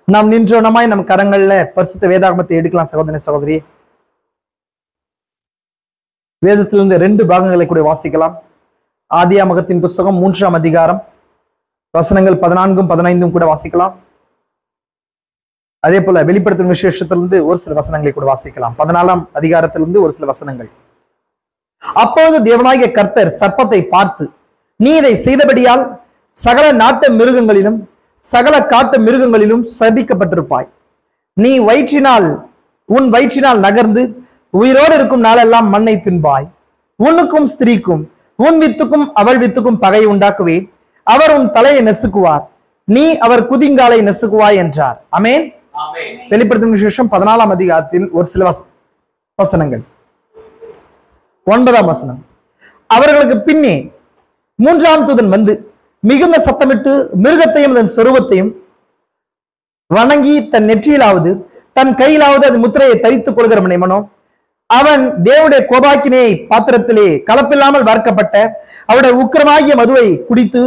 நாம் நின்றோனமாய் நம் கரங்கள்ல பரிசுத்த வேதாகமத்தை எடுக்கலாம் சகோதரி சகோதரி. வேதத்திலிருந்து 2 பாகங்களை கூட வாசிக்கலாம். ஆதியாகமத்தின் புஸ்தகம் 3ஆம் அதிகாரம் வசனங்கள் 14, 15 கூட வாசிக்கலாம். அதே போல வெளிப்படுத்தும் விசேஷத்திலிருந்து ஒரு சில வசனங்களை கூட வாசிக்கலாம். 14ஆம் அதிகாரத்திலிருந்து ஒரு சில வசனங்கள். அப்பொழுது தேவனாகிய கர்த்தர் சர்ப்பத்தை பார்த்து, நீ இதை செய்தபடியால் சகல நாட்டு மிருகங்களிலும் சகல காட்டு மிருகங்களிலும் சபிக்கப்பட்டிருப்பாய். நீ உன் வயிற்றினால் நகர்ந்து உயிரோடு இருக்கும் நாளெல்லாம் மண்ணை தின்பாய். உன்னுக்கும் ஸ்திரீக்கும் உன் வித்துக்கும் அவள் வித்துக்கும் பகை உண்டாக்குவேன். அவர் உன் தலையை நெசுக்குவார், நீ அவர் குதிங்காலை நெசுக்குவாய் என்றார். ஆமென். வெளிப்படுத்தும் விசேஷம் 14ஆம் அதிகாரத்தில் ஒரு சில வசனங்கள். 9ஆம் வசனம். அவர்களுக்கு பின்னே 3ஆம் தூதன் வந்து மிகுந்த சத்தமிட்டு மிருகத்தையும் அதன் சொரூபத்தையும் வணங்கி தன் நெற்றியிலாவது தன் கையிலாவது அது முத்திரையை தரித்துக் கொள்கிறவன் எவனோ அவன் தேவனுடைய கோபாக்கினை பாத்திரத்திலே கலப்பில்லாமல் வார்க்கப்பட்ட அவருடைய உக்கிரமாகிய மதுவை குடித்து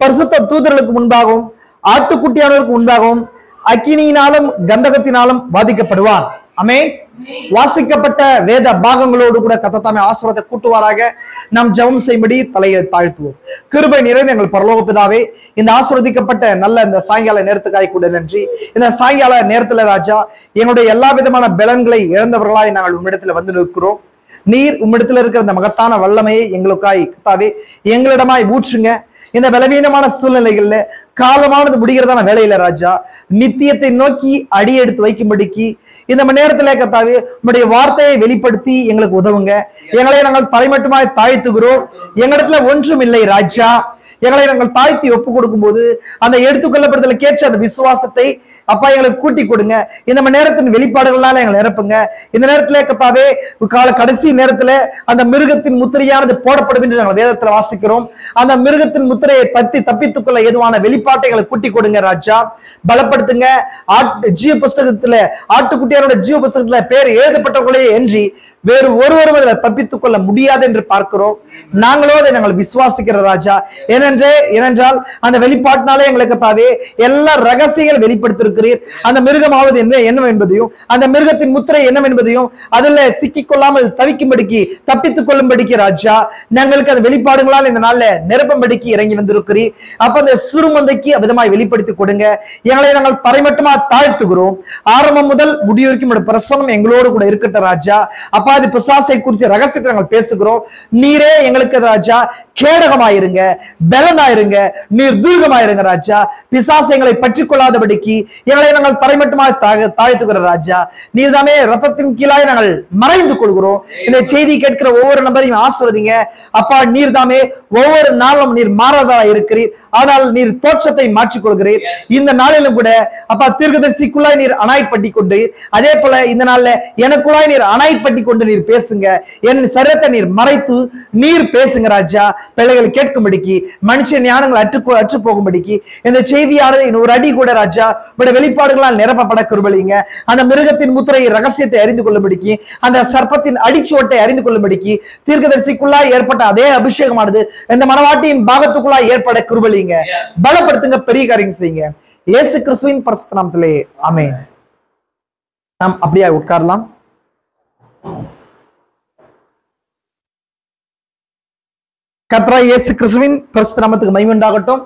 பரிசுத்த தூதர்களுக்கு முன்பாகவும் ஆட்டுக்குட்டியானவருக்கு முன்பாகவும் அக்கினியினாலும் கந்தகத்தினாலும் பாதிக்கப்படுவான். ஆமென். வாசிக்கப்பட்ட வேத பாகங்களோடு கூட கர்த்தர் ஆசீர்வாதத்தை கூட்டுவாராக. நாம் ஜெபம் செய்யும்படி தலையை தாழ்த்துவோம். கிருபை நிறைந்த எங்கள் பரலோக பிதாவே, இந்த ஆசீர்வதிக்கப்பட்ட நல்ல இந்த சாயங்கால நேரத்துக்காய் கூட நன்றி. இந்த சாயங்கால நேரத்துல ராஜா, எங்களுடைய எல்லா விதமான பலன்களை இழந்தவர்களாய் நாங்கள் உம்மிடத்துல வந்து நிற்கிறோம். நீர் உம்மிடத்துல இருக்கிற இந்த மகத்தான வல்லமையை எங்களுக்காய் கர்த்தாவே எங்களிடமாய் ஊற்றுங்க. இந்த பலவீனமான சூழ்நிலைகள்ல காலமானது முடிகிறதான வேலையில ராஜா, நித்தியத்தை நோக்கி அடியெடுத்து வைக்கும்படிக்கு இந்த மணி நேரத்துல கர்த்தாவே உம்முடைய வார்த்தையை வெளிப்படுத்தி எங்களுக்கு உதவுங்க. எங்களை நாங்கள் தலைமட்டுமாய் தாழ்த்துகிறோம். எங்களிடத்துல ஒன்றும் இல்லை ராஜா. எங்களை நாங்கள் தாழ்த்தி ஒப்பு கொடுக்கும் போது அந்த எடுத்துக்கொள்ளப்படுதல கேட்ட அந்த விசுவாசத்தை அப்பா எங்களுக்கு கூட்டி கொடுங்க. இந்த மணி நேரத்தின் வெளிப்பாடுகளால எங்களை நிரப்புங்க. இந்த நேரத்துல கர்த்தாவே கடைசி நேரத்துல அந்த மிருகத்தின் முத்திரையானது போடப்படும் என்று நாங்கள் வேதத்துல வாசிக்கிறோம். அந்த மிருகத்தின் முத்திரையை தப்பித்துக் கொள்ள ஏதுவான வெளிப்பாட்டை எங்களை கூட்டி கொடுங்க ராஜா. பலப்படுத்துங்க. ஜீவ புஸ்தகத்துல ஆட்டுக்குட்டியாரோட ஜீவ புஸ்தகத்துல பேர் எழுதப்பட்டவர்களே என்று வேறு ஒருவரும் அதில் தப்பித்துக் கொள்ள முடியாது என்று பார்க்கிறோம். நாங்களோ அதை நாங்கள் விசுவாசிக்கிற ராஜா. ஏனென்றால் அந்த வெளிப்பாட்டினாலே எங்களுக்கு தாவே எல்லா ரகசியங்கள் வெளிப்படுத்திருக்கிறீர். அந்த மிருகமாவது என்னவென்பதையும் அந்த மிருகத்தின் முத்திரை என்னவென்பதையும் அதுல சிக்கிக்கொள்ளாமல் தவிக்கும்படிக்கு தப்பித்துக் கொள்ளும்படிக்கு ராஜா நாங்களுக்கு அந்த வெளிப்பாடுகளால் இந்த நாள்ல நிரப்பும்படிக்கு இறங்கி வந்திருக்கிறீர். அப்ப அந்த சிறுமந்தைக்கு விதமாய் வெளிப்படுத்தி கொடுங்க. எங்களை நாங்கள் தரைமட்டமா தாழ்த்துகிறோம். ஆரம்பம் முதல் முடிவரைக்கும் பிரசனம் எங்களோடு கூட இருக்கட்டும் ராஜா. அப்பா அது பிசாசை குறித்து ரகசியத்தை நாங்கள் பேசுகிறோம். நீரே எங்களுக்கு ராஜா கேடகமாயிருங்க, பலனாயிருங்க, நீர் தூர்கமாயிருங்க ராஜா. பிசாசை எங்களை பற்றி கொள்ளாதபடிக்கு எங்களை நாங்கள் தரைமட்டமாக தாழ்த்துகிற ராஜா. நீர் தாமே ரத்தத்தின் கீழாய் நாங்கள் மறைந்து கொள்கிறோம். இந்த செய்தி கேட்கிற ஒவ்வொரு நபரையும் ஆசீர்வதிங்க அப்பா. நீர் தாமே ஒவ்வொரு நாளும் நீர் மாறாதா இருக்கிறீர், ஆனால் நீர் தோற்றத்தை மாற்றிக் கொள்கிறீர். இந்த நாளிலும் கூட அப்பா தீர்க்கதரிசிக்குள்ளாய் நீர் அனாய்பட்டி கொண்டு, அதே போல இந்த நாள்ல எனக்குள்ளாய் நீர் அனாய்பட்டி கொண்டு நீர் பேசுங்க. என் சரீரத்தை நீர் மறைத்து நீர் பேசுங்க ராஜா. பிள்ளைகள் கேட்கும்படிக்கு மனுஷ ஞானங்கள் அற்று போகும்படிக்கு இந்த செய்தியானது ஒரு அடி கூட ராஜா வெளிப்பாடுகளால் நிரப்பப்பட கிருபைங்க. அந்த மிருகத்தின் முத்திரையை ரகசியத்தை அறிந்து கொள்ளும்படிக்கு, அந்த சர்ப்பத்தின் அடிச்சுவட்டை அறிந்து கொள்ளும்படிக்கு தீர்க்கதரிசிக்குள்ளாய் ஏற்பட்ட அதே அபிஷேகமானது இந்த மனவாட்டியின் பாகத்துக்குள்ளாய் ஏற்பட கிருபைங்க. பலப்படுத்துங்க, பெரிய காரியம் செய்யுங்க. இயேசு கிறிஸ்துவின் பரிசுத்த நாமத்திலே ஆமென். நாம் அப்படியே உட்காரலாம். கர்த்தராகிய இயேசு கிறிஸ்துவின் பரிசுத்த நாமத்துக்கு மகிமை உண்டாகட்டும்.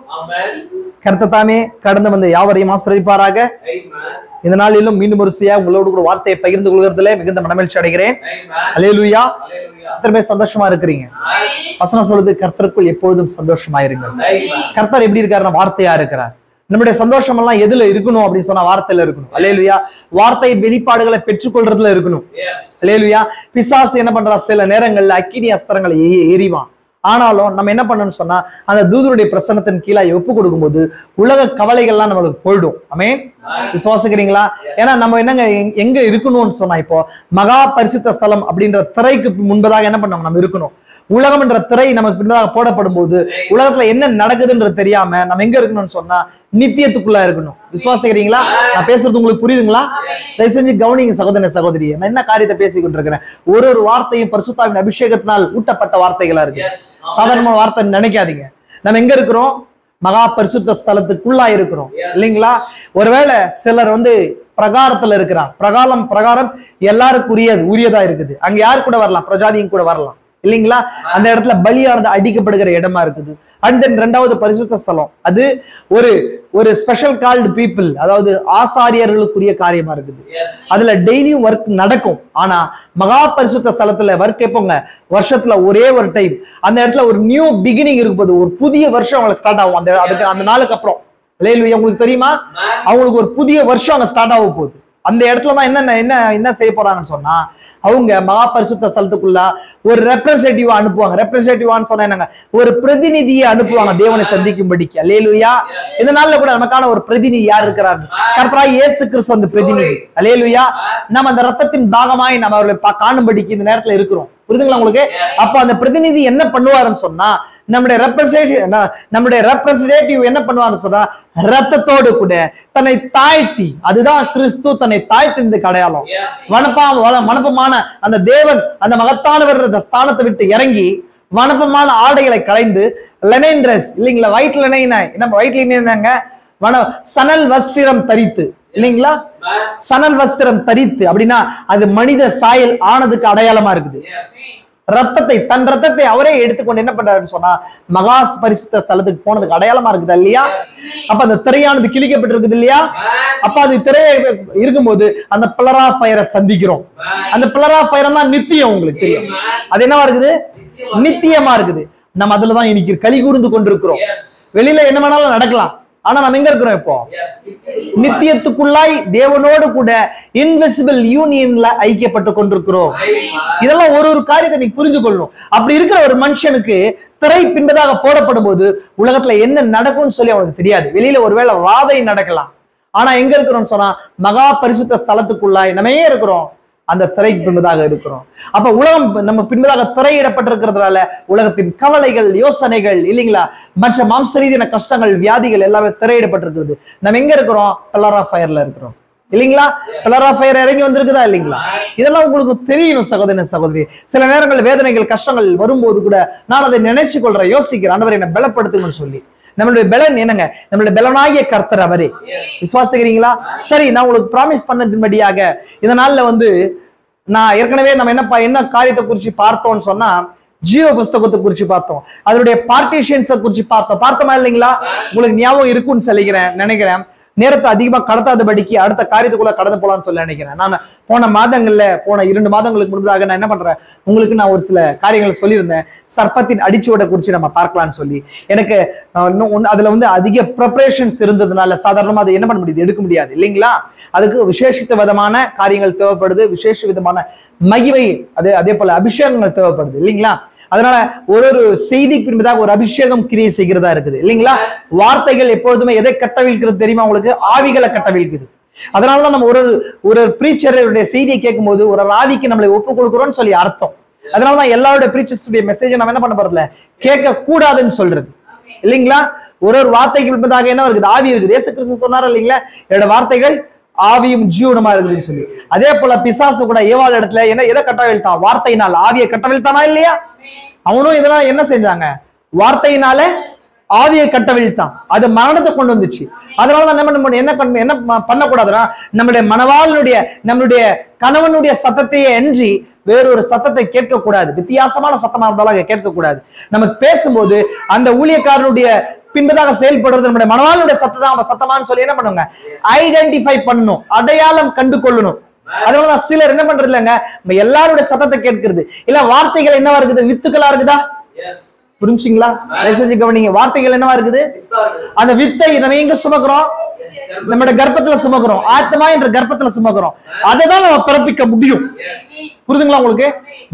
கர்த்தர் தாமே கடந்து வந்த யாவரையும் ஆசீர்வதிப்பாராக. இந்த நாளிலும் மீண்டும் ஒரு உங்களோடு கூட வார்த்தையை பகிர்ந்து கொள்கிறதுல மிகுந்த மனமகிழ்ச்சி அடைகிறேன். அல்லேலூயா. கர்த்தர் சந்தோஷமா இருக்கிறீங்க. வசனம் சொல்லுது, கர்த்தருக்குள் எப்பொழுதும் சந்தோஷமா இருங்க. கர்த்தர் எப்படி இருக்காருன்னா வார்த்தையா இருக்கிறார். நம்முடைய சந்தோஷம் எல்லாம் எதுல இருக்கணும் அப்படின்னு சொன்னா வார்த்தையில இருக்கணும். அல்லேலூயா. வார்த்தையின் வெளிப்பாடுகளை பெற்றுக்கொள்றதுல இருக்கணும். அல்லேலூயா. பிசாசு என்ன பண்றா, சில நேரங்கள்ல அக்கினி அஸ்திரங்களை எரிவான். ஆனாலும் நம்ம என்ன பண்ணணும்னு சொன்னா அந்த தூதருடைய பிரசன்னத்தின் கீழே ஒப்பு கொடுக்கும் போது உலக கவலைகள்லாம் நம்மளுக்கு போயிடும். ஆமென். விசுவாசிக்கிறீங்களா? ஏன்னா நம்ம என்னங்க எங்க இருக்கணும்னு சொன்னா இப்போ மகா பரிசுத்த ஸ்தலம் அப்படின்ற திரைக்கு முன்பதாக என்ன பண்ணோம், நம்ம இருக்கணும். உலகம் என்ற திரை நமக்கு பின்னதாக போடப்படும் போது உலகத்துல என்ன நடக்குதுன்றது தெரியாம நம்ம எங்க இருக்கணும்னு சொன்னா நித்தியத்துக்குள்ள இருக்கணும். விசுவாசிக்கிறீங்களா? நான் பேசுறது உங்களுக்கு புரியுதுங்களா? தயவு செஞ்சு கவனிங்க சகோதர சகோதரி. நான் என்ன காரியத்தை பேசிக்கிட்டு இருக்கிறேன், ஒரு வார்த்தையும் பரிசுத்தாவின் அபிஷேகத்தினால் ஊட்டப்பட்ட வார்த்தைகளா இருக்கு. சாதாரண வார்த்தை நினைக்காதீங்க. நம்ம எங்க இருக்கிறோம்? மகா பரிசுத்த ஸ்தலத்துக்குள்ளா இருக்கிறோம் இல்லைங்களா? ஒருவேளை சிலர் வந்து பிரகாரத்துல இருக்கிறான். பிரகாரம் எல்லாருக்கும் உரியதா இருக்குது. அங்க யாரு கூட வரலாம்? பிரஜாதியும் கூட வரலாம் இல்லைங்களா? அந்த இடத்துல பலியானது அடிக்கப்படுகிற இடமா இருக்குது. அண்ட் தென் ரெண்டாவது பரிசுத்த ஸ்தலம், அது ஒரு ஸ்பெஷல் கால்டு பீப்புள், அதாவது ஆசாரியர்களுக்குரிய காரியமா இருக்குது. அதுல டெய்லியும் ஒர்க் நடக்கும். ஆனா மகா பரிசுத்த ஸ்தலத்துல ஒர்க் எப்போங்க? வருஷத்துல ஒரே ஒரு டைம். அந்த இடத்துல ஒரு நியூ பிகினிங் இருக்கும்போது ஒரு புதிய வருஷம் அவங்களுக்கு ஸ்டார்ட் ஆகும். அந்த நாளுக்கு அப்புறம் உங்களுக்கு தெரியுமா, அவங்களுக்கு ஒரு புதிய வருஷம் அங்க ஸ்டார்ட் ஆக போகுது. அந்த இடத்துலதான் என்ன செய்ய போறாங்கன்னு சொன்னா, அவங்க மகா பரிசுத்த ஸ்தலத்துக்குள்ள ஒரு ரெப்ரசன்டேட்டிவா அனுப்புவாங்க. ரெப்ரசன்டேட்டிவான்னு சொன்னா என்னங்க? ஒரு பிரதிநிதியை அனுப்புவாங்க தேவனை சந்திக்கும்படிக்கு. அல்லேலூயா. இதனால கூட நமக்கான ஒரு பிரதிநிதி யார் இருக்கிறார்? கர்த்தராகிய இயேசு கிறிஸ்து அந்த பிரதிநிதி. அல்லேலூயா. நம்ம அந்த ரத்தத்தின் பாகமாய் நம்ம அவர்களை காணும்படிக்கு இந்த நேரத்துல இருக்கிறோம். புரியுதுங்களா உங்களுக்கு? அப்ப அந்த பிரதிநிதி என்ன பண்ணுவாருன்னு சொன்னா, நம்முடைய ரெப்ரசன்டேட்டிவ் என்ன பண்ணுவாருன்னு சொன்னா, ரத்தத்தோடு கூட தன்னை தாழ்த்தி, அதுதான் கிறிஸ்து தன்னை தாழ்த்தி இந்த அடையாளம். வனப்பமான அந்த தேவன் அந்த மகத்தானவர் ஸ்தானத்தை விட்டு இறங்கி வனப்பமான ஆடைகளை களைந்து லெனைன் டிரெஸ் இல்லைங்களா, ஒயிட் லெனைன், என்ன ஒயிட் லெனைனாங்க, சணல் வஸ்திரம் தரித்து இல்லைங்களா, சணல் வஸ்திரம் தரித்து அப்படின்னா அது மனித சாயல் ஆனதுக்கு அடையாளமா இருக்குது. தன் ரத்தத்தை அவரே எடுத்துக்கொண்டு என்ன பண்றாருன்னு சொன்னா மகா பரிசுத்த ஸ்தலத்துக்கு போனதுக்கு அடையாளமா இருக்குது இல்லையா? அப்ப அந்த திரையானது கிழிக்கப்பட்டிருக்குது இல்லையா? அப்ப அது திரையை இருக்கும்போது அந்த பிளர் ஆஃப் ஃபயரை சந்திக்கிறோம். அந்த பிளர் ஆஃப் ஃபயர் தான் நித்தியம். உங்களுக்கு தெரியும் அது என்னவா இருக்குது? நித்தியமா இருக்குது. நம்ம அதுலதான் இன்னைக்கு களி கூர்ந்து கொண்டிருக்கிறோம். வெளியில என்ன வேணாலும் நடக்கலாம், ஆனா நம்ம எங்க இருக்கிறோம்? இப்போ நித்தியத்துக்குள்ளாய் தேவனோடு கூட இன்விசிபிள் யூனியன்ல ஐக்கியப்பட்டு கொண்டிருக்கிறோம். இதெல்லாம் ஒரு காரியத்தை நீ புரிஞ்சு கொள்ளணும். அப்படி இருக்கிற ஒரு மனுஷனுக்கு திரை பின்பதாக போடப்படும் போது உலகத்துல என்ன நடக்கும்னு சொல்லி அவனுக்கு தெரியாது. வெளியில ஒருவேளை வாதை நடக்கலாம், ஆனா எங்க இருக்கிறோம்னு சொன்னா மகா பரிசுத்த ஸ்தலத்துக்குள்ளாய் நம்ம இருக்கிறோம், அந்த திரைக்கு பின்பதாக இருக்கிறோம். அப்ப உலகம் நம்ம பின்பதாக திரையிடப்பட்டிருக்கிறதுனால உலகத்தின் கவலைகள், யோசனைகள் இல்லைங்களா, மற்ற மாம்ச ரீதியான கஷ்டங்கள், வியாதிகள் எல்லாமே திரையிடப்பட்டிருக்கிறது. நம்ம எங்க இருக்கிறோம்? பில்லர் ஆஃப் ஃபயர்ல இருக்கிறோம் இல்லைங்களா? பில்லர் ஆஃப் ஃபயர் இறங்கி வந்திருக்குதா இல்லைங்களா? இதெல்லாம் உங்களுக்கு தெரியணும் சகோதரன் சகோதரி. சில நேரங்கள் வேதனைகள், கஷ்டங்கள் வரும்போது கூட நான் அதை நினைச்சு கொள்றேன், யோசிக்கிறேன், ஆண்டவரை என்னை பலப்படுத்துங்கன்னு சொல்லி. நம்மளுடைய பலன் என்னங்க? நம்மளுடைய பலனாகிய கர்த்தர் அவரே. விசுவாசிக்கிறீங்களா? சரி, நான் உங்களுக்கு ப்ராமிஸ் பண்ணதின்படியாக இந்த நாள்ல நான் ஏற்கனவே நம்ம என்ன காரியத்தை குறிச்சு பார்த்தோம்னு சொன்னா, ஜீவ புஸ்தகத்தை குறிச்சு பார்த்தோம், அதனுடைய பார்ட்டிஷன்ஸை குறிச்சு பார்த்தோமா இல்லைங்களா? உங்களுக்கு ஞாபகம் இருக்குன்னு நினைக்கிறேன். நேரத்தை அதிகமா கடத்தாதபடிக்கு அடுத்த காரியத்துக்குள்ள கடந்து போலான்னு சொல்லி நினைக்கிறேன். நான் போன 2 மாதங்களுக்கு முன்பதாக நான் என்ன பண்றேன், உங்களுக்கு நான் ஒரு சில காரியங்களை சொல்லியிருந்தேன். சர்ப்பத்தின் அடிச்சுவடை குறிச்சு நம்ம பார்க்கலாம்னு சொல்லி. எனக்கு அதுல அதிக ப்ரிப்பரேஷன்ஸ் இருந்ததுனால சாதாரணமா அதை என்ன பண்ண முடியுது, எடுக்க முடியாது இல்லைங்களா? அதுக்கு விசேஷித்த விதமான காரியங்கள் தேவைப்படுது, விசேஷ விதமான மகிமை, அதே போல அபிஷேகங்கள் தேவைப்படுது இல்லைங்களா? அதனால ஒரு செய்தி பின்பதாக ஒரு அபிஷேகம் கிரியை செய்கிறதா இருக்குது இல்லைங்களா? வார்த்தைகள் எப்பொழுதுமே எதை கட்டவிழ்க்கிறது தெரியுமா உங்களுக்கு? ஆவிகளை கட்டவிழ்க்குது. அதனாலதான் நம்ம ஒரு பிரீச்சருடைய செய்தியை கேட்கும் போது ஒரு ஆவிக்கு நம்மளை ஒப்பு கொடுக்கிறோம்னு சொல்லி அர்த்தம். அதனாலதான் எல்லாருடைய பிரீச்சர்ஸுடைய மெசேஜை நம்ம என்ன பண்ண போறதில்ல, கேட்க கூடாதுன்னு சொல்றது இல்லைங்களா? ஒரு வார்த்தைக்கு பின்பதாக என்ன இருக்குது? ஆவி இருக்குது. இயேசு கிறிஸ்து சொன்னார் இல்லைங்களா, என்னோட வார்த்தைகள் ஆவியும் ஜீவனமா இருக்குதுன்னு சொல்லி. அதே போல பிசாசு கூட ஏவாள் இடத்துல எதை கட்டவிழ்த்தான்? வார்த்தையினால் ஆவியை கட்டவிழ்த்தானா இல்லையா? அவனும் இதெல்லாம் என்ன செஞ்சாங்க? வார்த்தையினால ஆவியை கட்டவிழ்த்தான். அது மரணத்தை கொண்டு வந்துச்சு. அதனாலதான் என்ன பண்ணக்கூடாதுன்னா, நம்முடைய கணவனுடைய சத்தத்தையே அன்றி வேறொரு சத்தத்தை கேட்கக்கூடாது. வித்தியாசமான சத்தமா இருந்தாலும் கேட்கக்கூடாது. நமக்கு பேசும்போது அந்த ஊழியக்காரனுடைய பின்பதாக செயல்படுறது நம்முடைய மனவாளுடைய சத்தமான்னு சொல்லி என்ன பண்ணுங்க, ஐடென்டிஃபை பண்ணணும், அடையாளம் கண்டு கொள்ளணும். அதனாலதான் சிலர் என்ன பண்றது இல்லைங்க, நம்ம எல்லாருடைய சத்தத்தை கேட்கிறது இல்ல. வார்த்தைகள் என்னவா இருக்குது? வித்துக்களா இருக்குதா? புரிஞ்சுங்களா? கவனிங்க. வார்த்தைகள் என்னவா இருக்குது? அந்த வித்தை நம்ம எங்க சுமக்கிறோம்? நம்முடைய கர்ப்பத்துல சுமக்கிறோம். ஆத்மா என்ற கர்ப்பத்துல சுமக்கிறோம். அதைதான் நம்ம பிறப்பிக்க முடியும். புரியுதுங்களா உங்களுக்கு?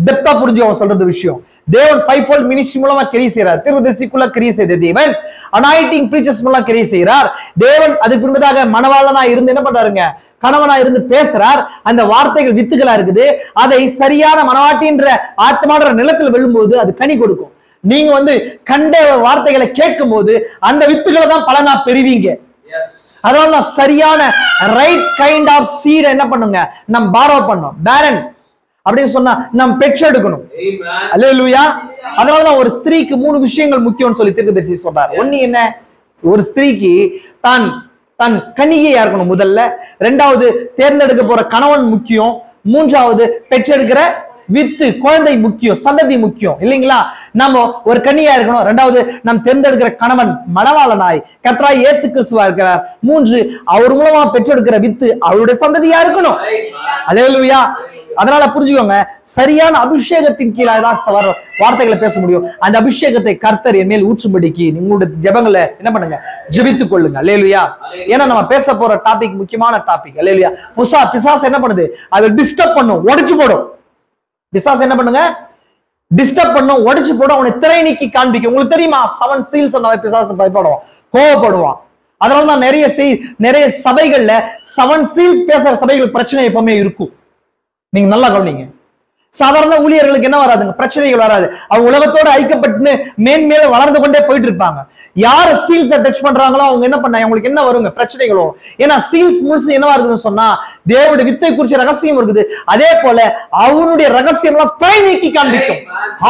டெப்தா புரிஞ்சு அவன் சொல்றது விஷயம். தேவன் 5-fold மினிஸ்ட்ரி மூலமா கிரியை செய்யறார். திருவதேசிக்குள்ள கிரியை செய்த தேவன் அனாயிட்டிங் பிரீச்சர்ஸ் மூலம் கிரியை செய்யறார். தேவன் அதுக்கு பின்பதாக மனவாளனா இருந்து என்ன பண்றாருங்க, கணவனா இருந்து பேசுறார். அந்த வார்த்தைகள் வித்துகளா இருக்குது. அதை சரியான மனவாட்டின்ற ஆத்மான்ற நிலத்தில் விழும்போது அது கனி கொடுக்கும். நீங்க கண்ட வார்த்தைகளை கேட்கும் போது அந்த வித்துகளை தான் பலனா பெறுவீங்க. அதனால சரியான ரைட் கைண்ட் ஆஃப் சீட் என்ன பண்ணுங்க, நம்ம பாரோ பண்ணோம். பேரன் அப்படின்னு சொன்னா நம்ம பெற்றெடுக்கணும். அல்லேலூயா. அதனாலதான் ஒரு ஸ்திரீக்கு 3 விஷயங்கள் முக்கியம்னு சொல்லி தீர்க்கதரிசி சொல்றார். ஒண்ணு என்ன? ஒரு ஸ்திரீக்கு தான் தன் கன்னிகையா இருக்கணும் முதல்ல, ரெண்டாவது தேர்ந்தெடுக்க போற கணவன் முக்கியம், மூன்றாவது பெற்றெடுக்கிற வித்து குழந்தை முக்கியம், சந்ததி முக்கியம் இல்லைங்களா? நம்ம ஒரு கன்னியா இருக்கணும், ரெண்டாவது நாம் தேர்ந்தெடுக்கிற கணவன் மணவாளனாய் கர்த்தராகிய இயேசு கிறிஸ்துவா இருக்கிறார், மூன்று அவர் மூலமா பெற்றெடுக்கிற வித்து அவருடைய சந்ததியா இருக்கணும். அல்லேலூயா. அதனால புரிஞ்சுக்கோங்க, சரியான அபிஷேகத்தின் கீழே தான் வார்த்தைகளை பேச முடியும். அந்த அபிஷேகத்தை கர்த்தர் என் மேல் ஊற்றும்படிக்கு உங்களுடைய ஜெபங்களை என்ன பண்ணுங்க, ஜெபித்துக் கொள்ளுங்க. அல்லேலூயா. ஏன்னா நம்ம பேச போற டாபிக் முக்கியமான டாபிக். அல்லேலூயா. பிசாசு என்ன பண்ணுது, அதை டிஸ்டர்ப் பண்ணும், உடைச்சு போடும். பிசாசு என்ன பண்ணுங்க, டிஸ்டர்ப் பண்ணும், உடைச்சு போடும், அவனை திரை நீக்கி காண்பிக்கும். உங்களுக்கு தெரியுமா 7 சீல்ஸ் அந்த பிசாசு பயப்படுவான், கோவப்படுவான். அதனாலதான் நிறைய சபைகள்ல 7 சீல்ஸ் பேசுற சபைகள் பிரச்சனை எப்பவுமே இருக்கும். நீங்க நல்லா கவனிங்க. சாதாரண ஊழியர்களுக்கு என்ன வராதுங்க, பிரச்சனைகள் வராது. அவங்க உலகத்தோட ஐக்கப்பட்டு மேன்மேல வளர்ந்து கொண்டே போயிட்டு இருப்பாங்க. யார சீல்ஸ் டச் பண்றாங்களோ அவங்க என்ன பண்ணாங்க, அவங்களுக்கு என்ன வருங்க, பிரச்சனைகள் வரும். ஏன்னா சீல்ஸ் முழுசு என்னவா இருக்குன்னு சொன்னா தேவனுடைய வித்தை குறிச்ச ரகசியம் இருக்குது. அதே போல அவனுடைய ரகசியம் எல்லாம் தலை நீக்கி காண்பிக்கும்.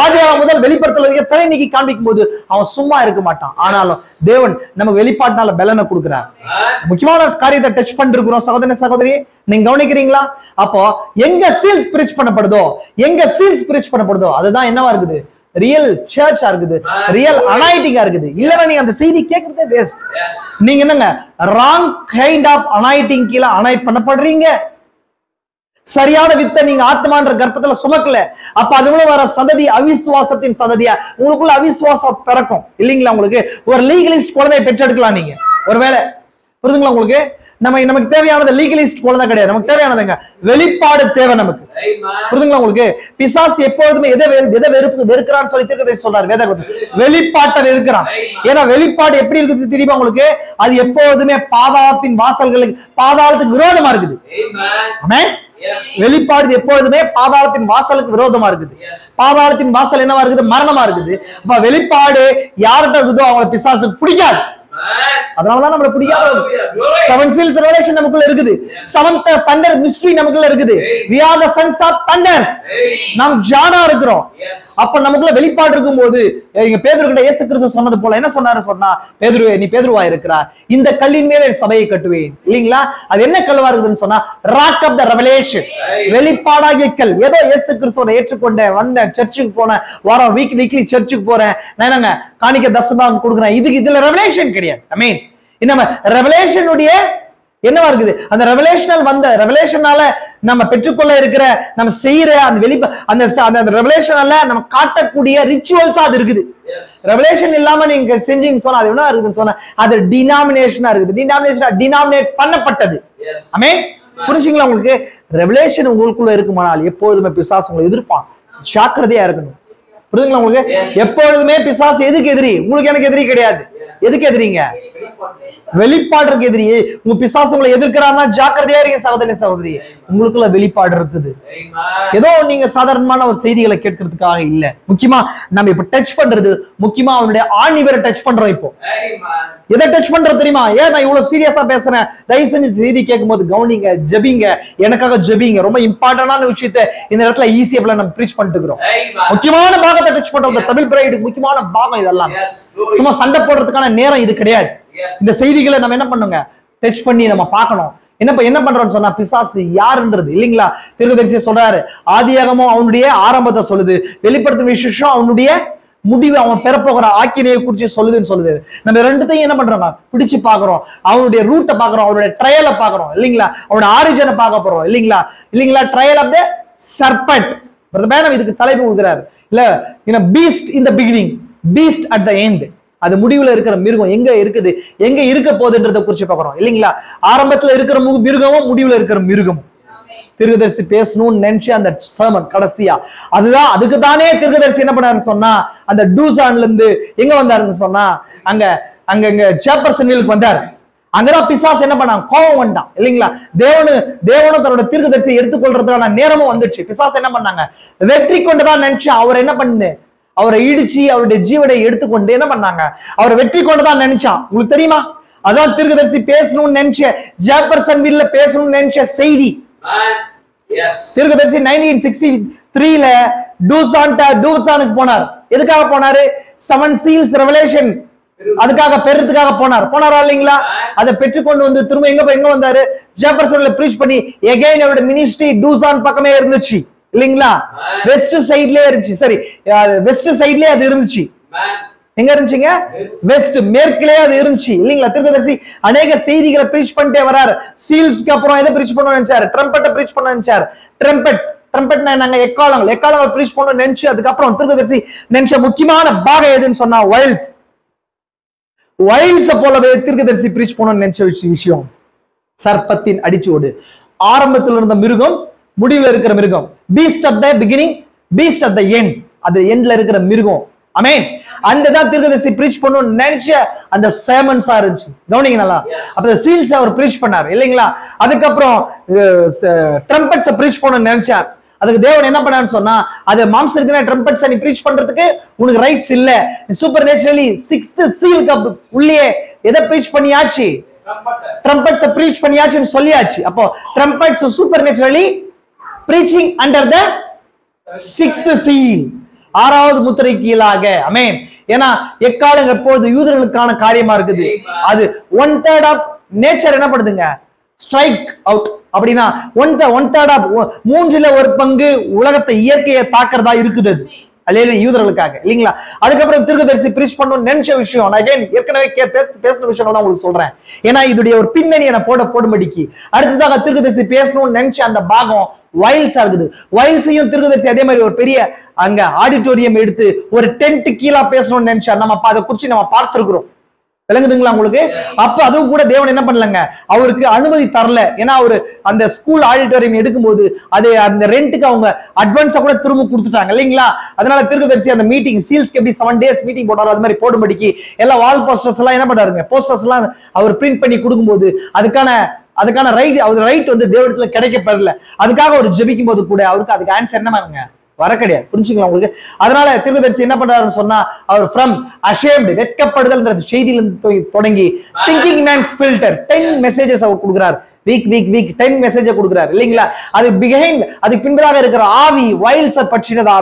ஆதியாகமம் முதல் வெளிப்படுத்தல தலை நீக்கி காண்பிக்கும் போது அவன் சும்மா இருக்க மாட்டான். ஆனாலும் தேவன் நம்ம வெளிப்பாட்டினால பலனை கொடுக்கிறார். முக்கியமான காரியத்தை டச் பண்ணிருக்கிறோம் சகோதரனே சகோதரி, நீங்க கவனிக்கிறீங்களா? அப்போ எங்க சீல்ஸ் பிரீச் பண்ணப்படுதோ, எங்க சீல்ஸ் பிரீச் பண்ணப்படுதோ அதுதான் என்னவா இருக்குது, ரியல் சர்ச்சா இருக்குது, ரியல் அனாயிட்டிங்கா இருக்குது. இல்லன்னா நீங்க அந்த செய்தி கேட்கறதே வேஸ்ட். நீங்க என்னங்க ராங் கைண்ட் ஆஃப் அனாயிட்டிங் கீழே அனாயிட் பண்ணப்படுறீங்க. சரியான வித்தை நீங்க ஆத்மான்ற கர்ப்பத்துல சுமக்கல. அப்ப அது மூலம் வர சந்ததி அவிசுவாசத்தின் சந்ததியா உங்களுக்குள்ள அவிசுவாசம் பிறக்கும் இல்லைங்களா? உங்களுக்கு ஒரு லீகலிஸ்ட் குழந்தையை பெற்றெடுக்கலாம் நீங்க ஒருவேளை. புரியுதுங்களா உங்களுக்கு? நமக்கு தேவையானது லீகலிஸ்ட் குழந்தை கிடையாது, நமக்கு தேவையானதுங்க வெளிப்பாடு தேவை நமக்கு. புரியுதுங்களா உங்களுக்கு? பிசாசு எப்போதுமே எதை வெறுக்கிறான்னு சொல்லி தீர்க்கதரிசி சொல்றாரு வேதத்துல, வெளிப்பாட்டை வெறுக்கிறான். ஏன்னா வெளிப்பாடு எப்படி இருக்குது தெரியுமா உங்களுக்கு? அது எப்போதுமே பாதாளத்தின் வாசல்களுக்கு, பாதாளத்துக்கு விரோதமா இருக்குது. ஆமென். வெளிப்பாடு எப்பொழுதுமே பாதாளத்தின் வாசலுக்கு விரோதமா இருக்குது. பாதாளத்தின் வாசல் என்னவா இருக்குது, மரணமா இருக்குது. அப்ப வெளிப்பாடு யார்கிட்ட இருக்குதோ அவங்களை பிசாசுக்கு பிடிக்காது. அதனாலதான் நம்மள பிடிக்காத 7 seals revelation நமக்குள்ள இருக்குது. 7th thunder mystery நமக்குள்ள இருக்குது. We are the sons of thunders. நாம் ஜானா இருக்கிறோம். அப்ப நமக்குள்ள வெளிப்பாடு இருக்கும்போது இங்க பேதுருகிட்ட இயேசு கிறிஸ்து சொன்னது போல என்ன சொன்னாரு சொன்னா, பேதுருவே நீ பேதுருவா இருக்கிறார், இந்த கல்லின் மேல சபையை கட்டுவேன் இல்லீங்களா? அது என்ன கல்வா இருக்குதுன்னு சொன்னா ராக் ஆஃப் த ரெவலேஷன், வெளிப்பாடாகிய கல். ஏதோ இயேசு கிறிஸ்துவை ஏற்றுக்கொண்ட வந்த சர்ச்சுக்கு போனேன், வாரம் வீக்லி சர்ச்சுக்கு போறேன், நான் என்னங்க காணிக்க தசமாக கொடுக்குறேன், இதுல ரெவலேஷன் கிடையாது. ஐ மீன் நம்ம ரெவலேஷனுடைய என்னவா இருக்குது, அந்த ரெவலேஷனல் வந்த ரெவலேஷனால நம்ம பெற்றுக்கொள்ள இருக்கிற நம்ம செய்யற அந்த ரெவலேஷனால நம்ம காட்டக்கூடிய ரிச்சுவல்ஸா அது இருக்குது. ரெவலேஷன் இல்லாம நீங்க செஞ்சீங்க சொன்னா அது என்ன இருக்குதுன்னு சொன்னா அது டினாமினேஷனா இருக்குது. டினாமினேட் பண்ணப்பட்டது. ஆமென். புரிஞ்சுங்களா உங்களுக்கு? ரெவலேஷன் உங்களுக்குள்ள இருக்குமானால் எப்பொழுதுமே பிசாசு உங்களை எதிர்ப்பான். ஜாக்கிரதையா இருக்கணும். புரியுதுங்களா உங்களுக்கு? எப்பொழுதுமே பிசாசு எதுக்கு எதிரி? உங்களுக்கு எனக்கு எதிரி கிடையாது. எதுக்கு எதிரிங்க? வெளிப்பாடுக்கு எதிரி. உங்க பிசாசு உங்களை எதிர்க்கிறான்னா ஜாக்கிரதையா இருங்க சகோதரி சகோதரி. உங்களுக்குள்ள வெளிப்பாடு இருக்குது. ஏதோ நீங்க சாதாரணமான ஒரு செய்திகளை கேட்கறதுக்காக இல்ல. முக்கியமா நம்ம இப்ப டச் பண்றது, முக்கியமா அவனுடைய ஆணிவரை டச் பண்றோம். இப்போ எதை டச் பண்றது தெரியுமா? ஏன் நான் இவ்வளவு சீரியஸா பேசுறேன்? தயவு செஞ்சு செய்தி கேட்கும் போது கவனிங்க, ஜெபிங்க, எனக்காக ஜெபிங்க. ரொம்ப இம்பார்ட்டன்டான விஷயத்தை இந்த இடத்துல ஈஸியா நம்ம ப்ரீச் பண்ணிட்டு இருக்கிறோம். முக்கியமான பாகத்தை டச் பண்றோம். தமிழ் பிரைடுக்கு முக்கியமான பாகம் இதெல்லாம். சும்மா சண்டை போடுறதுக்கான நேரம் இது கிடையாது. இந்த செய்திகளை நம்ம என்ன பண்ணுங்க, டச் பண்ணி நம்ம பார்க்கணும். என்ன பண்றோம்னு சொன்னா பிசாசு யாருன்றது இல்லைங்களா? தீர்க்கதரிசி சொல்றாரு, ஆதியாகமம் அவனுடைய ஆரம்பத்தை சொல்லுது, வெளிப்படுத்தும் விசேஷம் அவனுடைய முடிவு, அவன் பெறப்போகிற ஆக்கினையை குறிச்சு சொல்லுதுன்னு சொல்லுது. நம்ம ரெண்டுத்தையும் என்ன பண்றோம், பிடிச்சு பாக்குறோம். அவனுடைய ரூட்டை பாக்குறோம், அவனுடைய ட்ரையலை பாக்குறோம் இல்லைங்களா? அவனோட ஆரிஜினை பார்க்க போறோம் இல்லைங்களா? Trial of the serpent. இதுக்கு தலைப்பு கொடுக்கிறாரு இல்ல, beast in the beginning, beast at the end. அது முடிவுல இருக்கிற மிருகம் எங்க இருக்குது, எங்க இருக்க போகுதுன்றதை குறிச்சு பாக்குறோம் இல்லைங்களா? ஆரம்பத்துல இருக்கிற மிருகமும் முடிவுல இருக்கிற மிருகமும். தீர்க்கதரிசி பேசணும்னு நினைச்சு அந்த சர்மன் கடைசியா அதுதான். அதுக்கு தானே தீர்க்கதரிசி என்ன பண்ணாருன்னு சொன்னா அந்த டூசான்ல இருந்து எங்க வந்தாருன்னு சொன்னா அங்க சேப்பர்சன்விலுக்கு வந்தாரு. அங்கதான் பிசாசு என்ன பண்ணான், கோபம் வந்தான் இல்லைங்களா? தேவனும் தன்னோட தீர்க்கதரிசியை எடுத்துக்கொள்றதுக்கான நேரமும் வந்துச்சு. பிசாசு என்ன பண்ணாங்க, வெற்றி கொண்டுதான் நினைச்சு அவர் என்ன பண்ணு, அவரை இடிச்சு அவருடைய ஜீவனை எடுத்துக்கொண்டு என்ன பண்ணாங்க, அவரை வெற்றி கொண்டுதான் நினைச்சான். உங்களுக்கு தெரியுமா? அதான் தீர்க்கதரிசி பேசணும்னு நினைச்ச, ஜேப்பர்சன்வில்ல பேசணும்னு நினைச்ச செய்தி. தீர்க்கதரிசி 1963 டூசானுக்கு போனார். எதுக்காக போனாரு? 7 seals revelation அதுக்காக பெறதுக்காக போனாரா இல்லைங்களா? அதை பெற்றுக்கொண்டு வந்து திரும்ப எங்க வந்தாரு? ஜெபர்சன்ல பிரீச் பண்ணி எகைன் அவரோட மினிஸ்ட்ரி டூசான் பக்கமே இருந்துச்சு இல்லைங்களா? வெஸ்ட் சைட்லயே இருந்துச்சு. சரி, வெஸ்ட் சைட்லயே அது இருந்துச்சு. எங்க இருந்துச்சுங்க? வெஸ்ட் மேற்கிலே அது இருந்துச்சு இல்லைங்களா? தீர்க்கதரிசி அநேக செய்திகளை பிரீச் பண்ணிட்டே வராரு. சீல்ஸ்க்கு அப்புறம் எதை பிரீச் பண்ண நினைச்சாரு? ட்ரம்பெட்டை பிரீச் பண்ண நினைச்சாரு. ட்ரம்பெட்னா நாங்க எக்காலங்கள் பிரீச் பண்ண நினைச்சு அதுக்கப்புறம் தீர்க்கதரிசி நினைச்ச முக்கியமான பாகம் எதுன்னு சொன்னா வைல்ஸ் போலவே தீர்க்கதரிசி பிரீச் பண்ண நினைச்ச விஷயம் சர்ப்பத்தின் அடிச்சோடு. ஆரம்பத்தில் இருந்த மிருகம், முடிவில் இருக்கிற மிருகம். Beast at the beginning, beast at the end. அது எண்ட்ல இருக்கிற மிருகம். ஆமென். அந்த தான் தீர்க்கதரிசி பிரீச் பண்ணனும்னு நினைச்ச அந்த சேமன்ஸா இருந்துச்சு. கவனிங்க நல்லா. அப்ப சீல்ஸ் அவர் பிரீச் பண்ணார் இல்லைங்களா? அதுக்கப்புறம் ட்ரம்பெட்ஸ் பிரீச் பண்ணனும்னு நினைச்சார். அதுக்கு தேவன் என்ன பண்ணான்னு சொன்னா, அது மாம்சம் இருக்கிற ட்ரம்பெட்ஸ் நீ பிரீச் பண்றதுக்கு உனக்கு ரைட்ஸ் இல்ல. சூப்பர் நேச்சுரலி 6th சீலுக்கு உள்ளே எதை பிரீச் பண்ணியாச்சு? ட்ரம்பெட்ஸ் பிரீச் பண்ணியாச்சுன்னு சொல்லியாச்சு. அப்போ trumpets super naturally breaching under the 6th seal, 6வது முத்திரை கீழாக. ஆமென். ஏன்னா எக்காலம் எப்போது யூதர்களுக்கான காரியமா இருக்குது. அது 1/3 ஆஃப் நேச்சர் என்ன பண்ணுதுங்க? Strike out. அப்படின்னா 1/3 ஆஃப் 3ல் 1 பங்கு உலகத்தை இயற்கையை தாக்குறதா இருக்குது யூதர்களுக்காக இல்லைங்களா? அதுக்கப்புறம் தீர்க்கதரிசி பிரீச் பண்ணணும்னு நினைச்ச விஷயம் நான் ஏற்கனவே பேசின விஷயம் தான் உங்களுக்கு சொல்றேன். ஏன்னா இதுடைய ஒரு பின்னணி என போடும்படிக்கு அடுத்ததாக தீர்க்கதரிசி பேசணும்னு நினைச்ச அந்த பாகம் வைல்ஸா இருக்குது. வைல்ஸையும் தீர்க்கதரிசி அதே மாதிரி ஒரு பெரிய அங்க ஆடிட்டோரியம் எடுத்து ஒரு டென்ட் கீழா பேசணும்னு நினைச்சா நம்ம அதை குறிச்சு நம்ம பார்த்திருக்கிறோம். விளங்குதுங்களா உங்களுக்கு? அப்ப அதுவும் கூட தேவன் என்ன பண்ணலங்க, அவருக்கு அனுமதி தரல. ஏன்னா அவரு அந்த ஸ்கூல் ஆடிட்டோரியம் எடுக்கும்போது அது அந்த ரெண்டுக்கு அவங்க அட்வான்ஸா கூட திரும்ப கொடுத்துட்டாங்க இல்லைங்களா? அதனால தீர்க்கதரிசி அந்த மீட்டிங் சீல்ஸ்க்கு எப்படி 7 days மீட்டிங் போட்டாரோ அது மாதிரி போடும்படிக்கு எல்லா வால் போஸ்டர்ஸ் எல்லாம் என்ன பண்ணாருங்க, போஸ்டர்ஸ் எல்லாம் அவர் பிரிண்ட் பண்ணி கொடுக்கும்போது அதுக்கான ரைட் வந்து தேவனிடத்துல கிடைக்கப்படல. அதுக்காக அவர் ஜெபிக்கும் போது கூட அவருக்கு அதுக்கு ஆன்சர் என்ன பாருங்க வர கிடையாது. புரிஞ்சுங்களா உங்களுக்கு? அதனால தீர்க்கதரிசி என்ன பண்றாருன்னு சொன்னா, அவர் ஃப்ரம் அஷேம்டு வெட்கப்படுதல்ன்ற செய்தியில தொடங்கி திங்கிங் மேன்ஸ் ஃபில்டர் 10 மெசேஜஸ் அவர் கொடுக்குறாரு. வீக் 10 மெசேஜ் கொடுக்குறாரு இல்லைங்களா? அது பிஹைண்ட் அதுக்கு பின்பதாக இருக்கிற ஆவி வைல்ஸை பற்றினதா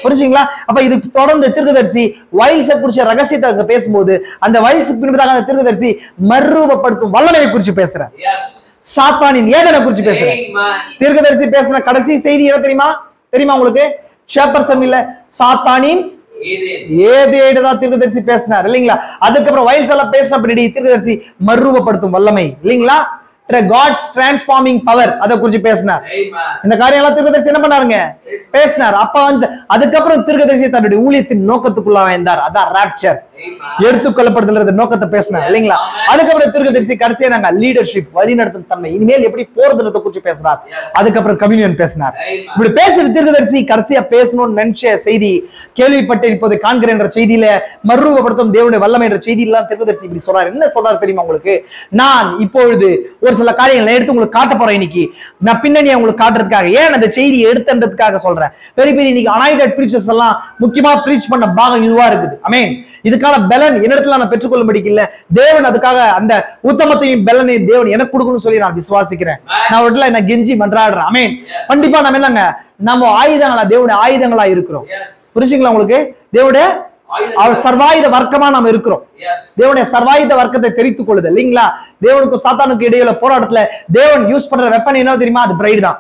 புரிஞ்சுங்களா? அப்ப இதுக்கு தொடர்ந்து தீர்க்கதரிசி வைல்ஸை குறிச்ச ரகசியத்தை பேசும்போது அந்த வைல்ஸுக்கு பின்பதாக அந்த தீர்க்கதரிசி மறுரூபப்படுத்தும் வல்லமையை குறிச்சு பேசுறார். சாத்தானின் ஏதனை குறிச்சு பேசுறார். தீர்க்கதரிசி பேசின கடைசி செய்தி என்ன தெரியுமா உங்களுக்கு? சேப்பர்சன் இல்ல, சாத்தானின் ஏதேடுதான் தீர்க்கதரிசி பேசினார் இல்லைங்களா? அதுக்கப்புறம் வைல்ஸ் எல்லாம் பேசின பின்னாடி தீர்க்கதரிசி மறுரூபப்படுத்தும் வல்லமை இல்லைங்களா? காட்ஸ் டிரான்ஸ்ஃபார்மிங் பவர் அதை குறிச்சு பேசினார். இந்த காரியம் எல்லாம் தீர்க்கதரிசி என்ன பண்ணாருங்க? பேசினார். அப்ப வந்து அதுக்கப்புறம் தீர்க்கதரிசி தன்னுடைய ஊழியத்தின் நோக்கத்துக்குள்ள வந்தார். அதான் ராப்சர், எடுத்துக்கொள்ளப்படுதல் நோக்கத்தை பேசினார் இல்லைங்களா? அதுக்கப்புறம் தீர்க்கதரிசி கடைசியா நாங்க லீடர்ஷிப், வழிநடத்தும் தன்மை, இனிமேல் எப்படி போறதுன்றத குறிச்சு பேசினார். அதுக்கப்புறம் கம்யூனியன் பேசினார். இப்படி பேசிட்டு தீர்க்கதரிசி கடைசியா பேசணும்னு நினைச்ச செய்தி கேள்விப்பட்டேன் இப்போது காண்கிறேன் என்ற செய்தியில மறுரூபப்படுத்தும் தேவனுடைய வல்லமை என்ற செய்தியெல்லாம் தீர்க்கதரிசி இப்படி சொல்றாரு. என்ன சொல்றாரு தெரியுமா உங்களுக்கு? நான் இப்பொழுது ஒரு சில காரியங்களை எடுத்து உங்களுக்கு காட்ட போறேன். இன்னைக்கு நான் பின்னணியை உங்களுக்கு காட்டுறதுக்காக, ஏன் அந்த செய்தியை எடுத்துன்றதுக்காக சொல்றேன். பெரிய இன்னைக்கு அனாயிட்டட் பிரீச்சர்ஸ் எல்லாம் முக்கியமா பிரீச் பண்ண பாகம் இதுவா இருக்குது. ஆமென். இதுக்கான பலன் என்னிடத்துல நான் பெற்றுக்கொள்ள முடியல. தேவன் அதுக்காக அந்த உத்தமத்தையும் பலனையும் தேவன் எனக்கு கொடுக்கணும்னு சொல்லி நான் விசுவாசிக்கிறேன். நான் வீட்டுல என்ன கெஞ்சி மன்றாடுறேன். ஆமென். கண்டிப்பா நம்ம என்னங்க, நம்ம ஆயுதங்களா, தேவனுடைய ஆயுதங்களா இருக்கிறோம். புரிஞ்சுங்களா உங்களுக்கு? தேவனுடைய அவர் சர்வாயுத வர்க்கமா நாம இருக்கிறோம். தேவனுடைய சர்வாயுத வர்க்கத்தை தெரித்துக் கொள்ளுது இல்லைங்களா? தேவனுக்கு சாத்தானுக்கு இடையில போராட்டத்துல தேவன் யூஸ் பண்ற வெப்பன் என்ன தெரியுமா? அது பிரைட் தான்.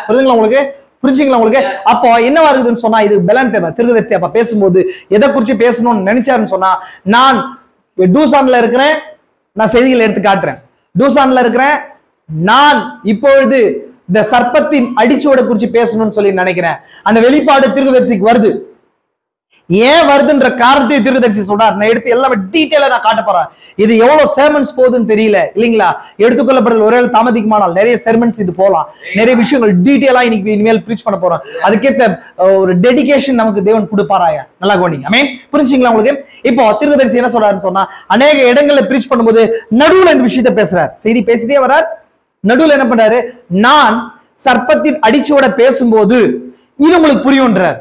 புரியுதுங்களா உங்களுக்கு? புரிஞ்சுங்களா உங்களுக்கு? அப்போ என்னவா இருக்குதுன்னு சொன்னா, இது பலன் தேவை. தீர்க்கதரிசி அப்ப பேசும்போது எதை குறிச்சு பேசணும்னு நினைச்சாருன்னு சொன்னா, நான் டூசான்ல இருக்கிறேன், நான் செய்திகளை எடுத்து காட்டுறேன். டூசான்ல இருக்கிறேன், நான் இப்பொழுது இந்த சர்ப்பத்தின் அடிச்சோட குறிச்சு பேசணும்னு சொல்லி நினைக்கிறேன். அந்த வெளிப்பாடு தீர்க்கதரிசிக்கு வருது. ஏன் வருதுன்ற காரணத்தை தீர்க்கதரிசி சொல்றார். நான் எடுத்து எல்லாமே டீட்டெயிலா நான் காட்ட போறேன். இது எவ்வளவு செர்மன்ஸ் போகுதுன்னு தெரியல இல்லைங்களா? எடுத்துக்கொள்ளப்படுறது ஒரே தாமதிக்குமானால் நிறைய செர்மன்ஸ் இது போலாம். நிறைய விஷயங்கள் டீட்டெயிலா இன்னைக்கு இனிமேல் பிரீச் பண்ண போறோம். அதுக்கேற்ற ஒரு டெடிகேஷன் நமக்கு தேவன் கொடுப்பாராயா? நல்லா கவனிங்க. ஆமென். புரிஞ்சுங்களா உங்களுக்கு? இப்போ தீர்க்கதரிசி என்ன சொல்றாருன்னு சொன்னா, அநேக இடங்கள்ல பிரீச் பண்ணும்போது நடுவுல இந்த விஷயத்தை பேசுறார். செய்தி பேசிட்டே வர்றார். நடுவுல என்ன பண்றாரு? நான் சர்ப்பத்தின் அடிச்சோட பேசும்போது இது உங்களுக்கு புரியும்ன்றார்.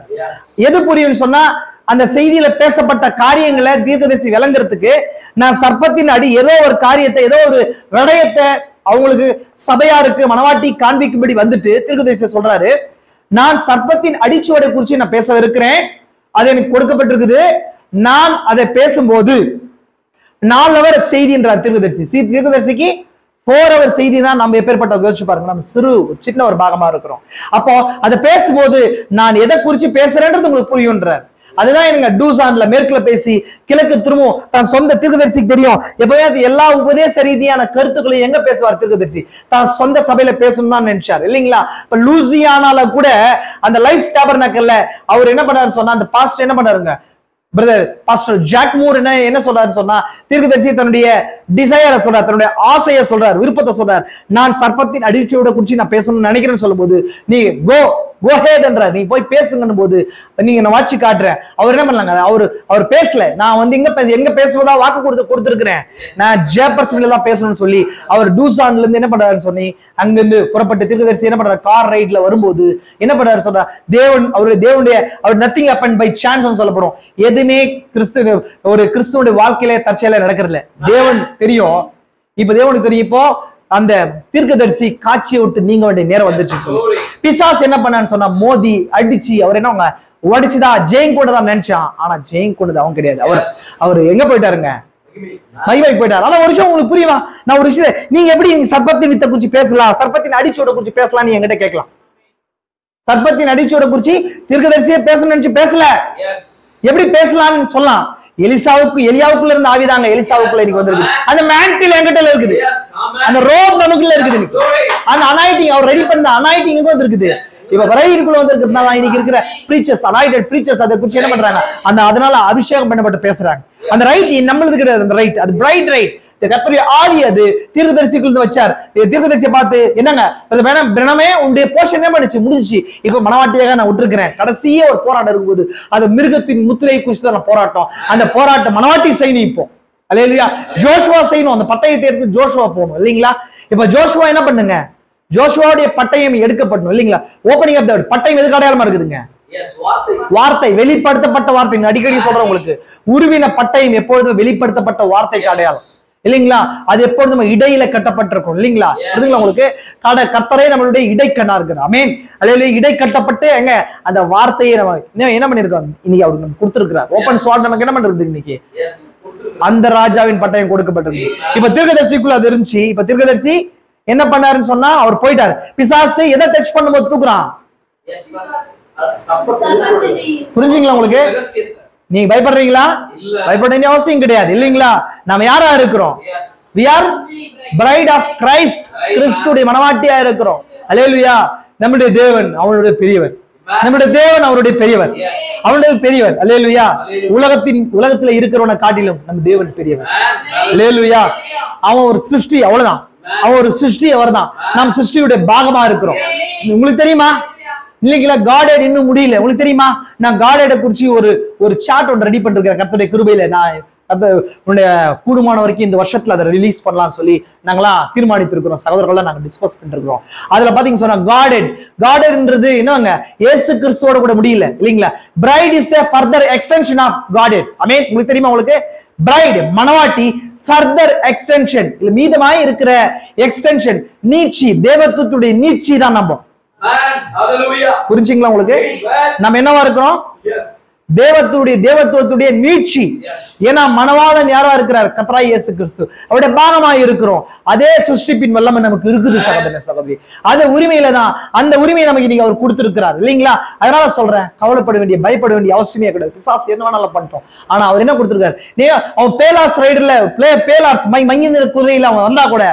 எது புரியும் சொன்னா, அந்த செய்தியில பேசப்பட்ட காரியங்களை தீர்க்கதரிசி விளங்குறதுக்கு நான் சர்ப்பத்தின் அடி ஏதோ ஒரு காரியத்தை, ஏதோ ஒரு விடயத்தை அவங்களுக்கு சபையாருக்கு மனவாட்டி காண்பிக்கும்படி வந்துட்டு தீர்க்கதரிசி சொல்றாரு, நான் சர்ப்பத்தின் அடிச்சுவடை குறித்து நான் பேச இருக்கிறேன். அது எனக்கு கொடுக்கப்பட்டிருக்குது. நான் அதை பேசும்போது 4 hour செய்தின்றார் தீர்க்கதரிசி. தீர்க்கதரிசிக்கு 4 hour செய்தினா நம்ம எப்பேற்பட்ட யோசிச்சு பாருங்க. நம்ம சின்ன ஒரு பாகமா இருக்கிறோம். அப்போ அதை பேசும்போது நான் எதை குறிச்சு பேசுறேன்றது உங்களுக்கு புரியும்ன்றார். அதுதான் எனக்கு டூசான்ல மேற்குல பேசி கிழக்கு திரும்பவும் தான் சொந்த தீர்க்கதரிசிக்கு தெரியும். எப்பயாவது எல்லா உபதேச ரீதியான கருத்துக்களையும் எங்க பேசுவார் தீர்க்கதரிசி? தான் சொந்த சபையில பேசணும் தான் நினைச்சார் இல்லைங்களா? இப்ப லூசியானால கூட அந்த லைஃப் டேபர்னக்கல்ல அவர் என்ன பண்ணாருன்னு சொன்னா, அந்த பாஸ்டர் என்ன பண்ணாருங்க, பிரதர் பாஸ்டர் ஜாக் மூர் என்ன சொல்றாருன்னு சொன்னா, தீர்க்கதரிசி தன்னுடைய டிசையரை சொல்றார், தன்னுடைய ஆசையை சொல்றார், விருப்பத்தை சொல்றார். நான் சர்ப்பத்தின் அடிச்சோட குறிச்சு நான் பேசணும்னு நினைக்கிறேன்னு சொல்லும் போது, நீ கோஹேட்ன்ற நீ போய் பேசுங்கன்னு போது நீங்க நான் வாட்சி காட்டுறேன். அவர் என்ன பண்ணலாங்க, அவர் பேசல. நான் வந்து எங்க பேசுவதா வாக்கு கொடுத்திருக்கிறேன், நான் ஜேப்பர்ஸ்ல தான் பேசணும்னு சொல்லி அவர் டூசான்ல இருந்து என்ன பண்றாருன்னு சொல்லி அங்கிருந்து புறப்பட்டு தீர்க்கதரிசி என்ன பண்றாரு, கார் ரைட்ல வரும்போது என்ன பண்றாரு சொல்ற, தேவனுடைய அவர் நத்திங் ஹேப்பன் பை சான்ஸ் சொல்லப்படும். எதுவுமே கிறிஸ்துவனுடைய வாழ்க்கையில தற்செயலா நடக்கிறதுல தேவன் தெரியும். இப்ப தேவனுக்கு தெரியும். இப்போ அந்த தீர்க்கதரிசி காட்சியை விட்டு நீங்க வேண்டிய நேரம் வந்துச்சு சொல்லி பிசாசு என்ன பண்ணான்னு சொன்னா, மோதி அடிச்சு அவர் என்ன உடைச்சுதான் ஜெயம் கூட தான் நினைச்சான். ஆனா ஜெயம் கொண்டது அவன் கிடையாது. அவர் எங்க போயிட்டாருங்க, மகிமைக்கு போயிட்டாரு. ஆனா ஒரு விஷயம் உங்களுக்கு புரியுமா, நான் ஒரு விஷயம், நீங்க எப்படி சர்ப்பத்தின் வித்தை குறிச்சு பேசலாம், சர்ப்பத்தின் அடிச்சோட குறிச்சு பேசலாம், நீ என்கிட்ட கேட்கலாம். சர்ப்பத்தின் அடிச்சோட குறிச்சு தீர்க்கதரிசியே பேசணும்னு நினைச்சு பேசல, எப்படி பேசலாம்னு சொல்லலாம். எலியாவுக்குள்ள இருந்த ஆவிதாங்க எலிசாவுக்குள்ள இன்னைக்கு வந்திருக்கு. அந்த மேண்டில் என்கிட்ட இருக்குது, அந்த ரோப் நமக்குள்ள இருக்குது, அந்த அனாயிட்டிங் அவர் ரெடி பண்ண அனாயிட்டிங் வந்திருக்குது. இப்ப பிரைடுக்குள்ள வந்திருக்கிறதுனால இன்னைக்கு இருக்கிற பிரீச்சர்ஸ், அனாயிட்டட் பிரீச்சர்ஸ் அதை குறிச்சு என்ன பண்றாங்க, அதனால அபிஷேகம் பண்ணப்பட்டு பேசுறாங்க. அந்த ரைட் நம்மளுக்கு இருக்கிற அந்த ரைட், அது பிரைட் ரைட். கர்த்தருடைய ஆவி அது தீர்க்கதரிசிக்குள்ள வச்சார். தீர்க்கதரிசியை பார்த்து என்னங்க பிரணமே உன்னுடைய போஷன் என்ன பண்ணிச்சு, முடிஞ்சிச்சு, இப்ப மனவாட்டியாக நான் விட்டுருக்கிறேன். கடைசியே ஒரு போராட்டம் இருக்கும்போது அது மிருகத்தின் முத்திரை குறிச்சுதான் போராட்டம். அந்த போராட்டம் மனவாட்டி செய்யணும். இப்போ அல்லேலூயா, ஜோஷுவா செய்யணும். அந்த பட்டயத்தை எடுத்து ஜோஷுவா போகணும் இல்லைங்களா? இப்ப ஜோஷுவா என்ன பண்ணுங்க, ஜோஷுவாவுடைய பட்டயம் எடுக்கப்படணும் இல்லைங்களா? ஓபனிங் ஆஃப் தி பட்டயம் எதுக்கு அடையாளமா இருக்குதுங்க, வார்த்தை, வெளிப்படுத்தப்பட்ட வார்த்தை. அடிக்கடி சொல்றேன் உங்களுக்கு, உருவின பட்டயம் எப்பொழுதும் வெளிப்படுத்தப்பட்ட வார்த்தைக்கு அடையாளம் இல்லைங்களா? அது எப்பொழுதும் இடையில கட்டப்பட்டிருக்கும் இல்லைங்களா? உங்களுக்கு கர்த்தரே நம்மளுடைய இடைக்கண்ணா இருக்கிறார். ஆமென். அல்லேலூயா. இடை கட்டப்பட்டு எங்க அந்த வார்த்தையை நம்ம என்ன பண்ணிருக்கோம், இன்னைக்கு அவருக்கு நம்ம கொடுத்திருக்கிறார். ஓபன் ஸ்வாட் நமக்கு என்ன பண்றது, இன்னைக்கு அந்த ராஜாவின் பட்டயம் கொடுக்கப்பட்டிருக்கு. இப்ப தீர்க்கதரிசிக்குள்ள அது இருந்துச்சு. இப்ப தீர்க்கதரிசி என்ன பண்ணாருன்னு சொன்னா, அவர் போயிட்டாரு. பிசாசு எதை டச் பண்ணும்போது தூக்குறான், புரிஞ்சுங்களா உங்களுக்கு? நீங்க பயப்படுறீங்களா? பயப்பட வேண்டிய அவசியம் கிடையாது இல்லைங்களா? நாம யாரா இருக்கிறோம், we are bride of Christ, கிறிஸ்துடைய மனவாட்டியா இருக்கிறோம். அல்லேலூயா. நம்முடைய தேவன் அவனுடைய பெரியவர், நம்முடைய தேவன் அவருடைய பெரியவர், அவனுடைய பெரியவர். அல்லேலூயா. உலகத்துல இருக்கிறவனை காட்டிலும் நம்ம தேவன் பெரியவர். அல்லேலூயா. அவன் ஒரு சிருஷ்டி, அவ்வளவுதான். அவன் ஒரு சிருஷ்டி, அவர்தான். நாம் சிருஷ்டியுடைய பாகமா இருக்கிறோம். உங்களுக்கு தெரியுமா இல்லைங்களா? காடேட் இன்னும் முடியல. உங்களுக்கு தெரியுமா, நான் காடேட குறிச்சு ஒரு சார்ட் ஒன்று ரெடி பண்ணிருக்கேன் கர்த்தருடைய கிருபையில. நான் உன்னுடைய கூடுமான வரைக்கும் இந்த வருஷத்துல அதை ரிலீஸ் பண்ணலாம்னு சொல்லி நாங்களாம் தீர்மானித்திருக்கிறோம். சகோதரர்கள்லாம் நாங்க டிஸ்கஸ் பண்ணிருக்கிறோம். அதுல பாத்தீங்க சொன்னா காடேட்ன்றது என்னங்க, இயேசு கிறிஸ்துவோட கூட முடியல இல்லைங்களா? Pride is the further extension of காடேட். ஆமென். உங்களுக்கு தெரியுமா, உங்களுக்கு பிரைட் மனவாட்டி ஃபர்தர் எக்ஸ்டென்ஷன், இல்ல மீதமாய் இருக்கிற எக்ஸ்டென்ஷன், நீட்சி, தேவத்துவத்துடைய நீட்சி தான் நம்ம. புரிஞ்சுங்களா உங்களுக்கு? நம்ம என்னவா இருக்கிறோம், தேவத்துவத்துடைய நீட்சி. ஏன்னா மனவாளன் யாரா இருக்கிறார், கர்த்தராகிய இயேசு கிறிஸ்து, அவருடைய பாகமாய் இருக்கிறோம். அதே சிருஷ்டிப்பின் வல்லமை நமக்கு இருக்குது சகோதரனே சகோதரி. அது உரிமையில தான், அந்த உரிமையை நமக்கு நீங்க அவர் கொடுத்திருக்கிறார் இல்லைங்களா? அதனால சொல்றேன், கவலைப்பட வேண்டிய பயப்பட வேண்டிய அவசியமே கிடையாது. பிசாசு என்ன வேணாலும் பண்ணிட்டோம், ஆனா அவர் என்ன கொடுத்திருக்காரு, அவன் பேலாஸ் ரைடர்ல பேலாஸ் மங்கின குதிரையில அவன் வந்தா கூட,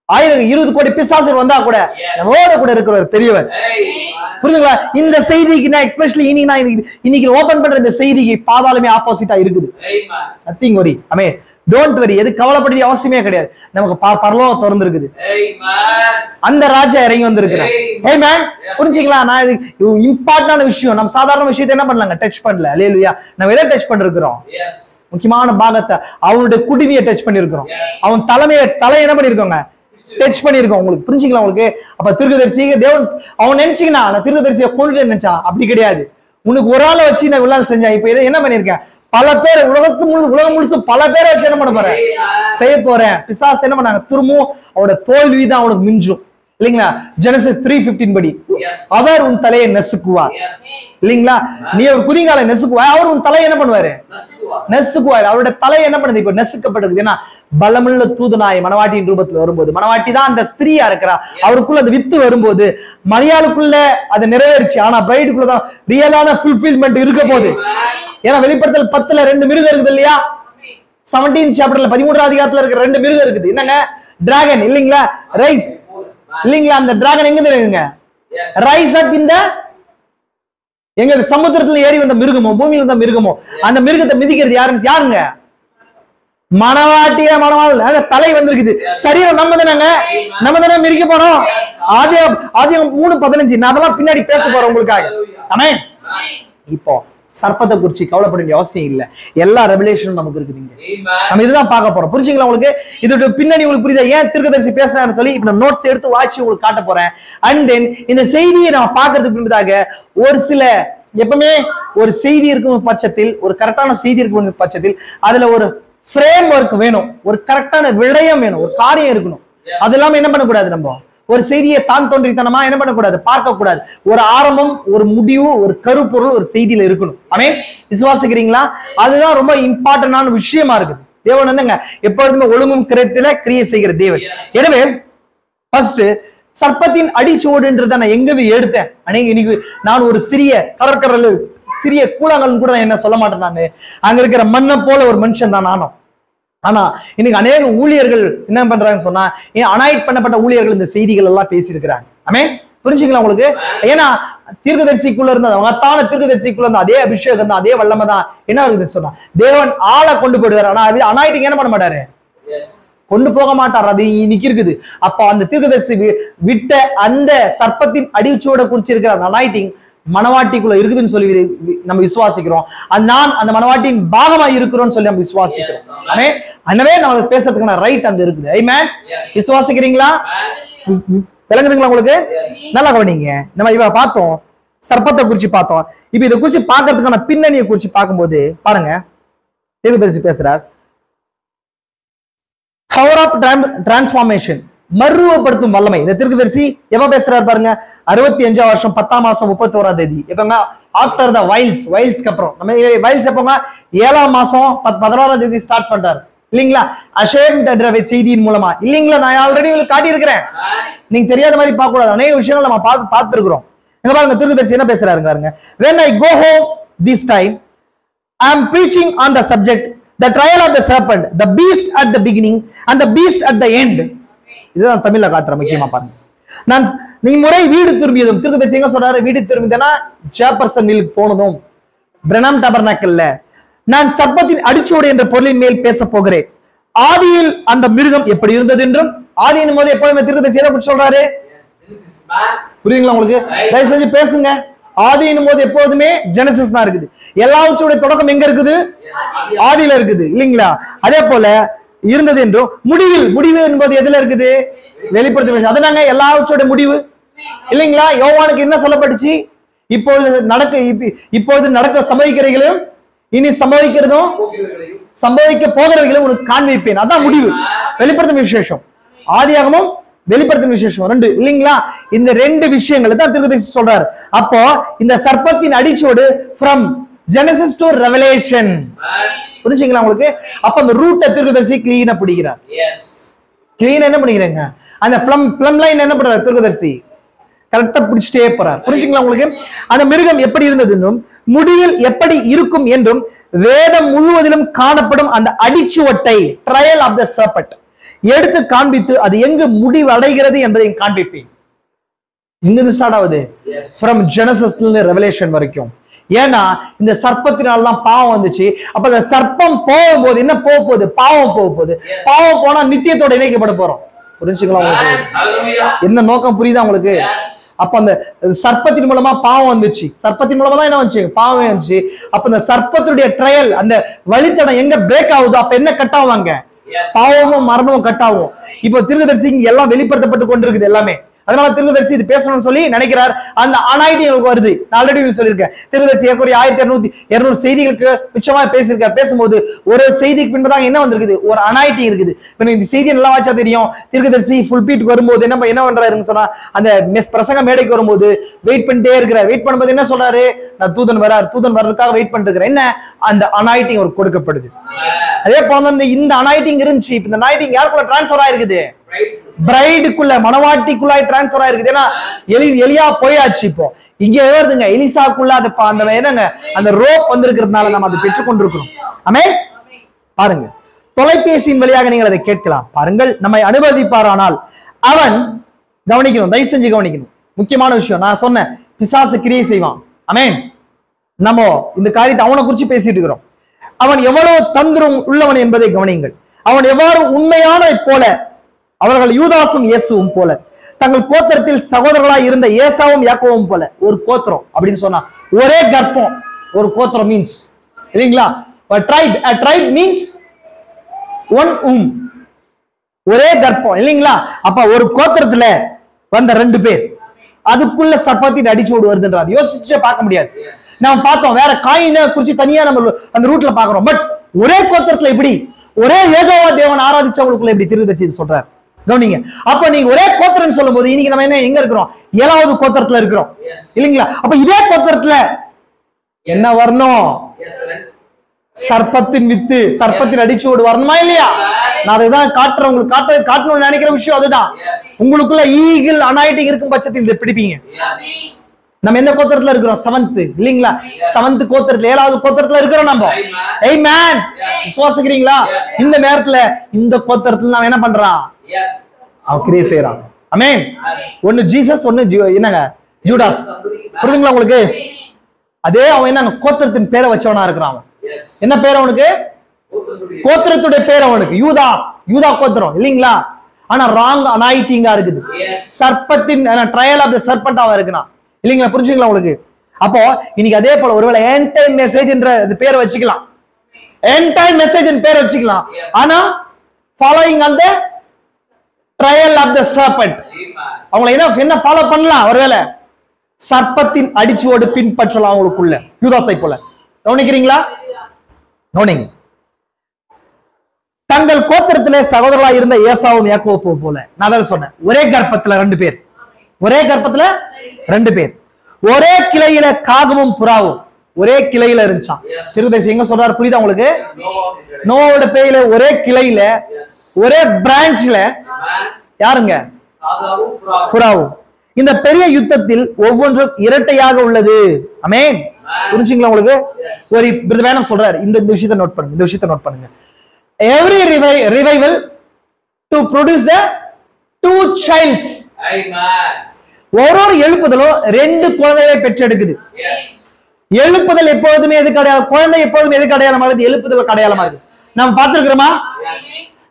1000-20 கோடி பிசாசுகள் வந்தா கூட நம்மோட கூட இருக்கிறவர் பெரியவர். புரியுதுங்களா? இந்த செய்திக்கு நான் எஸ்பெஷலி இன்னைக்கு ஓபன் பண்ற இந்த செய்திக்கு பாதாளமே ஆப்போசிட்டா இருக்குது. நத்திங் வரி. ஆமென். Don't worry. எது கவலைப்பட அவசியமே கிடையாது. நமக்கு பரலோகம் திறந்து இருக்குது. அந்த ராஜா இறங்கி வந்திருக்கிறார். ஆமென். புரிஞ்சுங்களா? நான் இது இம்பார்ட்டன்டான விஷயம். நம்ம சாதாரண விஷயத்தை என்ன பண்ணலாங்க, டச் பண்ணல. அல்லேலூயா. நம்ம எதை டச் பண்ணிருக்கிறோம், முக்கியமான பாகத்தை, அவனுடைய குடிமையை டச் பண்ணிருக்கிறோம். அவன் தலையை என்ன பண்ணிருக்கோங்க, டச் பண்ணிருக்கோம். உங்களுக்கு புரிஞ்சுங்களா? உங்களுக்கு அப்ப தீர்க்கதரிசி தேவன் அவன் நினைச்சீங்கன்னா, நான் தீர்க்கதரிசியை கொண்டு நினைச்சா அப்படி கிடையாது. உனக்கு ஒரு ஆளை வச்சு நான் இவ்வளவு செஞ்சேன். இப்ப என்ன பண்ணிருக்கேன், பல பேர் உலகம் முழுசும் பல பேரை வச்சு என்ன பண்ண போறேன், செய்ய போறேன். பிசாசு என்ன பண்ணாங்க, திரும்பவும் அவரோட தோல்விதான் அவனுக்கு மிஞ்சும் இல்லைங்களா? ஜெனசிஸ் 3:15 படி அவர் உன் தலையை நசுக்குவார் இல்லீங்களா? நீ ஒரு குதிங்காலை நெசுக்குவாய், அவர் உன் தலையை என்ன பண்ணுவாரு? நெசுக்குவார். அவருடைய தலை என்ன பண்ணுது? இப்ப நெசுக்கப்பட்டிருக்கு. ஏன்னா பலமுள்ள தூதனாய் மணவாட்டியின் ரூபத்துல வரும்போது, மணவாட்டி தான் அந்த ஸ்திரீயா இருக்கிறா, அவருக்குள்ள அந்த வித்து வரும்போது மரியாளுக்குள்ள அதை நிறைவேறிச்சு. ஆனா பிரைடுக்குள்ளதான் ரியலான ஃபுல்ஃபில்மெண்ட் இருக்க போகுது. ஏன்னா வெளிப்படுத்தல் 10ல 2 மிருகம் இருக்குது இல்லையா? 17 சாப்டர்ல 13ஆம் அதிகாரத்துல இருக்கிற 2 மிருகம் இருக்குது. என்னங்க? டிராகன் இல்லீங்களா? ரைஸ் இல்லீங்களா? அந்த டிராகன் எங்க இருக்குங்க? ரைஸ் அப் இந்த எங்க சமுத்திரத்துல ஏறி வந்த மிருகமோ, பூமியில இருந்த மிருகமோ, அந்த மிருகத்தை மிதிக்கிறது யாருங்க? மணவாட்டிய மணவாள் தலை வந்திருக்குது. சரீரம் நம்ம தானே மிதிக்க போறோம். ஆதியாகமம் 3:15. நான் அதெல்லாம் பின்னாடி பேச போறேன் உங்களுக்காக. ஆமென். இப்போ சர்ப்பத்தை குறிச்சு கவலைப்பட வேண்டிய அவசியம் இல்ல. எல்லா ரெவலேஷனும் நமக்கு இருக்குதுங்க. நம்ம இதுதான் பார்க்க போறோம். புரிஞ்சுங்களா உங்களுக்கு? இதோட பின்னணி உங்களுக்கு புரியுதா? ஏன் தீர்க்கதரிசி பேசுறாருன்னு சொல்லி இப்ப நான் நோட்ஸ் எடுத்து வாட்சி உங்களுக்கு காட்ட போறேன். அண்ட் தென் இந்த செய்தியை நம்ம பார்க்கறதுக்கு முன்னதாக ஒரு சில, எப்பவுமே ஒரு செய்தி இருக்கும் பட்சத்தில், ஒரு கரெக்டான செய்தி இருக்கும் பட்சத்தில் அதுல ஒரு ஃப்ரேம் ஒர்க் வேணும், ஒரு கரெக்டான விடயம் வேணும், ஒரு காரியம் இருக்கணும். அது இல்லாம என்ன பண்ணக்கூடாது? நம்ம ஒரு செய்தியை தான் தோன்றித்தனமா என்ன பண்ணக்கூடாது? பார்க்க கூடாது. ஒரு ஆரம்பம், ஒரு முடிவு, ஒரு கருப்பொருள் ஒரு செய்தியில இருக்கணும். ஆமென். விசுவாசிக்கிறீங்களா? அதுதான் ரொம்ப இம்பார்ட்டன்டான விஷயமா இருக்குது. தேவன் வந்துங்க எப்பொழுதுமே ஒழுங்கும் கிரயத்தில கிரியை செய்கிற தேவன். எனவே ஃபர்ஸ்ட் சர்ப்பத்தின் அடிச்சுவடுன்றத நான் எங்க எடுத்தேன்? இன்னைக்கு நான் ஒரு சிறிய கடற்கரையில் சிறிய கூழாங்கல் கூட என்ன சொல்ல மாட்டேன். நான் அங்க இருக்கிற மண்ணை போல ஒரு மனுஷன் தான் நானும். ஆனா இன்னைக்கு அநேக ஊழியர்கள் என்ன பண்றாங்கன்னு சொன்னா, அனாய்ட் பண்ணப்பட்ட ஊழியர்கள் இந்த செய்திகள் எல்லாம் பேசியிருக்கிறாங்க. ஆமென். புரிஞ்சுங்களா உங்களுக்கு? ஏன்னா தீர்க்கதரிசிக்குள்ள இருந்த மகத்தான தீர்க்கதரிசிக்குள்ள இருந்த அதே அபிஷேகம் தான், அதே வல்லமை தான் என்ன இருக்குதுன்னு சொன்னா, தேவன் ஆளை கொண்டு போயிடுவார். ஆனா அனாய்டிங் என்ன பண்ண மாட்டாரு? கொண்டு போக மாட்டார். அது இன்னைக்கு இருக்குது. அப்ப அந்த தீர்க்கதரிசி விட்ட அந்த சர்ப்பத்தின் அடிச்சோட குறிச்சிருக்கிற அந்த அனாய்டிங் மணவாட்டிக்குள்ள இருக்குதுன்னு சொல்லி நம்ம விசுவாசிக்கிறோம். நான் அந்த மணவாட்டியின் பாகமா இருக்கிறோம்னு சொல்லி நம்ம விசுவாசிக்கிறோம். எனவே நம்மளுக்கு பேசுறதுக்கான ரைட் அங்க இருக்குது. ஆமென். விசுவாசிக்கிறீங்களா? விளங்குதுங்களா உங்களுக்கு? நல்லா கவனிங்க. நம்ம இவ பார்த்தோம், சர்ப்பத்தை குறிச்சு பார்த்தோம். இப்ப இதை குறிச்சு பார்க்கறதுக்கான பின்னணியை குறிச்சு பார்க்கும்போது பாருங்க, தீர்க்கதரிசி பேசுறார். பவர் ஆஃப் டிரான்ஸ்ஃபார்மேஷன், மறுரூபப்படுத்தும் வல்லமை. இந்த தீர்க்கதரிசி எப்ப பேசுறாரு பாருங்க, 65ஆம் வருஷம் 10ஆம் மாசம் 31ஆம் தேதி. எப்பங்க? ஆஃப்டர் த வைல்ஸ்க்கு அப்புறம். நம்ம வைல்ஸ் எப்பங்க? 7ஆம் மாசம் 16ஆம் தேதி ஸ்டார்ட் பண்றாரு இல்லீங்களா? அஷேம்ட் என்ற செய்தியின் மூலமா இல்லீங்களா? நான் ஆல்ரெடி உங்களுக்கு காட்டி இருக்கிறேன். நீங்க தெரியாத மாதிரி பார்க்க கூடாது. அநேக விஷயங்கள் நம்ம பார்த்து இருக்கிறோம். எங்க பாருங்க தீர்க்கதரிசி என்ன பேசுறாருங்க பாருங்க. When I go home this time, I am preaching on the subject, the trial of the serpent, the beast at the beginning and the beast at the end. இதுதான் தமிழ்ல காட்டுற முக்கியமா பாருங்க. நான் நீ முறை வீடு திரும்பியதும், தீர்க்கதரிசி எங்க சொல்றாரு? வீடு திரும்பியதுன்னா ஜெபர்சன் ஹில்லுக்கு போனதும், பிரனம் டபர்னாக்கல்ல நான் சர்ப்பத்தின் அடிச்சோடு என்ற பொருளின் மேல் பேச போகிறேன். ஆதியில் அந்த மிருகம் எப்படி இருந்தது என்றும், ஆதியின் போது எப்போதுமே தீர்க்கதரிசி எதை குறித்து சொல்றாரு? புரியுங்களா உங்களுக்கு? தயவு செஞ்சு பேசுங்க. ஆதியின் போது எப்போதுமே ஜெனசிஸ் தான் இருக்குது. எல்லாவற்றோட தொடக்கம் எங்க இருக்குது? ஆதியில இருக்குது இல்லீங்களா? அதே போல இருந்தது என்றும், முடிவு என்பது எதுல இருக்குது? வெளிப்படுத்த. அதனாங்க எல்லாவற்றோட முடிவு இல்லீங்களா? யோவானுக்கு என்ன சொல்லப்பட்டுச்சு? இப்பொழுது நடக்க சம்பவிக்கிறவர்களும் இனி சம்பவிக்கிறதும் சம்பவிக்க போகிறவர்களும் உனக்கு காண்பிப்பேன். அதான் முடிவு. வெளிப்படுத்தும் விசேஷம் ஆதியாகமும் வெளிப்படுத்தும் விசேஷம் 2 இல்லீங்களா? இந்த 2 விஷயங்களை தான் தீர்க்கதரிசி சொல்றாரு. அப்போ இந்த சர்ப்பத்தின் அடிச்சோடு from Genesis to Revelation. புரிஞ்சுங்களா உங்களுக்கு? அப்ப அந்த ரூட்டை தீர்க்கதரிசி கிளீனா பிடிக்கிறார். கிளீனா என்ன பண்ணிக்கிறீங்க? அந்த ப்ளம் லைன் என்ன பண்றாரு தீர்க்கதரிசி? கரெக்டா பிடிச்சிட்டே போறார். புரிஞ்சுங்களா உங்களுக்கு? அந்த மிருகம் எப்படி இருந்தது என்றும், முடிவில் எப்படி இருக்கும் என்றும், வேதம் முழுவதிலும் காணப்படும் அந்த அடிச்சுவட்டை ட்ரையல் ஆஃப் த சர்பெண்ட் எடுத்து காண்பித்து அது எங்கு முடிவடைகிறது என்பதை காண்பிப்பேன். இங்கிருந்து ஸ்டார்ட் ஆகுது ஃப்ரம் ஜெனசிஸ்ல ரெவலேஷன் வரைக்கும். ஏன்னா இந்த சர்ப்பத்தினால்தான் பாவம் வந்துச்சு. அப்ப அந்த சர்ப்பம் போகும்போது என்ன போக போகுது? பாவம் போக போகுது. பாவம் போனா நித்தியத்தோட இணைக்கப்பட போறோம். புரிஞ்சுங்களா உங்களுக்கு? என்ன நோக்கம் புரியுதா உங்களுக்கு? அப்ப அந்த சர்ப்பத்தின் மூலமா பாவம் வந்துச்சு. சர்ப்பத்தின் மூலமா தான் என்ன வந்துச்சு? பாவம் வந்துச்சு. அப்ப அந்த சர்ப்பத்துடைய ட்ரையல், அந்த வழித்தடம் எங்க பிரேக் ஆகுதோ அப்ப என்ன கட் ஆவாங்க? பாவமும் மரணமும் கட் ஆகும். இப்ப தீர்க்கதரிசி எல்லாம் வெளிப்படுத்தப்பட்டு கொண்டிருக்குது எல்லாமே. அதனால தீர்க்கதரிசி இது பேசணும்னு சொல்லி நினைக்கிறார். அந்த அனாயிட்டிங் வருது. நான் ஆல்ரெடி சொல்லியிருக்கேன், தீர்க்கதரிசி 1200 செய்திகளுக்கு மிச்சமா பேசியிருக்கார். பேசும்போது ஒரு செய்திக்கு பின்பதாக என்ன வந்திருக்குது, ஒரு அனாயிட்டிங் இருக்குது. இப்ப இந்த செய்தியை நல்லா வாச்சா தெரியும். தீர்க்கதரிசி ஃபுல் பீட் வரும்போது என்ன பண்றாருன்னு சொன்னா, அந்த பிரசங்க மேடைக்கு வரும்போது வெயிட் பண்ணிட்டே இருக்கிறார். வெயிட் பண்ணும்போது என்ன சொல்றாரு, நான் தூதன் வர்றதுக்காக வெயிட் பண்ணிட்டு இருக்கிறேன். என்ன, அந்த அனாயிட்டிங் அவருக்கு கொடுக்கப்படுது. அதே போல இந்த அனாயிட்டிங் இருந்துச்சு. இந்த அனாயிட்டிங் யாருக்குள்ள டிரான்ஸ்ஃபர் ஆயிருக்குது, பிரைடுக்குள்ள, மணவாட்டிக்குள்ள டிரான்ஸ்ஃபர் ஆயிருக்குது. ஏன்னா எலியா போயாச்சு. இப்போ இங்க வருதுங்க எலிசாக்குள்ள அந்த என்னங்க அந்த ரோப் வந்திருக்கிறதுனால நம்ம அதை பெற்றுக் கொண்டிருக்கிறோம். ஆமென். பாருங்க, தொலைபேசியின் வழியாக நீங்கள் அதை கேட்கலாம். பாருங்கள், நம்மை அனுமதிப்பாரானால் அவன் கவனிக்கணும், தயவு செஞ்சு கவனிக்கணும். முக்கியமான விஷயம் நான் சொன்னேன், பிசாசு கிரியை செய்வான். ஆமென். நம்ம இந்த காரியத்தை அவனை குறிச்சு பேசிட்டு இருக்கிறோம். அவன் எவ்வளவு தந்திரம் உள்ளவன் என்பதை கவனியுங்கள். அவன் எவ்வாறு உண்மையான போல, அவர்கள் யூதாசும் இயேசுவும் போல, தங்கள் கோத்திரத்தில் சகோதரர்களாய் இருந்த ஏசாவும் யாக்கோவும் போல. ஒரு கோத்திரம் அப்படின்னு சொன்னா ஒரே கர்ப்பம். ஒரு கோத்திரம் மீன்ஸ் இல்லைங்களா, a tribe means one womb, ஒரே கர்ப்பம் இல்லைங்களா. அப்ப ஒரு கோத்திரத்துல வந்த 2 பேர், அதுக்குள்ள சர்ப்பத்தின் அடிச்சோடு வருதுன்றார். யோசிச்சு பார்க்க முடியாது. நம்ம பார்த்தோம், வேற காயினை குறிச்சு தனியா நம்ம அந்த ரூட்ல பாக்குறோம். பட் ஒரே கோத்திரத்துல எப்படி, ஒரே ஏகோவா தேவன் ஆராதிச்சவங்களுக்குள்ள எப்படி தீர்க்கதரிசி சொல்றார். கவனிங்க. அப்ப நீங்க ஒரே கோத்திரம் சொல்லும் போது இன்னைக்கு நம்ம என்ன எங்க இருக்கிறோம், 7வது கோத்திரத்துல இருக்கிறோம் இல்லைங்களா. அப்ப இதே கோத்திரத்துல என்ன வரணும், சர்ப்பத்தின் வித்து, சர்ப்பத்தின் அடிச்சோடு வரணுமா இல்லையா. நான் அதுதான் காட்டுறேன் உங்களுக்கு, காட்டணும்னு நினைக்கிற விஷயம் அதுதான். உங்களுக்குள்ள ஈகிள் அனாயிட்டிங் இருக்கும் பட்சத்தில் இதை பிடிப்பீங்க. நம்ம எந்த கோத்திரத்துல இருக்கிறோம், 7th இல்லீங்களா. 7th கோத்திரத்துல, 7வது கோத்திரத்துல இருக்கிறோம் நம்ம. ஆமென். விசுவாசிக்கிறீங்களா? இந்த நேரத்துல இந்த கோத்திரத்துல நாம என்ன பண்றான், அவன் கிரியை செய்யறான். ஆமென். ஒன்னு ஜீசஸ், ஒன்னு என்னங்க ஜூடாஸ். புரியுதுங்களா உங்களுக்கு? அதே அவன் என்ன கோத்திரத்தின் பேரை வச்சவனா இருக்கிறான். என்ன பேர் அவனுக்கு, கோத்திரத்துடைய பேர் அவனுக்கு யூதா கோத்திரம் இல்லீங்களா. ஆனா ராங் அனாயிட்டிங்கா இருக்குது. சர்ப்பத்தின் ட்ரையல் ஆஃப் தி சர்பென்ட் அவன் இருக்கிறான் இல்லீங்களா. புரிஞ்சுங்களா உங்களுக்கு? அப்போ இன்னைக்கு அதே போல ஒருவேளை எண்ட் டைம் மெசேஜ் என்ற பேரை வச்சுக்கலாம், எண்ட் டைம் மெசேஜ் பேரை வச்சுக்கலாம். ஆனா following on the trial of the serpent, அவங்களை என்ன ஃபாலோ பண்ணலாம், ஒருவேளை சர்ப்பத்தின் அடிச்சோடு பின்பற்றலாம் அவங்களுக்குள்ள, யூதாசை போல. கவனிக்கிறீங்களா? கவனிங்க. தங்கள் கோத்திரத்திலே சகோதரர்களா இருந்த ஏசாவும் யாக்கோபும் போல. நான் தான் சொன்னேன், ஒரே கர்ப்பத்துல 2 பேர், ஒரே கர்ப்பத்துல 2 பேர், ஒரே கிளையில காகமும் புறாவும் ஒரே கிளையில இருந்துச்சான். தீர்க்கதரிசி எங்க சொல்றாரு புரியுதா உங்களுக்கு? நோவோட பேயில ஒரே கிளையில, ஒரே பிரான்ச்ல யாருங்க, புறாவும். இந்த பெரிய யுத்தத்தில் ஒவ்வொன்றும் இரட்டையாக உள்ளது. ஆமென். புரிஞ்சுங்களா உங்களுக்கு? ஒரு வேணும் சொல்றாரு, இந்த விஷயத்தை நோட் பண்ணுங்க, இந்த விஷயத்தை நோட் பண்ணுங்க. Every revival to produce the 2 childs. ஒரு எழுப்புதலும் 2 குழந்தைகளை பெற்றெடுக்குது. எழுப்புதல் எப்போதுமே எதுக்கு அடையாளம், குழந்தை எப்போதுமே எதுக்கு அடையாளமா இருக்குது, எழுப்புதல் அடையாளமா இருக்கு. நம்ம பார்த்திருக்கிறோமா?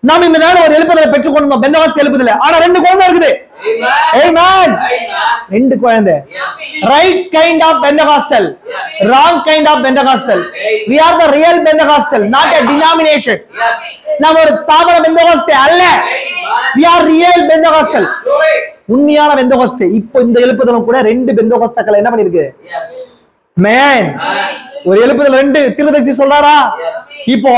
நாம் இந்த நாள் ஒரு எழுப்புதலை பெற்றுக்கொண்டோம், பெந்தகாஸ்து எழுப்புதல். ஆனா 2 குழந்தை இருக்குது. Amen. 2 குழந்தை. Right kind of Pentecostal, wrong kind of Pentecostal. We are the real Pentecostal, not a denomination. நாம் ஒரு ஸ்தாபன பெந்தகாஸ்தே அல்ல. We are real Pentecostal. உண்மையான பெந்தகாஸ்தே. இப்போ இந்த எழுப்புதலும் கூட 2 பெந்தகாஸ்தக்கள் என்ன பண்ணிருக்கு? Man. ஒரு எழுப்புதல் 2 தீர்க்கதரிசி சொல்றாரா? இப்போ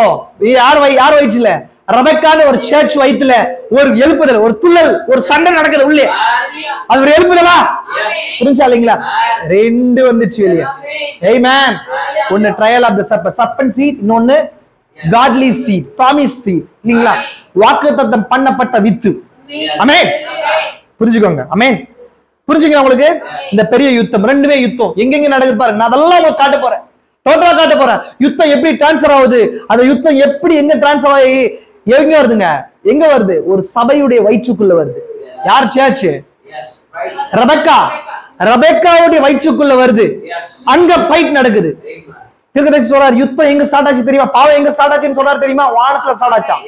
யார் வயிற்றுல, ரெபெக்கான்னு ஒரு சர்ச் வயித்துல ஒரு எழுப்புதல், ஒரு துள்ளல், ஒரு சண்டை நடக்குது உள்ளே. அது ஒரு எழுப்புதலா? புரிஞ்சா இல்லைங்களா? 2 வந்துச்சு வெளியே. ஆமென். ஒன்னு ட்ரையல் ஆஃப் தி சர்பென்ட் சீட், இன்னொன்னு காட்லி சீட், ப்ராமிஸ் சீட் இல்லீங்களா, வாக்குத்தத்தம் பண்ணப்பட்ட வித்து. ஆமென். புரிஞ்சுக்கோங்க. ஆமென். புரிஞ்சுங்க உங்களுக்கு? இந்த பெரிய யுத்தம், 2மே யுத்தம் எங்கெங்க நடக்குது பாருங்க. நான் அதெல்லாம் உங்களுக்கு காட்ட போறேன், டோட்டலா காட்ட போறேன். யுத்தம் எப்படி டிரான்ஸ்ஃபர் ஆகுது, அந்த யுத்தம் எப்படி எங்க டிரான்ஸ்ஃபர் ஆகி எங்க வருதுங்க, எங்க வருது, ஒரு சபையுடைய வயிற்றுக்குள்ள வருது. யார் சர்ச்? ரெபெக்காவுடைய வயிற்றுக்குள்ள வருது. அங்க ஃபைட் நடக்குது. தீர்க்கதரிசி சொல்றார், யுத்தம் எங்க ஸ்டார்ட் ஆச்சு தெரியுமா, பாவம் எங்க ஸ்டார்ட் ஆச்சுன்னு சொல்றாரு தெரியுமா? வானத்துல ஸ்டார்ட் ஆச்சா,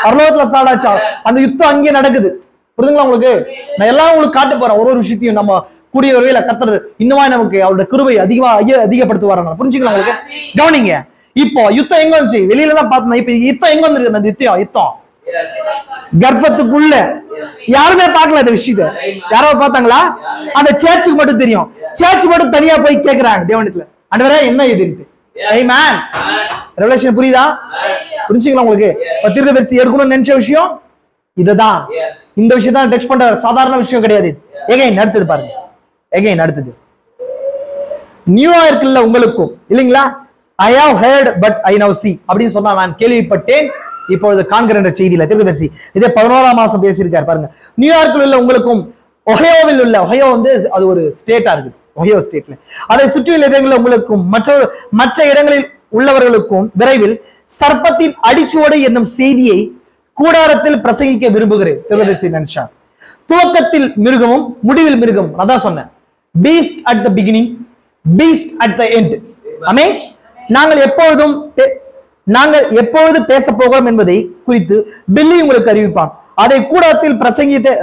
பரலோகத்துல ஸ்டார்ட் ஆச்சா. அந்த யுத்தம் அங்கே நடக்குது. புரியுதுங்களா உங்களுக்கு? நான் எல்லாம் உங்களுக்கு காட்ட போறேன். ஒரு விஷயத்தையும் நம்ம கூடிய வகையில கர்த்தர் இன்னுமா நமக்கு அவருடைய கிருபை அதிகப்படுத்துவாராங்க. புரிஞ்சுக்கலாம் உங்களுக்கு? கவனிங்க. இப்போ யுத்தம் எங்க வந்துச்சு, வெளியில தான் பார்த்தோம். இப்ப யுத்தம் எங்க வந்துருக்கு? அந்த யுத்தம் கர்ப்பத்துக்குள்ள யாருமே பார்க்கல அந்த விஷயத்த. யாராவது பார்த்தாங்களா? அந்த சேர்ச்சுக்கு மட்டும் தெரியும். சேர்ச் மட்டும் தனியா போய் கேக்குறாங்க தேவனிடத்துல, ஆண்டவரே என்ன இதுன்ட்டு. ஆமென். ரெவலேஷன் புரியுதா? புரிஞ்சுங்களா உங்களுக்கு? தீர்க்கதரிசி எடுக்கணும்னு நினைச்ச விஷயம் இதுதான். இந்த விஷயம் தான் டச் பண்ற சாதாரண விஷயம் கிடையாது. எகைன் அடுத்தது பாருங்க. எகைன் அடுத்தது நியூயார்க்ல உங்களுக்கும் இல்லைங்களா? I have heard but I now see அப்படின்னு சொன்னா, நான் கேள்விப்பட்டேன் இப்பொழுது காண்கிற என்ற செய்தியில தீர்க்கதரிசி இதே 11ஆம் மாசம் பேசியிருக்காரு பாருங்க. நியூயார்க்கில் உள்ள உங்களுக்கும் ஒஹையோவில் உள்ள, ஒஹையோ வந்து அது ஒரு ஸ்டேட்டா இருக்குது, ஒஹையோ ஸ்டேட்ல, அதை சுற்றியுள்ள இடங்களில் உங்களுக்கும் மற்ற இடங்களில் உள்ளவர்களுக்கும் விரைவில் சர்ப்பத்தின் அடிச்சுவடை என்னும் செய்தியை கூடாரத்தில் பிரசங்கிக்க விரும்புகிறேன். தீர்க்கதரிசி நினைச்சா துவக்கத்தில் மிருகமும் முடிவில் மிருகம். அதான் சொன்னேன், beast at the beginning, beast at the end. Amen. நாங்கள் எப்பொழுது பேச போகிறோம் என்பதை குறித்து பில்லி உங்களுக்கு அறிவிப்பான். அதை கூடத்தில்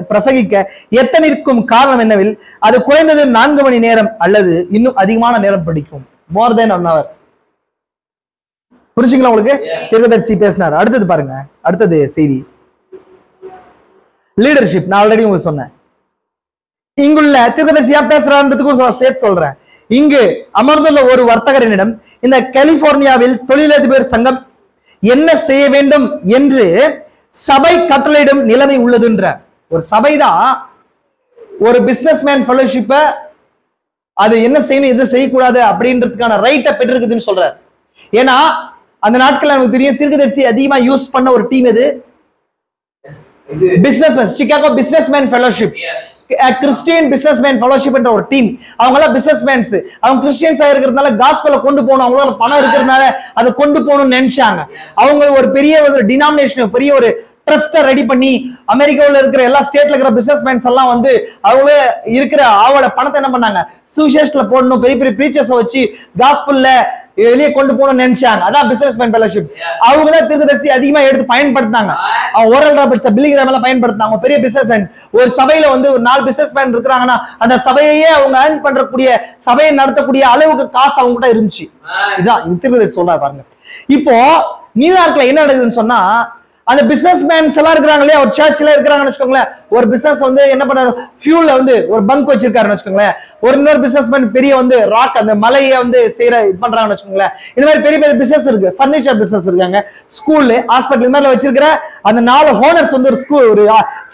பிரசங்கிக்க எத்தனிற்கும் காரணம் என்னவில் அது குறைந்தது 4 மணி நேரம் அல்லது இன்னும் அதிகமான நேரம் பிடிக்கும். மோர் தென் 1 hour. புரிஞ்சுங்களா உங்களுக்கு? தீர்க்கதரிசி பேசினார். அடுத்தது பாருங்க, அடுத்தது செய்தி லீடர்ஷிப். நான் ஆல்ரெடி உங்களுக்கு சொன்னேன், இங்குள்ள தீர்க்கதரிசியா பேசுறான்றதுக்கும் சேர்த்து சொல்றேன். இங்கு அமர்ந்துள்ள ஒரு வர்த்தகரிடம் இந்த கலிபோர்னியாவில் தொழிலதிபர் சங்கம் என்ன செய்ய வேண்டும் என்று சபை கட்டளையிடும் நிலைமை உள்ளதுன்ற ஒரு சபைதான் ஒரு பிசினஸ்மேன் ஃபெலோஷிப்பை அது என்ன செய்யணும் எது செய்யக்கூடாது அப்படின்றதுக்கான ரைட்டை பெற்றிருக்குதுன்னு சொல்றாரு. ஏன்னா அந்த நாட்கள் நமக்கு தெரியும், தீர்க்கதரிசி அதிகமா யூஸ் பண்ண ஒரு டீம் எது? Businessman, Chicago businessman fellowship, Christian businessman fellowship என்ற ஒரு டீம். அவங்க எல்லாம் பிசினஸ்மேன்ஸ், அவங்க கிறிஸ்டியன்ஸா இருக்கிறதுனால காஸ்பலை கொண்டு போகணும், அவங்களால பணம் இருக்கிறதுனால அதை கொண்டு போகணும்னு நினைச்சாங்க. அவங்க ஒரு பெரிய ஒரு டினாமினேஷன், பெரிய ஒரு ட்ரஸ்ட ரெடி பண்ணி அமெரிக்காவில் இருக்கிற எல்லா ஸ்டேட்ல இருக்கிற பிசினஸ்மேன்ஸ் எல்லாம் வந்து அவங்களே இருக்கிற அவளோட பணத்தை என்ன பண்ணாங்க, சுவிசேஷத்துல போடணும், பெரிய பெரிய பிரீச்சர்ஸை வச்சு காஸ்பல்ல வெளியே கொண்டு போகணும்னு நினைச்சாங்க. அதான் பிசினஸ்மேன் ஃபெலோஷிப். அவங்க தான் தீர்க்கதரிசி அதிகமா எடுத்து பயன்படுத்தினாங்க. அவங்க ஓரல் ராபர்ட்ஸ், பில்லி கிராம் எல்லாம் பயன்படுத்தினாங்க. பெரிய பிசினஸ்மேன். ஒரு சபையில வந்து ஒரு 4 பிசினஸ்மேன் இருக்கிறாங்கன்னா அந்த சபையே அவங்க ஏர்ன் பண்றக்கூடிய, சபையை நடத்தக்கூடிய அளவுக்கு காசு அவங்க கிட்ட இருந்துச்சு. இதான் தீர்க்கதரிசி சொல்றாரு பாருங்க. இப்போ நியூயார்க்ல என்ன நடக்குதுன்னு சொன்னா, அந்த பிசினஸ்மேன்ஸ் எல்லாம் இருக்கிறாங்க இல்லையா, ஒரு சர்ச்ல இருக்கிறாங்கன்னு வச்சுக்கோங்களேன். ஒரு பிசினஸ் வந்து என்ன பண்றாரு, ஃபியூல்ல வந்து ஒரு பங்க் வச்சிருக்காருன்னு வச்சுக்கோங்களேன். ஒரு இன்னொரு பிசினஸ்மேன் பெரிய வந்து ராக், அந்த மலையை வந்து செய்யற இது பண்றாங்கன்னு வச்சுக்கோங்களேன். இந்த மாதிரி பெரிய பெரிய பிசினஸ் இருக்கு, பர்னிச்சர் பிசினஸ் இருக்காங்க, ஸ்கூல், ஹாஸ்பிட்டல், இந்த மாதிரி வச்சிருக்கிற அந்த 4 ஓனர்ஸ் வந்து ஒரு ஸ்கூல், ஒரு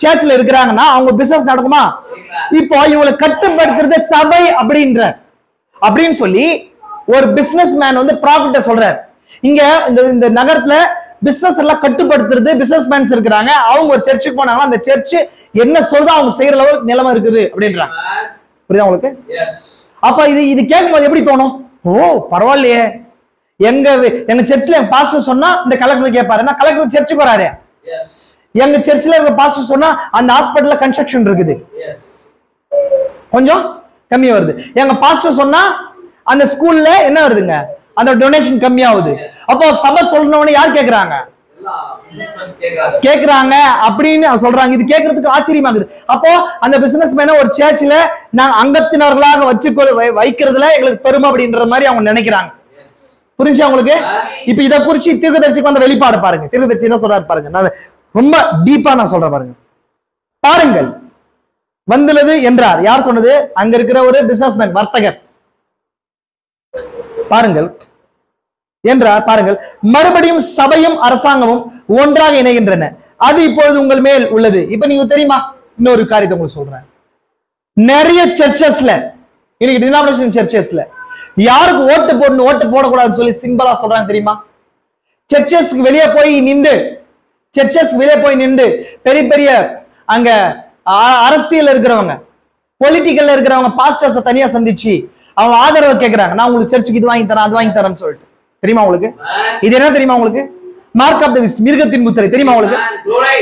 சர்ச்ல இருக்கிறாங்கன்னா அவங்க பிசினஸ் நடக்குமா? இப்போ இவங்களை கட்டுப்படுத்துறது சபை அப்படின்னு சொல்லி ஒரு பிசினஸ் மேன் வந்து ப்ராஃபிட்ட சொல்றாரு. இங்க இந்த நகரத்துல பிசினஸ் எல்லாம் கட்டுப்படுத்துறது பிசினஸ்மேன்ஸ் இருக்கிறாங்க. அவங்க ஒரு சர்ச்சுக்கு போனாங்கன்னா அந்த சர்ச் என்ன சொல்றதோ அவங்க செய்யற அளவுக்கு நிலைமை இருக்குது அப்படின்றாங்க. புரியுதா உங்களுக்கு? அப்ப இது கேட்கும்போது எப்படி தோணும்? ஓ பரவாயில்லையே, எங்க சர்ச்ல எங்க பாஸ்டர் சொன்னா இந்த கலெக்டர் கேட்பாரு, நான் கலெக்டர் சர்ச்சுக்கு வராரு. எங்க சர்ச்ல இருக்க பாஸ்டர் சொன்னா அந்த ஹாஸ்பிட்டல்ல கன்ஸ்ட்ரக்ஷன் இருக்குது, கொஞ்சம் கம்மியா வருது. எங்க பாஸ்டர் சொன்னா அந்த ஸ்கூல்ல என்ன வருதுங்க, அந்த டொனேஷன் கம்மியாகுது. அப்போ சபை சொல்லணும்னு யார் கேக்குறாங்க அப்படின்னு சொல்றாங்க. இது கேட்கறதுக்கு ஆச்சரியமா இருக்குது. அப்போ அந்த பிசினஸ் மேன ஒரு சர்ச்ல நாங்க அங்கத்தினர்களாக வைக்கிறதுல எங்களுக்கு பெருமை அப்படின்ற மாதிரி அவங்க நினைக்கிறாங்க. புரிஞ்சு அவங்களுக்கு? இப்ப இதை குறிச்சு தீர்க்கதரிசிக்கு வந்த வெளிப்பாடு பாருங்க. தீர்க்கதரிசி என்ன சொல்றாரு பாருங்க, நான் ரொம்ப டீப்பா நான் சொல்றேன் பாருங்க. பாருங்கள் வந்துள்ளது என்றார். யார் சொன்னது? அங்க இருக்கிற ஒரு பிசினஸ்மேன், வர்த்தகர். பாருங்கள் என்றார். பாருங்கள், மறுபடியும் சபையும் அரசாங்கமும் ஒன்றாக இணைகின்றன, அது இப்பொழுது உங்கள் மேல் உள்ளது. இப்ப நீங்க தெரியுமா, இன்னொரு காரியத்தை உங்களுக்கு சொல்றேன். நிறைய சர்ச்சஸ்ல, இன்னைக்கு டினாமினேஷன் சர்ச்சஸ்ல யாருக்கு ஓட்டு போடணும் ஓட்டு போடக்கூடாதுன்னு சொல்லி சிம்பிளா சொல்றாங்க தெரியுமா? சர்ச்சஸ்க்கு வெளியே போய் நின்று பெரிய பெரிய அங்க அரசியல் இருக்கிறவங்க, பொலிட்டிக்கல்ல இருக்கிறவங்க பாஸ்டர்ஸ் தனியா சந்திச்சு அவங்க ஆதரவை கேட்கிறாங்க. நான் உங்களுக்கு சர்ச்சுக்கு இது வாங்கி தரேன், அது வாங்கி தரேன்னு சொல்லிட்டு. தெரியுமா உங்களுக்கு? இது என்ன தெரியுமா உங்களுக்கு? மார்க் ஆஃப் தி பீஸ்ட், மிருகத்தின் முத்திரை. தெரியுமா உங்களுக்கு?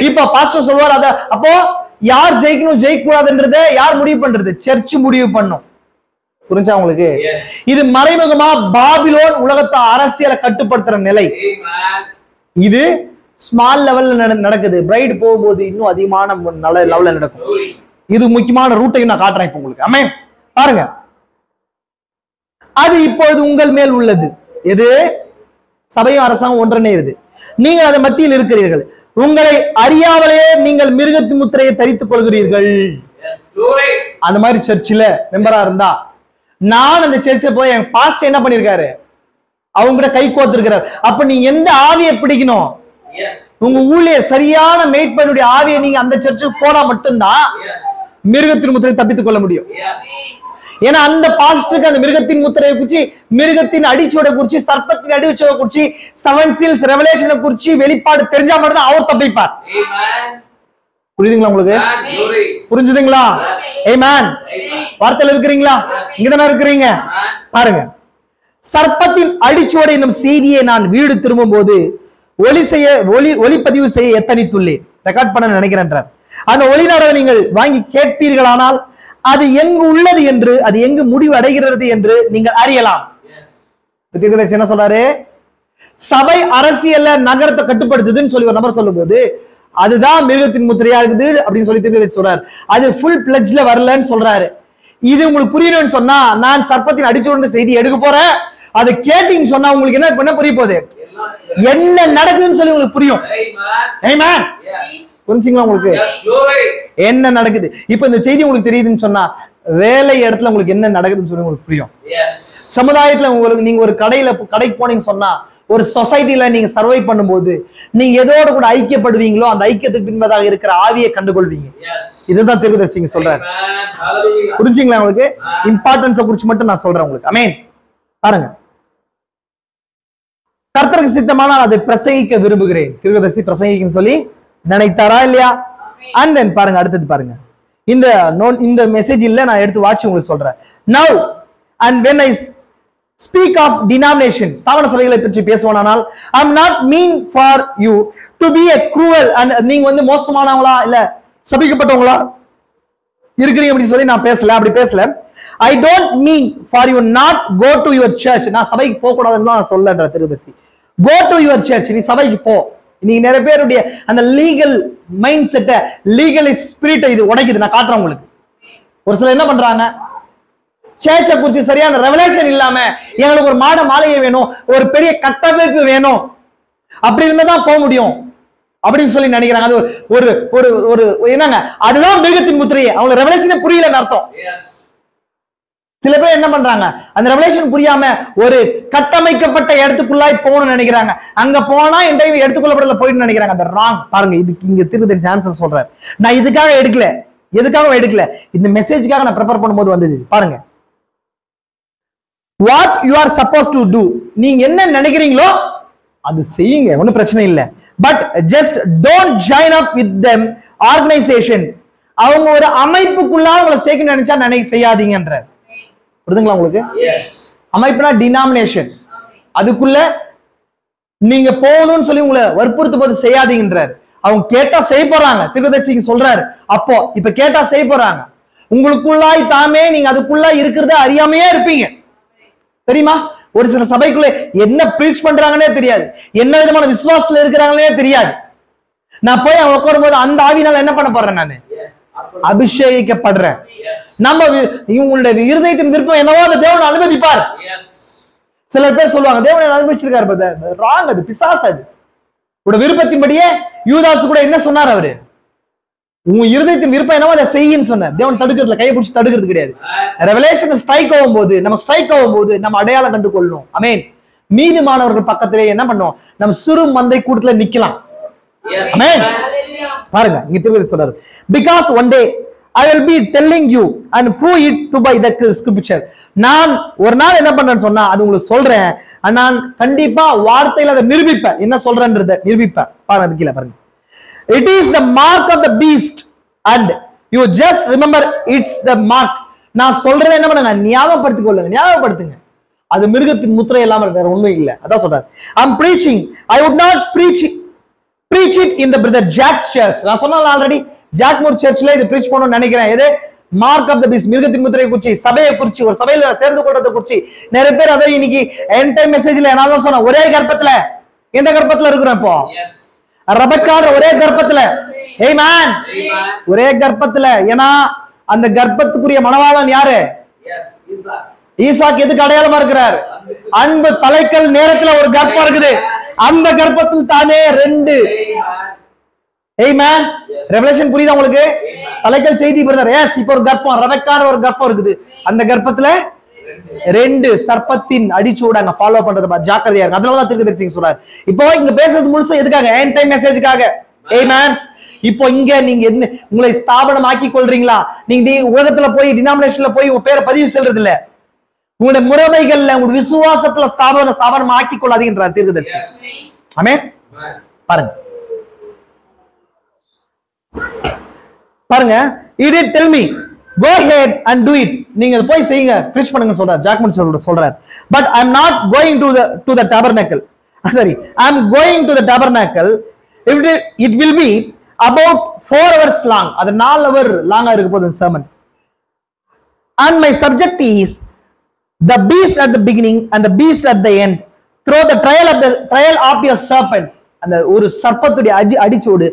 இப்ப பாஸ்டர் சொல்வார் அத. அப்போ யார் ஜெயிக்கணும் ஜெயிக்க கூடாதுன்றதை யார் முடிவு பண்றது? சர்ச் முடிவு பண்ணும். புரிஞ்சா உங்களுக்கு? இது மறைமுகமா பாபிலோன் உலகத்தை அரசியலை கட்டுப்படுத்துற நிலை. இது ஸ்மால் லெவல்ல நடக்குது. பிரைட் போகும்போது இன்னும் அதிகமான நல்ல லெவல்ல நடக்கும். இது முக்கியமான ரூட்டையும் நான் காட்டுறேன் இப்ப உங்களுக்கு. ஆமென். பாருங்க, அது இப்பொழுது உங்கள் மேல் உள்ளது. எது? சபையும் அரசாங்கம் ஒன்றனே இருது. நீங்க அதன் மத்தியில் இருக்கிறீர்கள். உங்களை அறியாமலேயே நீங்கள் மிருகத்தின் முத்திரையை தரித்துக் கொள்கிறீர்கள். அந்த மாதிரி சர்ச்சில் மெம்பரா இருந்தா, நான் அந்த சர்ச்சில் போய் என் பாஸ்டர் என்ன பண்ணிருக்காரு, அவங்க கூட கை கோத்திருக்கிறார். அப்ப நீங்க எந்த ஆவியை பிடிக்கணும்? உங்க ஊழியர் சரியான மேய்ப்பனுடைய ஆவியை நீங்க அந்த சர்ச்சுக்கு போனா மட்டும்தான் மிருகத்தின் முத்திரையை தப்பித்துக் கொள்ள முடியும். ஏன்னா அந்த பாஸ்டருக்கு அந்த மிருகத்தின் முத்திரையை குறிச்சு, மிருகத்தின் அடிச்சோட குறிச்சு, சர்ப்பத்தின் அடிச்சோட குறிச்சு, 7 seals ரெவலேஷனை குறிச்சு வெளிப்பாடு தெரிஞ்சா மட்டும்தான் அவர் தப்பிப்பார். புரியுதுங்களா உங்களுக்கு? புரிஞ்சுதுங்களா? ஆமென். வார்த்தையில இருக்கிறீங்களா? இங்கதானே இருக்கிறீங்க? பாருங்க, சர்ப்பத்தின் அடிச்சோட என்னும் செய்தியை நான் வீடு திரும்பும் போது ஒளிப்பதிவு செய்ய எத்தனித்துள்ளேன். ரெக்கார்ட் பண்ண நினைக்கிறேன்றார். அந்த ஒளிநாடகம் நீங்கள் வாங்கி கேட்பீர்களானால் அது எங்கு உள்ளது என்று, அது எங்கு முடிவு அடைகிறது என்று நீங்கள் அறியலாம். என்ன சொல்றாரு? சபை அரசியல்ல நகரத்தை கட்டுப்படுத்துதுன்னு சொல்லி ஒரு நபர் சொல்லும் போது அதுதான் மிருகத்தின் முத்திரையா இருக்குது அப்படின்னு சொல்லி திருப்பதி சொல்றாரு. அது ஃபுல் பிளட்ஜ்ல வரலன்னு சொல்றாரு. இது உங்களுக்கு புரியணும்னு சொன்னா, நான் சர்ப்பத்தின் அடிச்சோடு செய்தி எடுக்க போறேன், அதை கேட்டீங்கன்னு சொன்னா உங்களுக்கு என்ன பண்ண புரிய போகுது, என்ன நடக்குதுன்னு சொல்லி உங்களுக்கு புரியும். ஆமென். புரிஞ்சுங்களா உங்களுக்கு என்ன நடக்குது? இப்ப இந்த செய்தி உங்களுக்கு தெரியுதுன்னு சொன்னா வேலை இடத்துல உங்களுக்கு என்ன நடக்குதுன்னு சொல்லி உங்களுக்கு புரியும். சமுதாயத்துல உங்களுக்கு, நீங்க ஒரு கடைக்கு போனீங்கன்னு சொன்னா, ஒரு சொசைட்டில நீங்க சர்வை பண்ணும்போது நீங்க எதோட கூட ஐக்கியப்படுவீங்களோ அந்த ஐக்கியத்துக்கு பின்பதாக இருக்கிற ஆவியை கண்டுகொள்வீங்க. இதுதான் தீர்க்கதரிசி சொல்றாரு. புரிஞ்சுங்களா உங்களுக்கு? இம்பார்ட்டன்ஸை குறிச்சு மட்டும் நான் சொல்றேன் உங்களுக்கு. ஆமென். பாருங்க, கர்த்தருக்கு சித்தமானால் அதை பிரசங்கிக்க விரும்புகிறேன். தீர்க்கதரிசி பிரசங்கிக்கன்னு சொல்லி நினைத்தாரா இல்லையா? அண்ட் தென் பாருங்க, அடுத்தது பாருங்க, இந்த மெசேஜ் இல்ல, நான் எடுத்து வாட்சி உங்களுக்கு சொல்றேன். Now and when I speak of denomination, ஸ்தாபன சபைகளை பற்றி பேசுவானால், I am not mean for you to be a cruel and நீங்க வந்து மோசமானவங்களா இல்ல சபிக்கப்பட்டவங்களா இருக்கிறீங்க அப்படி சொல்லி நான் பேசல, அப்படி பேசல. I don't mean for you not go to your church. நான் சபைக்கு போக கூடாதுன்னு நான் சொல்லன்ற திருதசி. Go to your church. நீ சபைக்கு போ. நீங்க நிறைய பேருடைய அந்த லீகல் மைண்ட் செட்டை, லீகல் ஸ்பிரிட்டை இது உடைக்குது. நான் காட்டுறேன் உங்களுக்கு. ஒரு சிலர் என்ன பண்றாங்க, சர்ச்சை குறிச்சு சரியான ரெவலேஷன் இல்லாம எங்களுக்கு ஒரு மாட மாளிகை வேணும், ஒரு பெரிய கட்டமைப்பு வேணும், அப்படி இருந்தாதான் போக முடியும் அப்படின்னு சொல்லி நினைக்கிறாங்க. அது ஒரு ஒரு ஒரு என்னங்க, அதுதான் மிருகத்தின் முத்திரையே. அவங்க ரெவலேஷனே புரியலன்னு அர்த்தம். சில பேர் என்ன பண்றாங்க, அந்த ரெவலேஷன் புரியாம ஒரு கட்டமைக்கப்பட்ட இடத்துக்குள்ளாய் போகணும்னு நினைக்கிறாங்க. அங்க போனா என் டைம் எடுத்துக்கொள்ளப்படல போயிட்டு நினைக்கிறாங்க. அந்த ராங். பாருங்க, இதுக்கு இங்க திருத்தரிசி ஆன்சர் சொல்றாரு. நான் இதுக்காக எடுக்கல, எதுக்காக எடுக்கல, இந்த மெசேஜ்க்காக நான் ப்ரிப்பேர் பண்ணும்போது வந்தது. பாருங்க, what you are supposed to do, நீங்க என்ன நினைக்கிறீங்களோ அது செய்யுங்க, ஒன்னும் பிரச்சனை இல்லை. But just don't join up with them organisation. அவங்க ஒரு அமைப்புக்குள்ள உங்களை சேர்க்க நினைச்சா செய்யாதீங்கன்ற. புரியுதுங்களா உங்களுக்கு? அமைப்புனா டினாமினேஷன், அதுக்குள்ள நீங்க போகணும்னு சொல்லி உங்களை வற்புறுத்தும் போது செய்யாதீங்கன்றார். அவங்க கேட்டா செய்ய போறாங்க, தீர்க்கதரிசிக்கு சொல்றாரு. அப்போ இப்ப கேட்டா செய்ய போறாங்க. உங்களுக்குள்ளாய் தாமே நீங்க அதுக்குள்ள இருக்கிறத அறியாமையே இருப்பீங்க. தெரியுமா? ஒரு சில சபைக்குள்ள என்ன பிரீச் பண்றாங்கன்னே தெரியாது, என்ன விதமான விசுவாசத்துல இருக்கிறாங்களே தெரியாது. நான் போய் அவங்க உட்காரும் போது அந்த ஆவினால என்ன பண்ண போறேன், நான் அபிஷேகிக்கப்படுறேன். நம்ம உங்களுடைய இருதயத்தின் விருப்பம் என்னவோ அந்த தேவன் அனுமதிப்பார். சில பேர் சொல்லுவாங்க தேவன் அனுமதிச்சிருக்காரு, ராங், அது பிசாசு. அது உங்களோட விருப்பத்தின்படியே யூதாசு கூட என்ன சொன்னார், அவரு உங்க இருதயத்தின் விருப்பம் என்னவோ அதை செய்யின்னு சொன்னார். தேவன் தடுக்கிறதுல, கையை பிடிச்சி தடுக்கிறது கிடையாது. ரெவலேஷன் ஸ்ட்ரைக் ஆகும்போது, நம்ம ஸ்ட்ரைக் ஆகும்போது நம்ம அடையாளம் கண்டு கொள்ளணும். ஆமென். மீதமானவர்கள் பக்கத்திலே என்ன பண்ணும், நம்ம சிறு மந்தை கூட்டத்துல நிக்கலாம். ஆமென். பாருங்க, இங்க திருப்பதி சொல்றாரு, because one day I will be telling you and prove it to by the scripture. நான் ஒரு நாள் என்ன பண்றேன்னு சொன்னா அது உங்களுக்கு சொல்றேன், நான் கண்டிப்பா வார்த்தையில அதை நிரூபிப்பேன். என்ன சொல்றேன்றதை நிரூபிப்பேன். பாருங்க, அது கீழே பாருங்க. It is the mark of the beast and you just remember it's the mark. நான் சொல்றேன், என்ன பண்ணுங்க, ஞாபகப்படுத்திக் கொள்ளுங்க, ஞாபகப்படுத்துங்க. அது மிருகத்தின் முத்திரை இல்லாம வேற ஒண்ணும் இல்லை. அதான் சொல்றாரு. I'm preaching, I would not preach it in the brother Jack's church. நான் சொன்னேன் ஆல்ரெடி, ஜாக்மூர் சர்ச்ல இது பிரீச் பண்ணணும்னு நினைக்கிறேன். எது? மார்க் ஆஃப் தி பீஸ்ட், மிருகத்தின் முத்திரையை குறிச்சி, சபையை குறிச்சி, ஒரு சபையில சேர்ந்து கொள்றதை குறிச்சி நிறைய பேர் அதை இன்னைக்கு எண்ட் டைம் மெசேஜ்ல நான் சொன்னேன், ஒரே கர்ப்பத்துல, எந்த கர்ப்பத்துல இருக்கிறோம் இப்போ? ரெபெக்காட ஒரே கர்ப்பத்துல. ஆமென். ஒரே கர்ப்பத்துல. ஏன்னா அந்த கர்ப்பத்துக்குரிய மணவாளன் யாரு? ஈசாக்கு. எதுக்கு அடையாளமா இருக்கிறார்? அன்பு தலைக்கல் நேரத்துல ஒரு கர்ப்பம் இருக்குது, அந்த கர்ப்பத்தில் தானே 2 ஆமென். ரெவலேஷன் புரியுதா உங்களுக்கு? தலைக்கல் செய்தி பிரதர். எஸ், இப்போ ஒரு கர்ப்பம், ரெபெக்கான ஒரு கர்ப்பம் இருக்குது. அந்த கர்ப்பத்துல 2 சர்ப்பத்தின் அடிச்சூட அங்க ஃபாலோ பண்றது ஜாக்கிரதையா இருக்கு. அதனாலதான் தீர்க்கதரிசி சொல்றாரு. இப்போ இங்க பேசுறது முழுசா எதுக்காக? எண்ட் டைம் மெசேஜ்க்காக. ஆமென். இப்போ இங்க நீங்க என்ன உங்களை ஸ்தாபனம் ஆக்கி கொள்றீங்களா? நீங்க உலகத்துல போய் டினாமினேஷன்ல போய் உங்க பேரை பதிவு செல்றது இல்ல. உங்களுடைய முறைமைகள்ல உங்க விசுவாசத்துல ஸ்தாபனம் ஆக்கி கொள்ளாதீங்கன்றார் தீர்க்கதரிசி. ஆமென். பாருங்க பாருங்க. he did tell me go ahead and do it. நீங்க போய் செய்யுங்க, preach பண்ணுங்க சொல்றார். ஜாக்மன் சொல்றார். but I'm not going to the tabernacle. sorry, I'm going to the tabernacle. It will be about 4 hours long. அது 4 hour லாங்கா இருக்க போகுது sermon. and my subject is the beast at the beginning and the beast at the end. through the trial of your serpent. அந்த ஒரு சர்ப்பத்துடைய அடிச்சோடு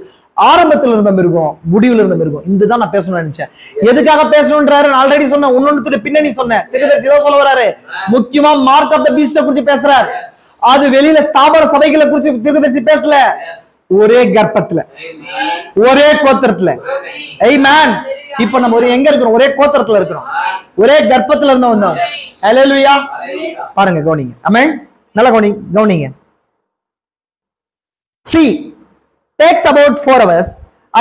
ஆரம்பத்துல இருந்த மிருகம், முடிவுல இருந்த மிருகம். இதுதான் நான் பேசணும்னு நினைச்சேன். எதுக்காக பேசணும்ன்றாரு நான் ஆல்ரெடி சொன்னேன். ஒன்னொன்னுடைய பின்னணி சொன்னேன். தீர்க்கதரிசி ஏதோ சொல்ல வராரு. முக்கியமா மார்க் ஆஃப் தி பீஸ்ட குறித்து பேசுறார். அது வெளியில ஸ்தாபன சபைகளை குறித்து தீர்க்கதரிசி பேசல. ஒரே கர்ப்பத்துல, ஒரே கோத்திரத்துல. ஆமென். இப்போ நம்ம எங்க இருக்கிறோம்? ஒரே கோத்திரத்துல இருக்கிறோம். ஒரே கர்ப்பத்துல இருந்து வந்தோம். ஹalleluya. பாருங்க, கவனிங்க. ஆமென். நல்லா கவனிங்க. see, takes about 4 hours.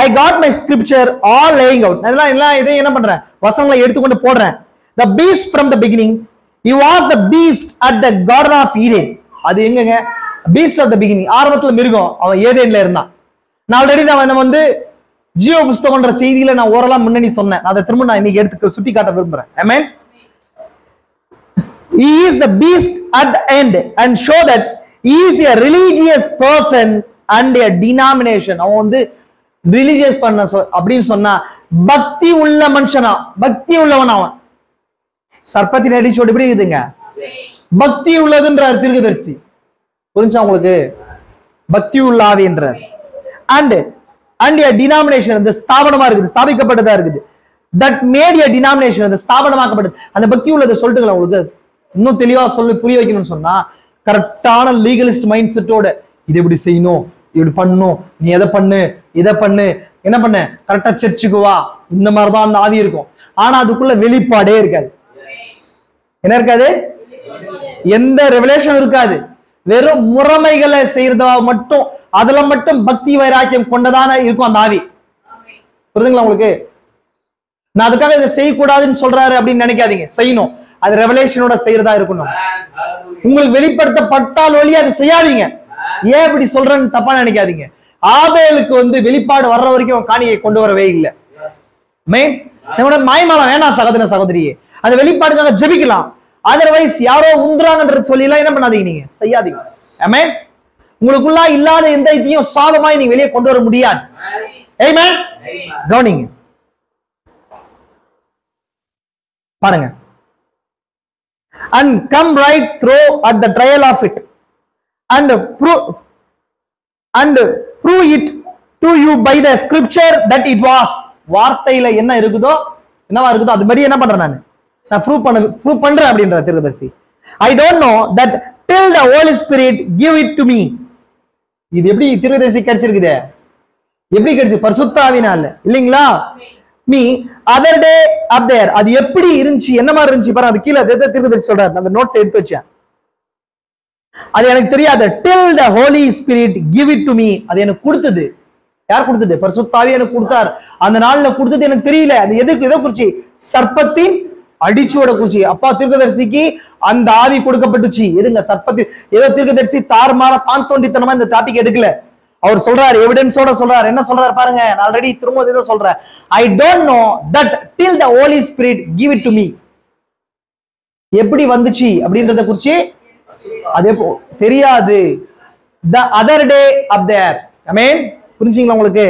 I got my scripture all laying out. எல்லாம் இதை என்ன பண்றேன்? வசனங்களை எடுத்துக்கொண்டு போடுறேன். The beast from the beginning, he was the beast at the garden of Eden. அது எங்கங்க? beast at the beginning. ஆரம்பத்துல மிருகம், அவன் ஏதேன்ல இருந்தான். நான் ஆல்ரெடி நம்ம வந்து ஜீவ புஸ்தகம்ன்ற செய்தியில நான் ஓரலா முன்னணி சொன்னேன். அதை திரும்ப நான் இன்னைக்கு எடுத்து சுட்டி காட்ட விரும்புறேன். ஆமென். he is the beast at the end and show that he is a religious person and a denomination. அவன் வந்து ரிலிஜியஸ் பண்ண அப்படின்னு சொன்னா பக்தி உள்ள மனுஷனா, பக்தி உள்ளவன் அவன். சர்ப்பத்தின் அடிச்சோடு எப்படி இருக்குதுங்க? பக்தி உள்ளதுன்றார் தீர்க்கதரிசி. புரிஞ்சா உங்களுக்கு? பக்தி உள்ள ஆவின்றார். and a denomination, அந்த ஸ்தாபனமா இருக்குது, ஸ்தாபிக்கப்பட்டதா இருக்குது. that made a denomination, அந்த ஸ்தாபனமாக்கப்பட்டது. அந்த பக்தி உள்ளதை சொல்லிட்டுங்களா உங்களுக்கு? இன்னும் தெளிவா சொல்லி புரிய வைக்கணும்னு சொன்னா கரெக்டான லீகலிஸ்ட் மைண்ட் செட்டோட இது எப்படி செய்யணும், இப்படி பண்ணணும், நீ எதை பண்ணு, இதை பண்ணு, என்ன பண்ண, கரெக்டா சர்ச்சுக்கு வா, இந்த மாதிரிதான் அந்த ஆவி இருக்கும். ஆனா அதுக்குள்ள வெளிப்பாடே இருக்காது. என்ன இருக்காது? எந்த ரெவலேஷன் இருக்காது. வெறும் முறைமைகளை செய்யறதா மட்டும், அதுல மட்டும் பக்தி வைராக்கியம் கொண்டதான இருக்கும் அந்த ஆவி. புரியுதுங்களா உங்களுக்கு? நான் அதுக்காக இதை செய்யக்கூடாதுன்னு சொல்றாரு அப்படின்னு நினைக்காதீங்க. செய்யணும். அது ரெவலேஷனோட செய்யறதா இருக்கணும். உங்களுக்கு வெளிப்படுத்தப்பட்டால் ஒழிய அது செய்யாதீங்க. ஏன் இப்படி சொல்றேன்னு தப்பா நினைக்காதீங்க. ஆபேலுக்கு வந்து வெளிப்பாடு வர்ற வரைக்கும் காணியை கொண்டு வரவே இல்லை. நம்மளோட மாய்மாலம் வேணாம் சகோதர சகோதரியே. அந்த வெளிப்பாடுக்காக ஜெபிக்கலாம். அதர்வைஸ் யாரோ உந்துறாங்கன்றது சொல்லி எல்லாம் என்ன பண்ணாதீங்க, நீங்க செய்யாதீங்க. ஆமென். உங்களுக்குள்ள இல்லாத எந்த இதையும் சாதமாய் நீங்க வெளியே கொண்டு வர முடியாது. ஆமென். கவனிங்க பாருங்க. and come right through at the trial of it and prove it to you by the scripture that it was. வார்த்தையில என்ன இருக்குதோ, என்னவா இருக்குதோ அது மாதிரி என்ன பண்றேன் நான் ப்ரூவ் பண்றேன் அப்படின்ற தீர்க்கதரிசி. I don't know that till the Holy Spirit give it to me. இது எப்படி தீர்க்கதரிசி கிடைச்சிருக்குதே? எப்படி கிடைச்சு? பரிசுத்த ஆவியினால இல்லீங்களா? me other day up there. அது எப்படி இருந்துச்சு, என்ன மாதிரி இருந்துச்சு பாருங்க. அது கீழே தீர்க்கதரிசி சொல்றாரு. அந்த நோட்ஸ் எடுத்து வச்சேன். அது எனக்கு தெரியாது. till the Holy Spirit give it to me. அது எனக்கு கொடுத்தது. யார் கொடுத்தது? பரிசுத்த ஆவி எனக்கு கொடுத்தார். அந்த நாள்ல கொடுத்தது எனக்கு தெரியல. அது எதுக்கு? எதை குறிச்சு? சர்ப்பத்தின் அடிச்சோட குறிச்சு. அப்பா தீர்க்கதரிசிக்கு அந்த ஆவி கொடுக்கப்பட்டுச்சு. எதுங்க? சர்ப்பத்தின். ஏதோ தீர்க்கதரிசி தாறுமாற தான் தோண்டித்தனமா இந்த டாபிக் எடுக்கல. அவர் சொல்றாரு, எவிடன்ஸோட சொல்றாரு. என்ன சொல்றாரு பாருங்க. நான் ஆல்ரெடி திரும்ப ஏதோ சொல்றேன். I don't know that till the Holy Spirit give it to me. எப்படி வந்துச்சு அப்படின்றத குறிச்சு அதே தெரியாது. the other day up there. ஆமென். புரிஞ்சுங்களா உங்களுக்கு?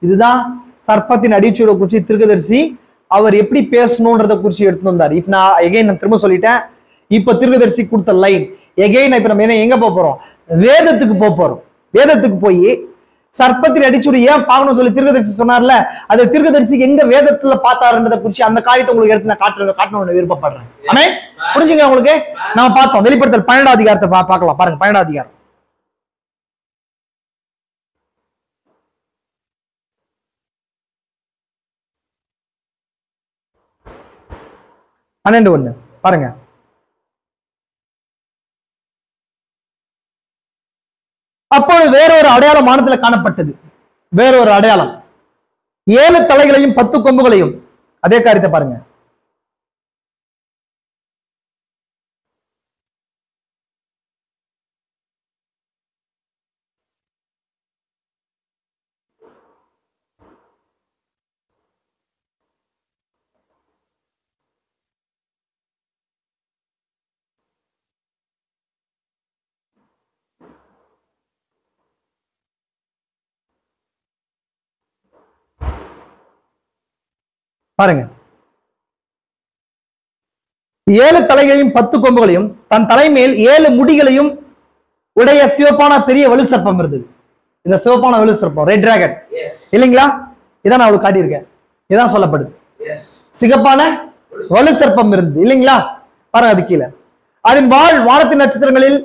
இதுதான் சர்ப்பத்தின் அடிச்சோட குறிச்சு தீர்க்கதரிசி அவர் எப்படி பேசணும்ன்றத குறிச்சு எடுத்து வந்தார். இப்ப நான் எகைன் நான் திரும்ப சொல்லிட்டேன். இப்ப தீர்க்கதரிசி கொடுத்த லைன் எகைன் இப்ப நம்ம எங்க போறோம்? வேதத்துக்கு போறோம். வேதத்துக்கு போய் சர்ப்பத்தின் அடிச்சுடு ஏன் பார்க்கணும் சொல்லி தீர்க்கதரிசி சொன்னார்ல, அது தீர்க்கதரிசிக்கு எங்க வேதத்துல பார்த்தாருன்றத குறிச்சு அந்த காரியத்தை உங்களுக்கு எடுத்து நான் காட்டணும்னு விருப்பப்படுறேன். ஆமென். புரிஞ்சுங்க உங்களுக்கு? நாம பார்த்தோம் வெளிப்படுத்தல் 12ஆம் அதிகாரத்தை பார்க்கலாம். பாருங்க 12ஆம் அதிகாரம். 12:1 பாருங்க. அப்பொழுது வேறொரு அடையாளம் வானத்துல காணப்பட்டது. வேறொரு அடையாளம் 7 தலைகளையும் 10 கொம்புகளையும். அதே காரியத்தை பாருங்க. பாருங்க, 7 தலைகளையும் 10 கொம்புகளையும் தன் தலைமையில் 7 முடிகளையும் உடைய சிவப்பான பெரிய வலு சர்ப்பம் இருந்தது. இந்த சிவப்பான வலு சர்ப்பம் ரெட் டிராகன் இல்லைங்களா? இதான் நான் அவளுக்கு காட்டியிருக்கேன். இதான் சொல்லப்படுது. சிகப்பான வலு சர்ப்பம் இருந்தது இல்லைங்களா? பாருங்க, அது கீழே அதன் வாள் வானத்தின் நட்சத்திரங்களில்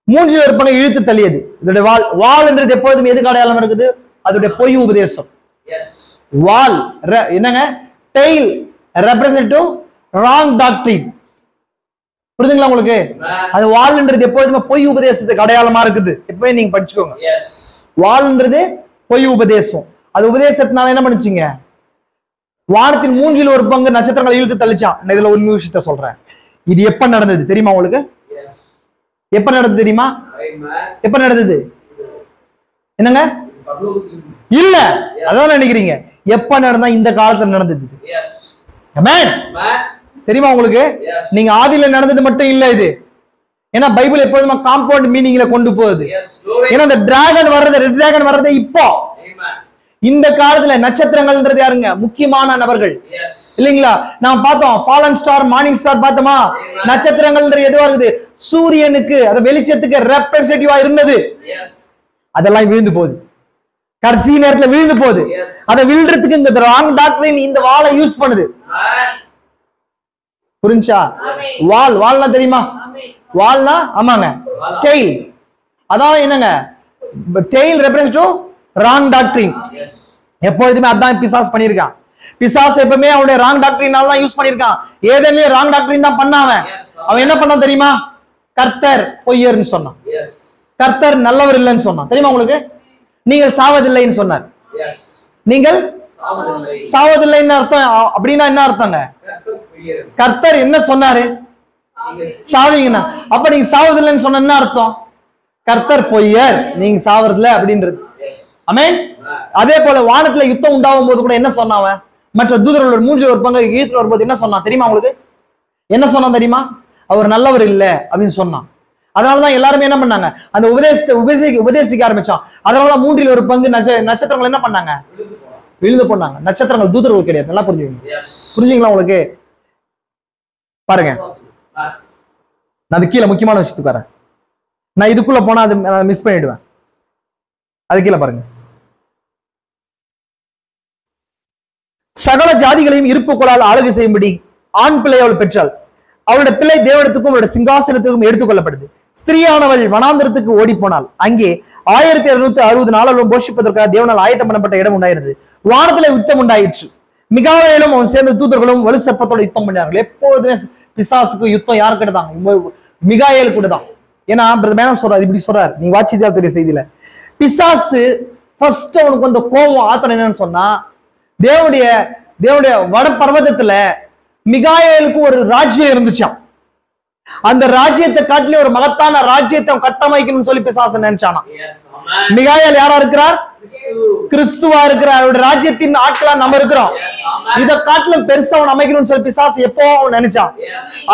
3 பங்கு இழுத்து தள்ளியது. இதோட வாள் என்றது எப்பொழுதும் எதுக்கு அடையாளம் இருக்குது? அதோடைய பொய் உபதேசம். வால் என்னங்க? டெயில் ரெப்ரசன்ட் ராங் டாக்டரின். புரியுதுங்களா உங்களுக்கு? அது வால்ன்றது எப்பொழுதுமே பொய் உபதேசத்துக்கு அடையாளமா இருக்குது. எப்பவுமே நீங்க படிச்சுக்கோங்க. வால்ன்றது பொய் உபதேசம். அது உபதேசத்தினால என்ன பண்ணுச்சுங்க? வானத்தின் 1/3 பங்கு நட்சத்திரங்களை இழுத்து தள்ளிச்சான். இதுல ஒரு விஷயத்த சொல்றேன். இது எப்ப நடந்தது தெரியுமா உங்களுக்கு? எப்ப நடந்தது தெரியுமா? எப்ப நடந்தது? என்னங்க? இல்ல, அதான் நினைக்கிறீங்க. எப்ப நடந்தா? இந்த காலத்துல நடந்தது. தெரியுமா உங்களுக்கு? நீங்க ஆதியில நடந்தது மட்டும் இல்ல இது. ஏன்னா பைபிள் எப்போதுமே காம்பவுண்ட் மீனிங்ல கொண்டு போகுது. ஏன்னா இந்த டிராகன் வர்றது, ரெட் டிராகன் வர்றது இப்போ இந்த காலத்துல. நட்சத்திரங்கள்ன்றது யாருங்க? முக்கியமான நபர்கள் இல்லைங்களா? நாம் பார்த்தோம் ஃபாலன் ஸ்டார், மார்னிங் ஸ்டார் பார்த்தோமா? நட்சத்திரங்கள்ன்றது எதுவா இருக்குது? சூரியனுக்கு, அது வெளிச்சத்துக்கு ரெப்ரசன்டேட்டிவா இருந்தது. அதெல்லாம் விழுந்து போகுது. கடைசி நேரத்துல விழுந்து போகுது. அதை விழுறதுக்கு இந்த ராங் டாக்டரின் இந்த வாளை யூஸ் பண்ணுது. புரிஞ்சா? வால்னா தெரியுமா? வால்னா ஆமாங்க, டெயில். அதான் என்னங்க? டெயில் ரெப்ரசன்ட் ராங் டாக்டரின். எப்பொழுதுமே அதான் பிசாஸ் பண்ணிருக்கான். பிசாஸ் எப்பவுமே அவனுடைய ராங் டாக்டரினால தான் யூஸ் பண்ணிருக்கான். ஏதேனே ராங் டாக்டரின் தான் பண்ணாம அவன் என்ன பண்ணான் தெரியுமா? கர்த்தர் பொய்யர்னு சொன்னான். கர்த்தர் நல்லவர் இல்லைன்னு சொன்னான். தெரியுமா உங்களுக்கு? நீங்கள் சாவதில்லைன்னு சொன்னார். நீங்கள் சாவதில்லைன்னு அர்த்தம். அப்படின்னா என்ன அர்த்தங்க? கர்த்தர் என்ன சொன்னாரு? சாவீங்கன்னா. அப்ப நீங்க சாவதில்லைன்னு சொன்ன என்ன அர்த்தம்? கர்த்தர் பொய்யர், நீங்க சாவதில்லை அப்படின்றது. ஆமென். அதே போல வானத்துல யுத்தம் உண்டாகும் போது கூட என்ன சொன்னாவன்? மற்ற தூதர்களோட 3/4 பங்கு இழுத்து வரும்போது என்ன சொன்னான் தெரியுமா உங்களுக்கு? என்ன சொன்னான் தெரியுமா? அவர் நல்லவர் இல்ல அப்படின்னு சொன்னான். அதனாலதான் எல்லாருமே என்ன பண்ணாங்க? அந்த உபதேசிக்க ஆரம்பிச்சான். அதனாலதான் 3/4 பங்கு நட்சத்திரங்கள் என்ன பண்ணாங்க? விழுந்து போனாங்க. நட்சத்திரங்கள் தூதர்கள் கிடையாது. நல்லா புரிஞ்சுக்கணும். புரிஞ்சுங்களா உங்களுக்கு? பாருங்க, நான் அது கீழே முக்கியமான விஷயத்துக்கு வரேன். நான் இதுக்குள்ள போனா அது மிஸ் பண்ணிடுவேன். அது கீழே பாருங்க. சகல ஜாதிகளையும் இருப்புக்கொள்ளால் ஆளுகை செய்யும்படி ஆண் பிள்ளை அவள் பெற்றாள். அவளுடைய பிள்ளை தேவனத்துக்கும் அவருடைய சிங்காசனத்துக்கும் எடுத்துக்கொள்ளப்படுது. ஸ்திரீயானவள் வனாந்திரத்துக்கு ஓடி போனாள். அங்கே 1260 நாளும் போஷிப்பதற்காக தேவனால் ஆயத்தம் பண்ணப்பட்ட இடம் உண்டாயிருந்தது. வானத்துல யுத்தம் உண்டாயிற்று. மிகாவேலும் அவன் சேர்ந்த தூதர்களும் வலு சர்ப்பத்தோட யுத்தம் பண்ணார்கள். எப்போதுமே பிசாசுக்கு யுத்தம் யாரு கிட்ட தான்? மிகாயேல் கூட தான். ஏன்னா மேனம் சொல்றாரு, இப்படி சொல்றாரு, நீங்க வாட்சிதான் தெரிய செய்தியில. பிசாசு ஃபர்ஸ்ட் அவனுக்கு அந்த கோபம் ஆத்தனை என்னன்னு சொன்னா, தேவனுடைய வட பர்வதத்துல மிகாயேலுக்கு ஒரு ராஜ்யம் இருந்துச்சாம். அந்த ராஜ்யத்தை காட்டிலே ஒரு மகத்தான ராஜ்யத்தை கட்டமைக்கணும்னு சொல்லி பிசாசு நினைச்சானா. மிகாயேல் யாரா இருக்கிறார்? கிறிஸ்துவா இருக்கிறார். அவருடைய ராஜ்யத்தின் ஆட்களா நம்ம இருக்கிறோம். இதை காட்டிலும் பெருசா அவன் அமைக்கணும்னு சொல்லி பிசாசு எப்போ அவன் நினைச்சான்.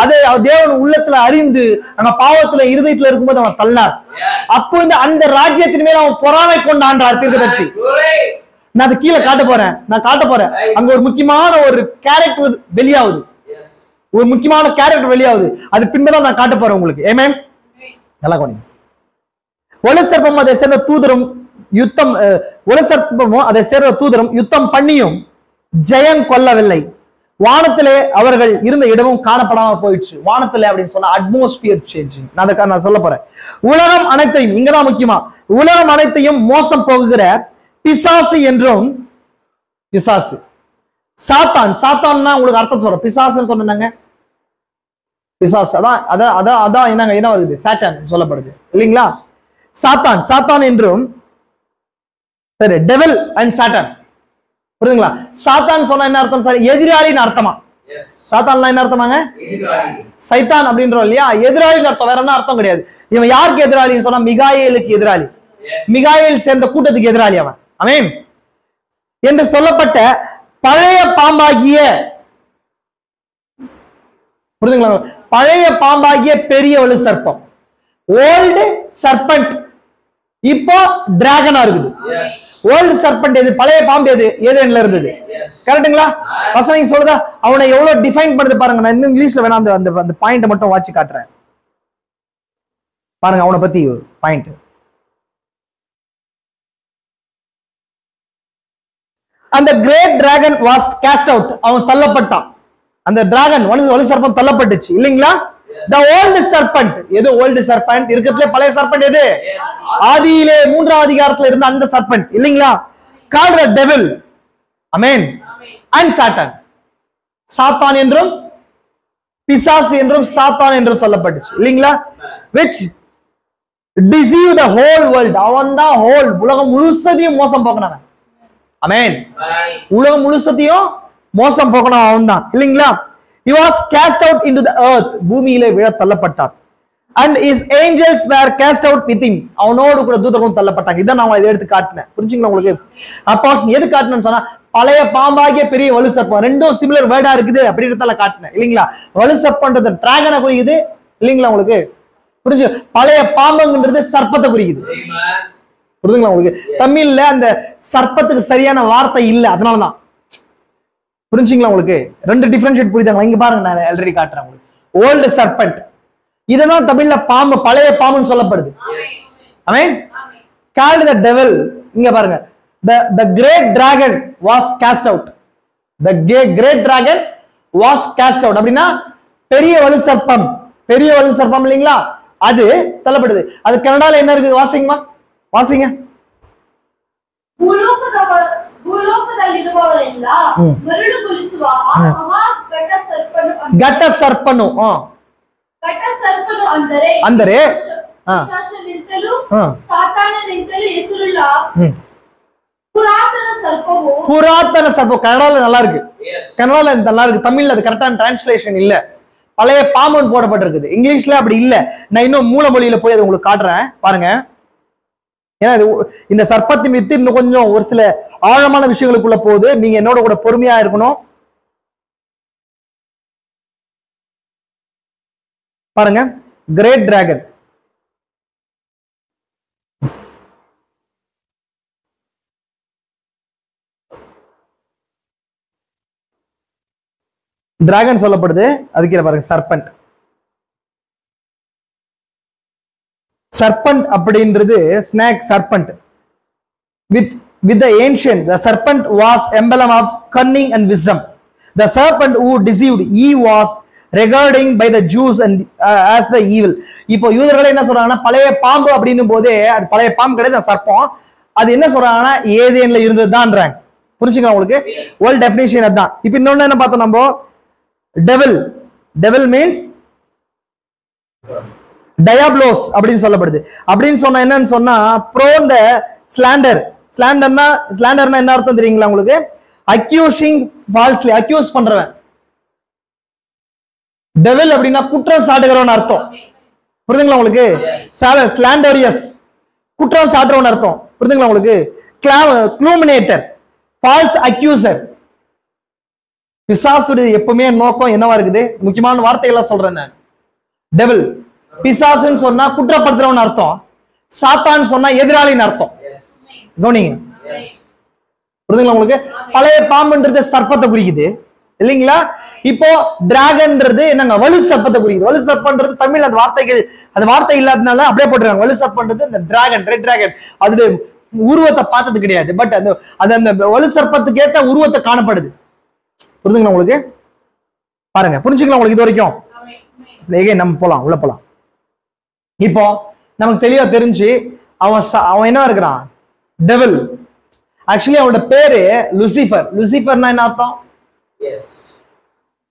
அதை தேவன் உள்ளத்துல அறிந்து நம்ம பாவத்துல இருதயத்துல இருக்கும்போது அவன் தள்ளார். அப்போ அந்த ராஜ்யத்தின் மேல அவன் பொறாமை கொண்டான்றார் தீர்க்கதரிசி. நான் அதை கீழே காட்ட போறேன். அங்க ஒரு முக்கியமான ஒரு கேரக்டர் வெளியாகுது. ஒரு முக்கியமான கேரக்டர் வெளியாகுது. அது பின்பதான் நான் காட்ட போறேன் உங்களுக்கு. ஆமென். நல்லா கவனிங்க. வலு சர்ப்பமும் அதை சேர்ந்த தூதரும் யுத்தம் பண்ணியும் ஜெயம் கொள்ளவில்லை. வானத்திலே அவர்கள் இருந்த இடமும் காணப்படாம போயிடுச்சு. வானத்திலே அப்படின்னு சொன்னா அட்மாஸ்பியர் சேஞ்சிங். நான் சொல்ல போறேன். உலகம் அனைத்தையும், இங்கதான் முக்கியமா, உலகம் அனைத்தையும் மோசம் போகுகிற பிசாசு என்றும், பிசாசு சாத்தான், சாத்தான்னா உங்களுக்கு அர்த்தம் சொல்றேன். பிசாசுன்னு சொன்னாங்க, பிசாசு அதான் அதான் அதான் அதான் என்னங்க என்ன வருது, சாத்தான் சொல்லப்படுது இல்லைங்களா. சாத்தான், சாத்தான் என்றும் சரி, டெவில் அண்ட் சாத்தான் புரியுதுங்களா. சாத்தான் சொன்னா என்ன அர்த்தம் சார்? எதிராளின்னு அர்த்தமா? சாத்தான்லாம் என்ன அர்த்தமாங்க? சைத்தான் அப்படின்றோம் இல்லையா, எதிராளின்னு அர்த்தம், வேற என்ன அர்த்தம் கிடையாது. இவன் யாருக்கு எதிராளின்னு சொன்னா மிகாயேலுக்கு எதிராளி, மிகாயேல் சேர்ந்த கூட்டத்துக்கு எதிராளி அவன். ஆமென். என்று சொல்லப்பட்ட பழைய பாம்பாகிய, புரியுதுங்களா, பழைய பாம்பாகிய பெரிய வலு சர்ப்பம், ஓல்டு சர்பண்ட், இப்போ டிராகனா இருக்குது. ஓல்டு சர்பண்ட் எது? பழைய பாம்பு எது? ஏதேன்ல இருந்தது. கரெக்ட்டுங்களா? வசனம் சொல்லுதா அவனை எவ்வளவு டிஃபைன் பண்ணுது பாருங்க. நான் இன்னும் இங்கிலீஷ்ல வேணா அந்த அந்த பாயிண்ட் மட்டும் வாட்சி காட்டுறேன் பாருங்க, அவனை பத்தி பாயிண்ட். அந்த great dragon was cast out, அவன் தள்ளப்பட்டான். அந்த டிராகன் வலு சர்ப்பம் தள்ளப்பட்டுச்சு இல்லைங்களா. The old serpent, எது ஓல்டு சர்பண்ட்? இருக்கிறதுல பழைய சர்பண்ட் எது? ஆதியிலே 3ஆம் அதிகாரத்துல இருந்த அந்த சர்பண்ட் இல்லைங்களா. called the devil, amen, and Satan, சாத்தான் என்றும் பிசாசு என்றும் சாத்தான் என்றும் சொல்லப்பட்டுச்சு இல்லைங்களா. which deceive the whole world, அவன் தான் ஹோல் உலகம் முழுசதையும் மோசம் போக்குனாங்க. ஆமென். உலகம் முழுசதையும் மோசம் போக்கணும் அவன் தான் இல்லைங்களா. He was cast out into the earth, பூமியிலே விழ தள்ளப்பட்டார். And his angels were cast out with him, அவனோடு கூட தூதர்களும் தள்ளப்பட்டாங்க. இதான் நான் இதை எடுத்து காட்டினேன். புரிஞ்சுங்களா உங்களுக்கு? அப்போ எது காட்டினேன்னு சொன்னா பழைய பாம்பாகிய பெரிய வலு சர்ப்பம், ரெண்டும் சிமிலர் வேர்டா இருக்குது அப்படின்றதால காட்டினேன் இல்லைங்களா. வலு சர்ப்பன்றது டிராகனை குறிக்குது இல்லைங்களா உங்களுக்கு. புரிஞ்சு? பழைய பாம்புங்கிறது சர்ப்பத்தை குறிக்குது. புரியுதுங்களா உங்களுக்கு? தமிழ்ல அந்த சர்ப்பத்துக்கு சரியான வார்த்தை இல்லை, அதனாலதான். புரிஞ்சுங்களா உங்களுக்கு? ரெண்டு டிஃபரன்ஷியேட் புரியுதாங்களா? இங்க பாருங்க, நான் ஆல்ரெடி காட்டுறேன் உங்களுக்கு. ஓல்டு சர்பண்ட், இததான் தமிழ்ல பாம்பு, பழைய பாம்புன்னு சொல்லப்படுது. ஆமென். called the devil, இங்க பாருங்க, the great dragon was cast out, the great dragon was cast out அப்படின்னா பெரிய வலு சர்ப்பம், பெரிய வலு சர்ப்பம் இல்லைங்களா, அது தள்ளப்படுது. அது கன்னடால என்ன இருக்கு? வாசிங்கம்மா, வாசிங்க. ಭೂಲೋಕದಲ್ಲಿರುವವರೆಲ್ಲ ಮರಳುಗೊಳಿಸುವ ಆ ಮಹಾ ಘಟಸರ್ಪನು ಅಂದರೆ ಪಿಶಾಚನಿಂತಲೂ ಸಾತಾನನಿಂತಲೂ ಹೆಸರುಳ್ಳ புராதன சர்ப்பம். கன்னடால நல்லா இருக்கு, கன்னடால நல்லா இருக்கு. தமிழ்ல அது கரெக்டான டிரான்ஸ்லேஷன் இல்ல, பழைய பாம்பன் போடப்பட்டிருக்குது. இங்கிலீஷ்ல அப்படி இல்ல. நான் இன்னும் மூல மொழியில போய் அதை உங்களுக்கு காட்டுறேன் பாருங்க. ஏன்னா இந்த சர்ப்பத்தின் வித்து இன்னும் கொஞ்சம் ஒரு சில ஆழமான விஷயங்களுக்குள்ள போகுது. நீங்க என்னோட கூட பொறுமையா இருக்கணும். பாருங்க, கிரேட் டிராகன், டிராகன் சொல்லப்படுது. அதுக்கு பாருங்க, சர்பண்ட். சர்பண்ட் அப்படின்றது snake serpent. with the ancient, the serpent was emblem of cunning and wisdom. The serpent who deceived Eve was regarding by the Jews and as the evil. இப்போ யூதர்கள் என்ன சொல்றாங்கன்னா, பழைய பாம்பு அப்படின்னும் போதே அது பழைய பாம்பு கிடையாது, சர்ப்பம். அது என்ன சொல்றாங்கன்னா ஏதேன்ல இருந்ததுதான்றாங்க. புரிஞ்சுங்க உங்களுக்கு? வேர்ல்ட் டெஃபினிஷன் அதுதான். இப்போ இன்னொன்னு என்ன பார்த்தோம் நம்ம, டெவில். டெவில் மீன்ஸ் டயாப்ளோஸ் அப்படின்னு சொல்லப்படுது. அப்படின்னு சொன்னா என்னன்னு சொன்னா ப்ரோன் த ஸ்லாண்டர். ஸ்லாண்டர்னா என்ன அர்த்தம் தெரியுங்களா உங்களுக்கு? அக்யூசிங் ஃபால்ஸ்லி, அக்யூஸ் பண்றவன். டெவில் அப்படின்னா குற்றம் சாட்டுகிறவன் அர்த்தம். புரியுதுங்களா உங்களுக்கு? ஸ்லாண்டரியஸ், குற்றம் சாட்டுறவன் அர்த்தம். புரியுதுங்களா உங்களுக்கு? க்ளூமினேட்டர், ஃபால்ஸ் அக்யூசர். பிசாசுடைய எப்பவுமே நோக்கம் என்னவா இருக்குது? முக்கியமான வார்த்தைகள்லாம் சொல்றேன் நான். டெவில், பிசாசுன்னு சொன்னா குற்றப்படுத்துறவன் அர்த்தம், சாத்தான் சொன்னா எதிராளின்னு அர்த்தம். கவனிங்க, புரியுதுங்களா உங்களுக்கு? பழைய பாம்புன்றது சர்ப்பத்தை குறிக்குது இல்லைங்களா. இப்போ டிராகன்ன்றது என்னங்க? வலு சர்ப்பத்தை குறிக்குது. வலு சர்ப்பன்றது தமிழ் அந்த வார்த்தைகள், அந்த வார்த்தை இல்லாதனால அப்படியே போட்டுருக்காங்க. வலு சர்ப்பன்றது இந்த டிராகன், ரெட் டிராகன். அது உருவத்தை பார்த்தது கிடையாது, பட் அந்த அந்த வலு சர்ப்பத்துக்கு ஏற்ற உருவத்தை காணப்படுது. புரியுதுங்களா உங்களுக்கு? பாருங்க, புரிஞ்சுக்கலாம் உங்களுக்கு இது வரைக்கும்? நம்ம போலாம், உள்ள போலாம். இப்போ நமக்கு தெளிவா தெரிஞ்சு அவன் என்ன இருக்கிறான்? டெவில். ஆக்சுவலி அவனோட பேரு லூசிஃபர். லூசிஃபர்னா என்ன அர்த்தம்?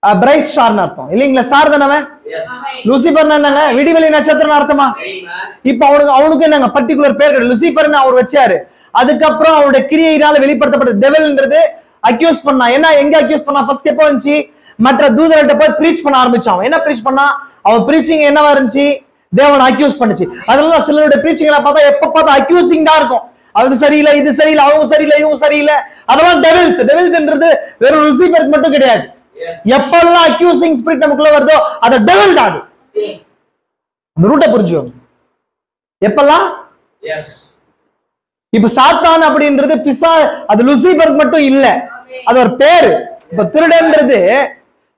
பிரைட் ஸ்டார்னு அர்த்தம் இல்லைங்களா? ஸ்டார் தானே. லூசிபர் என்னங்க? விடிவெளி நட்சத்திரம் அர்த்தமா? இப்ப அவனுக்கு என்னங்க பர்டிகுலர் பேர் கிடையாது. லூசிபர்னு அவர் வச்சாரு. அதுக்கப்புறம் அவருடைய கிரியையினால வெளிப்படுத்தப்பட்ட டெவில்ன்றது அக்யூஸ் பண்ணா. என்ன எங்க அக்யூஸ் பண்ணா? ஃபர்ஸ்ட் எப்போ வந்துச்சு? மற்ற தூதர்கிட்ட போய் பிரீச் பண்ண ஆரம்பிச்சான். என்ன பிரீச் பண்ணா? அவன் பிரீச்சிங் என்னவா இருந்துச்சு? தேவன் அக்யூஸ் பண்ணுச்சு. அதனால சிலருடைய பிரீச்சிங்ல பார்த்தா எப்ப பார்த்தா அக்யூசிங் தான் இருக்கும். அது சரியில்லை, இது சரியில்லை, அவங்க சரியில்லை, இவங்க சரியில்லை. அதெல்லாம் டெவில்ஸ். டெவில்ஸ்ன்றது வெறும் லூசிபருக்கு மட்டும் கிடையாது. எப்பெல்லாம் அக்யூசிங் ஸ்பிரிட் நமக்குள்ள வருதோ அது டெவில் தான். அந்த ரூட்டை புரிஞ்சுக்கோங்க. எப்பெல்லாம் இப்ப சாத்தான் அப்படின்றது பிசா, அது லூசிபருக்கு மட்டும் இல்ல, அது ஒரு பேரு. இப்ப திருடன்றது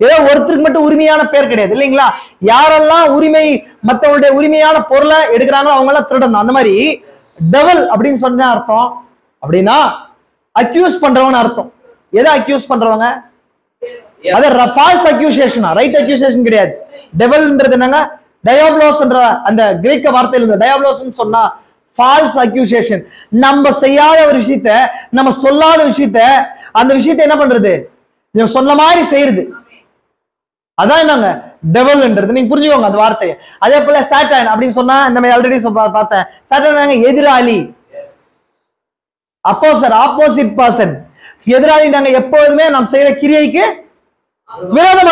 ஏதோ ஒருத்தருக்கு மட்டும் உரிமையான பேர் கிடையாது இல்லைங்களா? யாரெல்லாம் உரிமை மற்றவங்களுடைய உரிமையான பொருளை எடுக்கிறாங்களோ அவங்க எல்லாம் திருடன் தான். அந்த மாதிரி டெவில் அப்படின்னு சொன்ன அர்த்தம் அப்படின்னா அக்யூஸ் பண்றவங்க அர்த்தம். எதை அக்யூஸ் பண்றவங்க? அது ஃபால்ஸ் அக்யூசேஷனா, ரைட் அக்யூசேஷன் கிடையாது. டெவில்ன்றது என்னங்க? டயாப்லோஸ்ன்ற அந்த கிரேக்க வார்த்தையில இருந்து டயாப்லோஸ்னு சொன்னா ஃபால்ஸ் அக்யூசேஷன். நம்ம செய்யாத ஒரு விஷயத்த, நம்ம சொல்லாத விஷயத்த, அந்த விஷயத்தை என்ன பண்றது? சொன்ன மாதிரி செய்யறது. அதான் என்னங்க டெவில்ன்றது. நீங்க புரிஞ்சுக்கோங்க அந்த வார்த்தையை. அதே போல சாட்டன் அப்படின்னு சொன்னா நம்ம ஆல்ரெடி பார்த்தேன். சாட்டன் எதிராளி, அப்போசர், ஆப்போசிட் பர்சன். எதிராளி நாங்க எப்பொழுதுமே நம்ம செய்யற கிரியைக்கு விரோதமா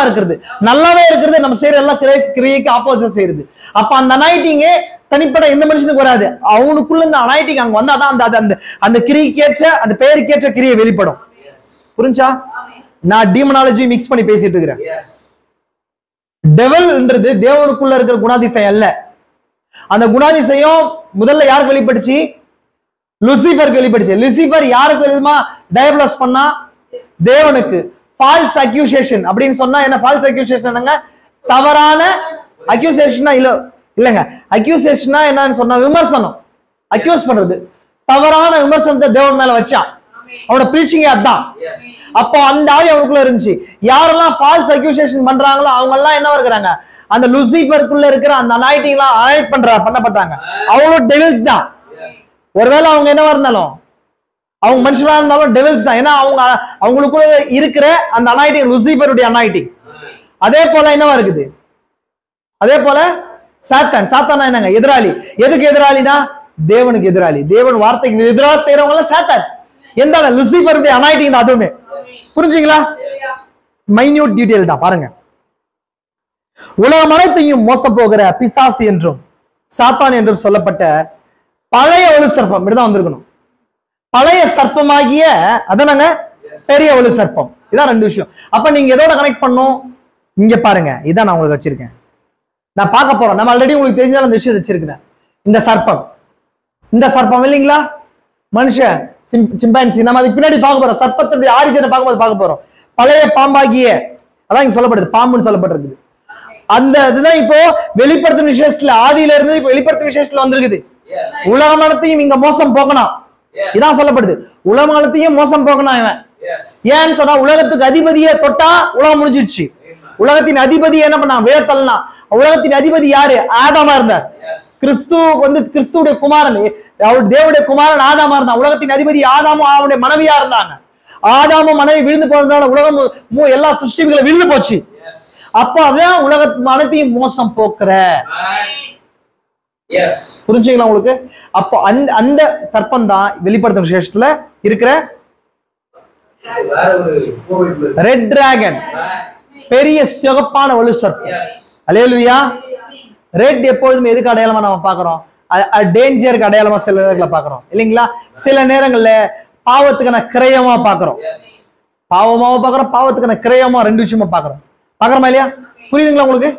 இருக்கிறது. நல்லாவே இருக்கிறது, நம்ம செய்யற எல்லா கிரியைக்கு ஆப்போசிட் செய்யறது. அப்ப அந்த அனாயிட்டிங் தனிப்பட்ட எந்த மனுஷனுக்கு வராது. அவனுக்குள்ள இந்த அனாயிட்டிங் அங்க வந்தாதான் அந்த அந்த கிரியைக்கேற்ற, அந்த பெயருக்கேற்ற கிரியை வெளிப்படும். புரிஞ்சா? நான் டீமனாலஜி மிக்ஸ் பண்ணி பேசிட்டு இருக்கிறேன். டெவில்ன்றது தேவனுக்குள்ள இருக்கிற குணாதிசயம் அல்ல. அந்த குணாதிசயம் முதல்ல யாருக்கு வெளிப்படுச்சு? லூசிபருக்கு வெளிப்படுச்சு. லூசிபர் யாருக்கு விதமா டயபிளஸ் பண்ணா? தேவனுக்கு. ஃபால்ஸ் அக்யூசேஷன் அப்படின்னு சொன்னா என்ன? ஃபால்ஸ் அக்யூசேஷன் என்னங்க? தவறான அக்யூசேஷனா இல்லங்க. அக்யூசேஷனா என்னன்னு சொன்னா விமர்சனம், அக்யூஸ் பண்றது. தவறான விமர்சனத்தை தேவன் மேல வச்சான். அவனோட பிரீச்சிங் அதான். அப்போ அந்த ஆவி அவனுக்குள்ள இருந்துச்சு. யாரெல்லாம் ஃபால்ஸ் அக்யூசேஷன் பண்றாங்களோ அவங்க எல்லாம் என்ன இருக்கிறாங்க? அந்த லூசிபருக்குள்ள இருக்கிற அந்த அனாயிட்டிங் எல்லாம் அனாயிட் பண்ணப்பட்டாங்க. அவங்களும் டெவில்ஸ் தான். ஒருவேளை அவங்க என்னவா இருந்தாலும், அவங்க மனுஷனா இருந்தாலும் டெவில்ஸ் தான். ஏன்னா அவங்களுக்குள்ள இருக்கிற அந்த அனாயிட்டிங் லூசிபருடைய அனாயிட்டிங். அதே போல என்னவா இருக்குது? அதே போல சாத்தான் என்னங்க? எதிராளி. எதுக்கு எதிராளினா? தேவனுக்கு எதிராளி. தேவன் வார்த்தைக்கு எதிராக செய்யறவங்க சாத்தான். எந்த லூசிபருடைய அனாயிட்டிங் தான் அதுவுமே. புரிஞ்சுங்களா? மைன்யூட் டீடைல் தான் பாருங்க. உலகம் அனைத்தையும் மோச போகிற பிசாசு என்றும் சாத்தான் என்றும் சொல்லப்பட்ட பழைய ஒளி சர்ப்பம் இப்படிதான் வந்திருக்கணும். பழைய சர்ப்பமாகிய அதானங்க பெரிய ஒளி சர்ப்பம். இதான் ரெண்டு விஷயம். அப்ப நீங்க எதோட கனெக்ட் பண்ணும்? இங்க பாருங்க, இதான் நான் உங்களுக்கு வச்சிருக்கேன். நான் பார்க்க போறோம். நம்ம ஆல்ரெடி உங்களுக்கு தெரிஞ்சாலும் அந்த விஷயம் வச்சிருக்கிறேன். இந்த சர்ப்பம் இல்லைங்களா? மனுஷன், சிம்பான்சி, நம்ம அதுக்கு பின்னாடி பார்க்க போறோம். சர்ப்பத்துடைய ஆரிஜினை பார்க்க போறோம். பழைய பாம்பாகிய, அதான் இங்க சொல்லப்படுது, பாம்புன்னு சொல்லப்பட்டிருக்குது. அந்த இதுதான் இப்போ வெளிப்படுத்தும் விசேஷத்துல, ஆதியில இருந்து இப்போ வெளிப்படுத்தும் விசேஷத்துல வந்திருக்குது. உலகமனத்தையும் இங்க மோசம் போகணும். இதான் சொல்லப்படுது. உலகமனத்தையும் மோசம் போகணும் இவன். ஏன்னு சொன்னா உலகத்துக்கு அதிபதியை தொட்டா உலகம் முடிஞ்சிருச்சு. உலகத்தின் அதிபதி என்ன பண்ணா? விழத்தல்னா. உலகத்தின் அதிபதி யாரு? ஆதாமா இருந்தார். கிறிஸ்துவுடைய குமாரன், தேவனுடைய குமாரன் ஆதாமா இருந்தான். உலகத்தின் அதிபதி ஆதாமும் அவனுடைய மனைவியா இருந்தாங்க. ஆதாமும் மனைவி விழுந்து போனதுனால உலகம் எல்லா சிருஷ்டிகளும் விழுந்து போச்சு. அப்ப அதான் உலகத்து அனைத்தையும் மோசம் போக்குற. புரிஞ்சுங்களா உங்களுக்கு? அப்போ அந்த சர்ப்பம் தான் வெளிப்படுத்தும் விசேஷத்துல இருக்கிற ரெட் டிராகன், பெரிய சிவப்பான ஒளி சர்ப்பம். அல்லேலூயா. ரெட் எப்பொழுதுமே எதுக்கு அடையாளமா நம்ம பாக்குறோம்? டேஞ்சருக்கு அடையாளமா சில நேரங்களை பாக்குறோம் இல்லைங்களா? சில நேரங்கள்ல பாவத்துக்கான கிரயமா பாக்குறோம். பாவமாவும் பாக்குறோம், பாவத்துக்கான கிரயமா ரெண்டு விஷயமா பாக்குறோமா இல்லையா? புரியுதுங்களா உங்களுக்கு?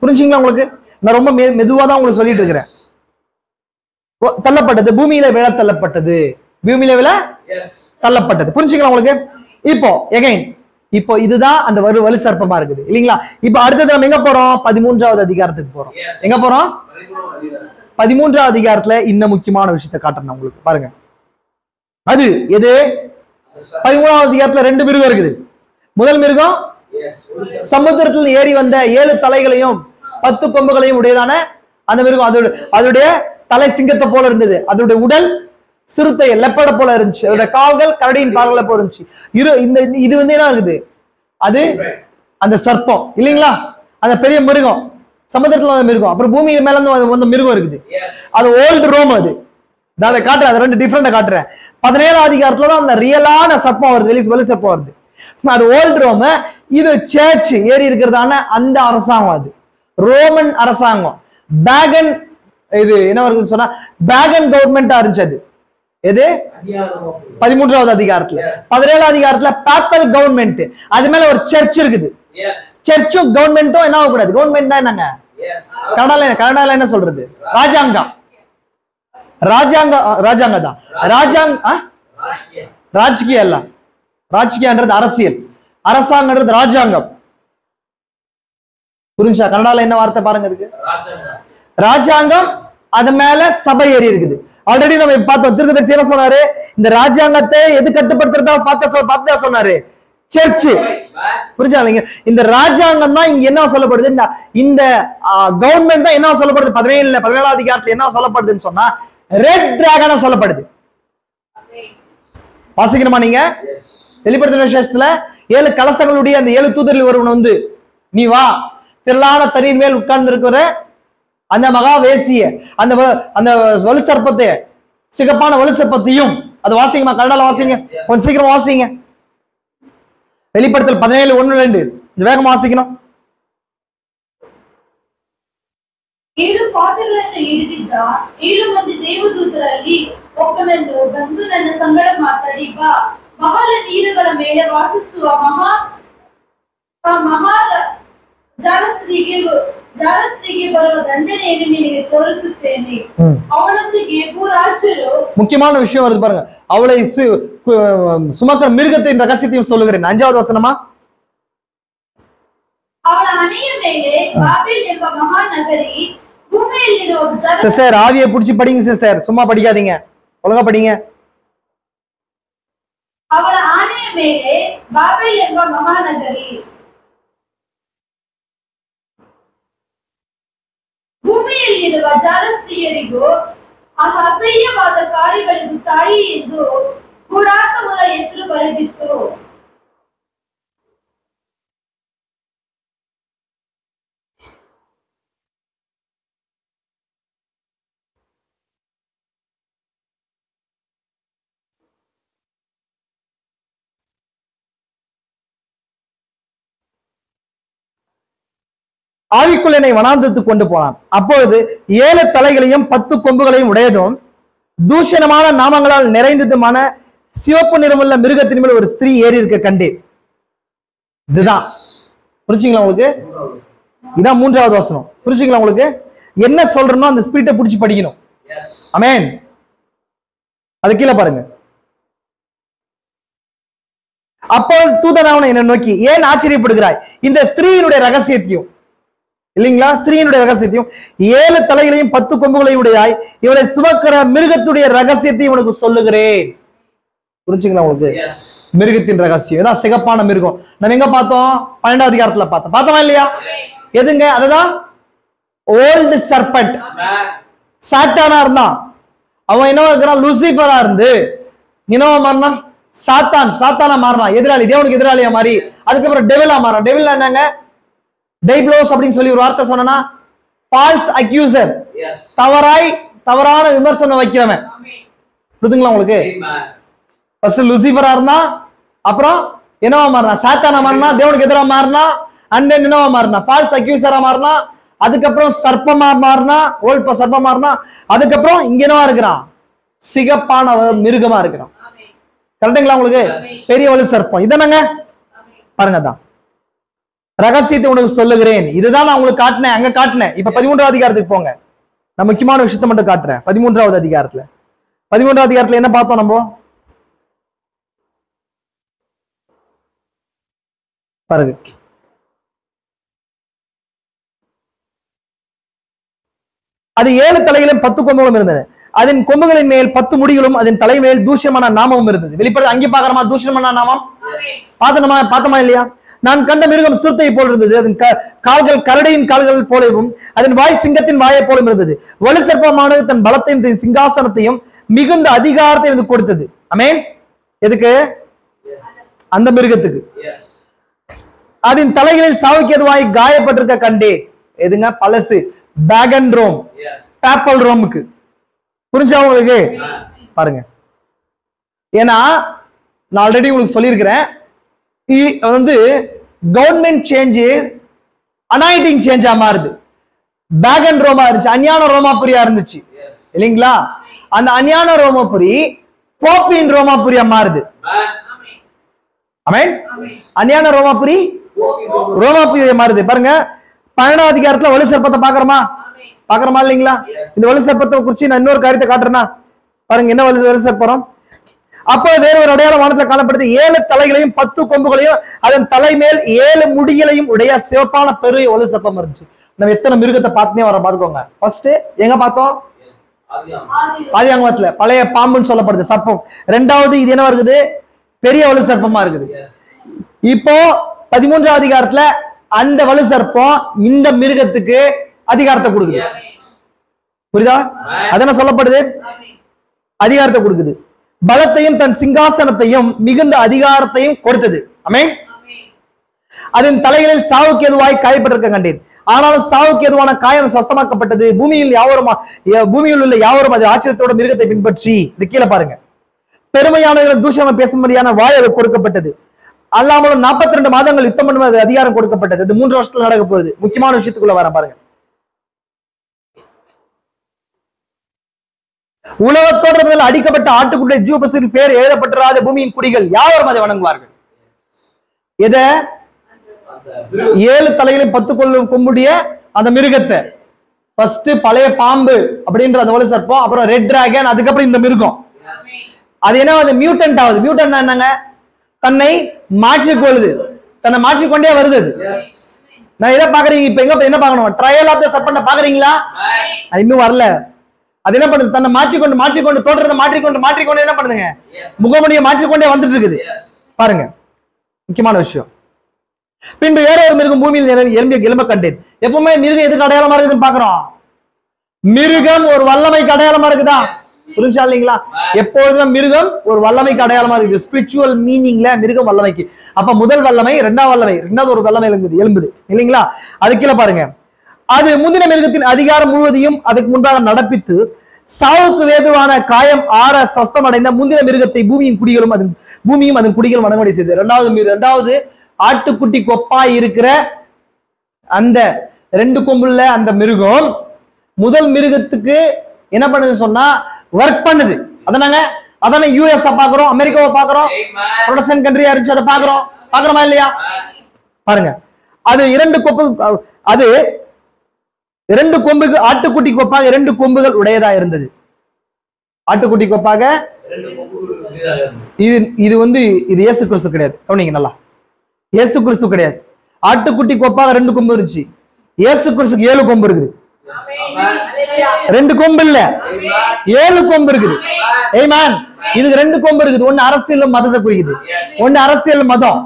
புரிஞ்சுங்களா உங்களுக்கு? நான் ரொம்ப மெதுவா தான் உங்களுக்கு சொல்லிட்டு இருக்கிறேன். தள்ளப்பட்டது, பூமியில விழ தள்ளப்பட்டது, பூமியில விழ தள்ளப்பட்டது. புரிஞ்சுங்களா உங்களுக்கு? இப்போ எகைன் இப்போ இதுதான் அந்த வலு சர்ப்பமா இருக்குது இல்லைங்களா? இப்போ அடுத்தது நம்ம எங்க போறோம்? 13வது அதிகாரத்துக்கு போறோம். எங்க போறோம்? 13வது அதிகாரத்துல இன்னும் முக்கியமான விஷயத்தை காட்டுறேன் உங்களுக்கு. பாருங்க, அது எது? 13வது அதிகாரத்துல ரெண்டு மிருகம் இருக்குது. முதல் மிருகம் சமுத்திரத்தில் ஏறி வந்த 7 தலைகளையும் 10 கொம்புகளையும் உடையதான அந்த மிருகம். அதோடைய தலை சிங்கத்தை போல இருந்தது. அதோடைய உடல் சிறுத்தை லெப்பட போல இருந்துச்சு, அதோட கால்கள் கரடியின் கால்களை போல இருந்துச்சு. இது வந்து என்ன இருக்குது, அது அந்த சர்ப்பம் இல்லைங்களா, அந்த பெரிய மிருகம், சமுத்திரத்துல அந்த மிருகம், அப்புறம் பூமியில மேல வந்து மிருகம் இருக்குது, அது ஓல்டு ரோம். அது அதை காட்டுறேன், அது ரெண்டு டிஃபரெண்ட் காட்டுறேன். 17ஆம் அதிகாரத்துல தான் அந்த ரியலான சர்ப்பம் வருது, வெளி சர்ப்பம் வருது. அது ஓல்டு ரோம், இது சர்ச் ஏறி இருக்கிறதான அந்த அரசாங்கம், அது ரோமன் அரசாங்கம். பேகன் இது என்ன வருதுன்னு சொன்னா பேகன் கவர்மெண்டா இருந்துச்சு. அது எது 13ஆவது அதிகாரத்துல. 17ஆம் அதிகாரத்துல பேப்பல் கவர்மெண்ட், அது மேல ஒரு சர்ச் இருக்குது. சர்ச்சும் கவர்மெண்ட்டும் என்ன ஆகக்கூடாது, கவர்மெண்ட் தான் என்னங்க கனடால என்ன சொல்றது, ராஜாங்கம். ராஜாங்க தான் ராஜ்கிய அல்ல, ராஜ்கியன்றது அரசியல், அரசாங்கம்ன்றது ராஜாங்கம். புரிஞ்சா? கனடால என்ன வார்த்தை பாருங்க இருக்கு, ராஜாங்கம். அது மேல சபை ஏறி இருக்குது. ஆல்ரெடி நம்ம பார்த்தோம், தீர்க்கதரிசி என்ன சொன்னாரு, இந்த ராஜாங்கத்தை எது கட்டுப்படுத்துறதா பார்த்தா சொன்னாரு, சர்ச். புரிஞ்சாங்க? இந்த ராஜாங்கம் தான் இங்க என்ன சொல்லப்படுது, இந்த கவர்மெண்ட் தான் என்ன சொல்லப்படுது 17ஆம் அதிகாரத்துல என்ன சொல்லப்படுதுன்னு சொன்னா ரெட் டிராகனா சொல்லப்படுது. வாசிக்கணுமா நீங்க? வெளிப்படுத்தின விசேஷத்துல 7 கலசங்களுடைய அந்த 7 தூதரில் ஒருவன் வந்து, நீ வா, திரளான தண்ணீர் மேல் உட்கார்ந்து இருக்கிற அந்த மகா வேசிய அந்த வலு சர்ப்பத்தை, சிகப்பான வலு சர்ப்பத்தையும், அது வாசிங்கம்மா, கன்னடால வாசிங்க, கொஞ்சம் சீக்கிரம் வாசிங்க. வெளிப்படுத்தல் 17:1-2 வேகம் வாசிக்கணும். 7 ಪಾಠಗಳನ್ನು ಹಿಡಿದಿದ್ದ 7 ಮಂದಿ ದೇವದೂತರಲ್ಲಿ ಒಬ್ಬನನ್ನು ಬಂದು ನನ್ನ ಸಂಗಡ ಮಾತಾಡಿ, ಬಾ, ಬಹಳ ನೀರುಗಳ ಮೇಲೆ ವಾಸಿಸುವ ಮಹಾ ಜಾಲಸ್ತ್ರೀಗೆ ಬರುವ ದಂಡನೆಯನ್ನು ನಿನಗೆ ತೋರಿಸುತ್ತೇನೆ. ಅವಳೊಂದಿಗೆ ಭೂರಾಜರು, முக்கியமான விஷயம் வருது பாருங்க, அவளை சுமக்கிற மிருகத்தின் ரகசியத்தையும் சொல்லுகிறேன். 5வது வசனமா, ಅವಳ ಹಣೆಯ ಮೇಲೆ ಬಾಬೆಲ್ ಎಂಬ ಮಹಾನಗರಿ ಭೂಮಿಯಲ್ಲಿರುವ சிஸ்டர் ஆவியை புடிச்சு படிங்க சிஸ்டர், சும்மா படிக்காதீங்க, ஒழுங்கா படிங்க. ಅವಳ ಆನೆಯ ಮೇಲೆ ಬಾಬೆಲ್ ಎಂಬ ಮಹಾನಗರಿ ಭೂಮಿಯಲ್ಲಿರುವ ಜಾಲಸ್ತ್ರೀಯರಿಗೂ ಆ ಅಸಹ್ಯವಾದ ಕಾರ್ಯಗಳಿಗೂ ತಾಯಿ ಎಂದು ಗೂಢಾರ್ಥವುಳ್ಳ ಹೆಸರು ಬರೆದಿತ್ತು. ஆவிக்குள் என்னை வனாந்தரத்துக்கு கொண்டு போனான். அப்பொழுது 7 தலைகளையும் 10 கொம்புகளையும் உடையதும் தூஷணமான நாமங்களால் நிறைந்ததுமான சிவப்பு நிறமுள்ள மிருகத்தின் மேல் ஒரு ஸ்திரீ ஏறி இருக்க கண்டேன். இதுதான் புரிஞ்சுங்களா உங்களுக்கு? இதான் 3வது வசனம். புரிஞ்சுங்களா உங்களுக்கு? என்ன சொல்றனோ அந்த ஸ்பிரிட்டை புடிச்சு படிக்கணும். ஆமென். அது கீழே பாருங்க. அப்போது தூதனாவன் என்னை நோக்கி, ஏன் ஆச்சரியப்படுகிறாய், இந்த ஸ்திரீயினுடைய ரகசியத்தையும் இல்லைங்களா, ஸ்திரீயினுடைய ரகசியத்தையும் 7 தலைகளையும் 10 கொம்புகளையும் உடையாய் இவளை சுமக்கிற மிருகத்துடைய ரகசியத்தையும் உனக்கு சொல்லுகிறேன். புரிஞ்சுங்களா உங்களுக்கு? மிருகத்தின் ரகசியம் இதான் சிகப்பான மிருகம். நம்ம எங்க பார்த்தோம்? 12வது அதிகாரத்துல பார்த்தோமா இல்லையா? எதுங்க? அதுதான் ஓல்டு சர்பெண்ட். சாத்தானா இருந்தான், அவன் என்ன இருக்கிறான், லூசிபரா இருந்து என்னவா மாறினா, சாத்தானா மாறினான், எதிராளி, தேவனுக்கு எதிராளியா மாறி அதுக்கப்புறம் டெவிலா மாறான். டெவில் என்னங்க? டைப்ளோஸ் அப்படின்னு சொல்லி ஒரு வார்த்தை சொன்னா, ஃபால்ஸ் அக்யூசர், தவறான விமர்சனம் வைக்கிறவன். புரியுதுங்களா உங்களுக்கு? ஃபர்ஸ்ட் லூசிபரா இருந்தா, அப்புறம் என்னவா மாறினா, சாத்தானா மாறினா, தேவனுக்கு எதிராக மாறினா, அண்ட் தென் என்னவா மாறினா, ஃபால்ஸ் அக்யூசரா மாறினா, அதுக்கப்புறம் சர்ப்பமா மாறினா, ஓல்ட் சர்ப்பமா மாறினா, அதுக்கப்புறம் இங்க என்னவா இருக்கிறான், சிகப்பான மிருகமா இருக்கிறான். கரெக்டுங்களா உங்களுக்கு? பெரிய வலு சர்ப்பம். இதனங்க பாருங்க, தான் ரகசியத்தை உனக்கு சொல்லுகிறேன். இதுதான் நான் உங்களுக்கு காட்டினேன், அங்க காட்டினேன். இப்ப 13வது அதிகாரத்துக்கு போங்க, நான் முக்கியமான விஷயத்தை மட்டும் காட்டுறேன். 13வது அதிகாரத்துல என்ன பார்த்தோம் நம்ம பாருங்க. அது 7 தலைகளும் 10 கொம்புகளும் இருந்தது. அதன் கொம்புகளின் மேல் 10 முடிகளும் அதன் தலை மேல் தூஷணமான நாமமும் இருந்தது. வெளிப்பட அங்கே பாக்குறமா தூஷணமான நாமம் பார்த்தோமா இல்லையா? நான் கண்ட மிருகம் சிறுத்தை போல் இருந்தது, அதன் கால்கள் கரடியின் கால்கள் போலவும் அதன் வாய் சிங்கத்தின் வாயை போலும் இருந்தது. வலு சர்ப்பமானது தன் பலத்தையும் சிங்காசனத்தையும் மிகுந்த அதிகாரத்தை எனக்கு கொடுத்தது. ஆமென். எதுக்கு? அந்த மிருகத்துக்கு. அதன் தலைகளில் சாவுக்கு எதுவாய் காயப்பட்டிருக்க கண்டேன். எதுங்க? பலசு பேகன் ரோம், பேப்பல் ரோமுக்கு. புரிஞ்சா உங்களுக்கு? பாருங்க, ஏன்னா நான் ஆல்ரெடி உங்களுக்கு சொல்லியிருக்கிறேன், வந்து கவர்மெண்ட் சேஞ்சு அனாயிட்டிங் சேஞ்சா மாறுது. பேகன் ரோமா இருந்துச்சு, அஞ்ஞான ரோமாபுரியா இருந்துச்சு இல்லைங்களா? அந்த அஞ்ஞான ரோமாபுரி போப்பின் ரோமாபுரியா மாறுது. ஆமென். அஞ்ஞான ரோமாபுரி ரோமாபுரியா மாறுது. பாருங்க, 12ஆம் அதிகாரத்துல வலு சர்ப்பத்தை பாக்குறோமா இல்லைங்களா? இந்த வலு சர்ப்பத்தை குறிச்சு நான் இன்னொரு காரியத்தை காட்டுறேன்னா பாருங்க, என்ன வலு சர்ப்பம்? அப்போ வேற ஒரு அடையாளம் வானத்துல காணப்படுது. 7 தலைகளையும் 10 கொம்புகளையும் அதன் தலைமேல் 7 முடிகளையும் உடைய சிவப்பான பெரிய வலு சர்ப்பம் இருந்துச்சு. நம்ம எத்தனை மிருகத்தை பார்த்தே வர பாத்துக்கோங்க. ஃபர்ஸ்ட் எங்க பார்த்தோம்? ஆதியாகமத்துல பழைய பாம்புன்னு சொல்லப்படுது சர்ப்பம். 2வது இது என்ன இருக்குது? பெரிய வலு சர்ப்பமா இருக்குது. இப்போ 13ஆம் அதிகாரத்துல அந்த வலு சர்ப்பம் இந்த மிருகத்துக்கு அதிகாரத்தை கொடுக்குது. புரியுதா? அதென்ன சொல்லப்படுது? அதிகாரத்தை கொடுக்குது. பலத்தையும் தன் சிங்காசனத்தையும் மிகுந்த அதிகாரத்தையும் கொடுத்தது. ஆமென். அதன் தலைகளில் சாவுக்கு எதுவாய் காயப்பட்டிருக்க கண்டேன். ஆனாலும் சாவுக்கு எதுவான காயம் சுத்தமாக்கப்பட்டது. பூமியில் உள்ள யாவரும் அது ஆச்சரியத்தோட மிருகத்தை பின்பற்றி, இது கீழே பாருங்க, பெருமையானவர்கள் தூஷணமா பேசும்படியான வாய் அது கொடுக்கப்பட்டது. அல்லாமலும் 42 மாதங்கள் யுத்தம் பண்ணுவது அதிகாரம் கொடுக்கப்பட்டது. இது 3 வருஷத்துல நடக்க போகுது. முக்கியமான விஷயத்துக்குள்ள வர பாருங்க. உலக தோற்றத்தில் அடிக்கப்பட்ட ஆட்டுக்குட்டை ஜீவபுஸ்தகத்தில் பேர் எழுதப்பட்டிராத பூமியின் குடிகள் யாவரும் அதை வணங்குவார்கள். எதை? 7 தலைகளையும் 10 கொம்புடைய அந்த மிருகத்தை. ஃபர்ஸ்ட் பழைய பாம்பு அப்படின்ற அந்த வலு சர்ப்பம், அப்புறம் ரெட் டிராகன், அதுக்கப்புறம் இந்த மிருகம். அது என்ன? அது மியூட்டன்ட் ஆகுது. மியூட்டன்ட் என்னங்க? தன்னை மாற்றிக்கொள்ளுது, தன்னை மாற்றிக்கொண்டே வருது. நான் இதை பாக்குறீங்க. இப்ப எங்க என்ன பாக்கணும்? ட்ரையல் ஆஃப் தி சர்பென்ட் பாக்குறீங்களா? இன்னும் வரல. அது என்ன பண்ணுது? தன்னை மாற்றிக்கொண்டு தோற்றத்தை மாற்றிக்கொண்டு என்ன பண்ணுதுங்க? முகமணியை மாற்றிக்கொண்டே வந்துட்டு இருக்குது. பாருங்க, முக்கியமான விஷயம். பின்பு வேற ஒரு மிருகம் பூமியில் எலும்ப கண்டேன். எப்பவுமே மிருகம் எதுக்கு அடையாளமா இருக்குதுன்னு பாக்குறோம்? மிருகம் ஒரு வல்லமைக்கு அடையாளமா இருக்குதா? புரிஞ்சா இல்லைங்களா? எப்பொழுதுமே மிருகம் ஒரு வல்லமைக்கு அடையாளமா இருக்குது. ஸ்பிரிச்சுவல் மீனிங்ல மிருகம் வல்லமைக்கு. அப்ப முதல் வல்லமை, 2வது வல்லமை, 2வது ஒரு வல்லமை எலும்புது இல்லைங்களா? அது கீழே பாருங்க. அது முந்தின மிருகத்தின் அதிகாரம் முழுவதையும் அதுக்கு முன்பாக நடப்பித்து சாவுக்கு வேதுவான காயம் ஆற சஸ்தம் அடைந்த முந்தின மிருகத்தை பூமியும் அதன் குடிகளும் வணங்கடி செய்தது. 2வது ஆட்டுக்குட்டி கொப்பாய் இருக்கிற அந்த 2 கொம்புள்ள அந்த மிருகம் முதல் மிருகத்துக்கு என்ன பண்ணுது சொன்னா ஒர்க் பண்ணுது. அதானே யூஎஸ் பாக்குறோம், அமெரிக்காவை பாக்குறோம், புரொடஸ்டன்ட் கண்ட்ரியா இருந்துச்சு, அதை பாக்குறோமா இல்லையா? பாருங்க, அது 2 கொம்பு, அது 2 கொம்புக்கு ஆட்டுக்குட்டி கொப்பாக 2 கொம்புகள் உடையதா இருந்தது. ஆட்டுக்குட்டி கொப்பாக இது வந்து இது இயேசு கிறிஸ்து கிடையாது. கவனிங்க நல்லா, இயேசு கிறிஸ்து கிடையாது. ஆட்டுக்குட்டி கொப்பாக 2 கொம்பு இருந்துச்சு. இயேசு கிறிஸ்துக்கு 7 கொம்பு இருக்குது. 2 கொம்பு இல்ல, 7 கொம்பு இருக்குது. ஆமென். இதுக்கு 2 கொம்பு இருக்குது. ஒன்னு அரசியல் மதத்தை குறிக்குது, ஒன்னு அரசியல் மதம்.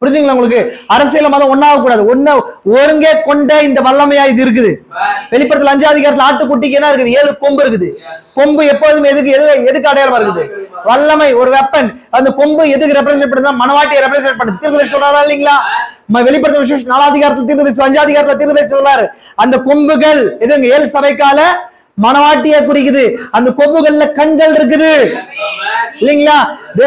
புரிஞ்சுங்களா உங்களுக்கு? அரசியல் மதம் ஒன்னாக கூடாது, ஒன்ன ஒருங்கே கொண்ட இந்த வல்லமையா இது இருக்குது. வெளிப்படுத்தல் 5ஆம் அதிகாரத்துல ஆட்டுக்குட்டிக்கு என்ன இருக்குது? 7 கொம்பு இருக்குது. கொம்பு எப்போதுமே எதுக்கு அடையாளமா இருக்குது? வல்லமை, ஒரு வெப்பன். அந்த கொம்பு எதுக்கு ரெப்ரசென்ட் பண்ணுதுன்னா மனவாட்டியை ரெப்ரசென்ட் பண்ணுது. தீர்க்கதரிசி சொல்றாரா இல்லைங்களா? வெளிப்படுத்தல் விசேஷம் 4ஆம் அதிகாரத்துல தீர்க்கதரிசி, 5ஆம் அதிகாரத்துல தீர்க்கதரிசி சொல்றாரு. அந்த கொம்புகள் எதுங்க? 7 சபைக்கால மனவாட்டியை குறிக்குது. அந்த கொம்புகள்ல கண்கள் இருக்குது இல்லைங்களா?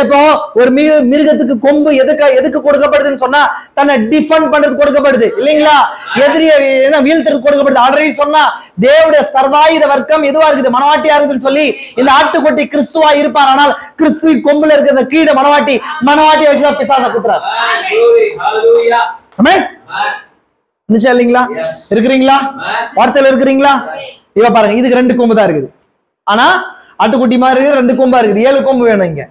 இப்போ ஒரு மிருகத்துக்கு கொம்பு எதுக்கு கொடுக்கப்படுதுன்னு சொன்னா தன்னை டிஃபெண்ட் பண்றது கொடுக்கப்படுது இல்லைங்களா? எதிரியை வீழ்த்துறது கொடுக்கப்படுது. ஆல்ரெடி சொன்னா தேவனுடைய சர்வாயுத வர்க்கம் எதுவா இருக்குது? மனவாட்டியா இருக்குன்னு சொல்லி இந்த ஆட்டுக்குட்டி கிறிஸ்துவா இருப்பார். ஆனால் கிறிஸ்துவ கொம்புல இருக்கிற கீழே மனவாட்டியை வச்சுதான் பிசாசை கூட்டுறாரு. இல்லைங்களா? இருக்கிறீங்களா? வார்த்தையில இருக்கிறீங்களா? இவ பாருங்க, இதுக்கு 2 கொம்பு தான் இருக்குது. ஆனா ஆட்டுக்குட்டி மாதிரி 2 கொம்பா இருக்குது. 7 கொம்பு வேணும். இங்க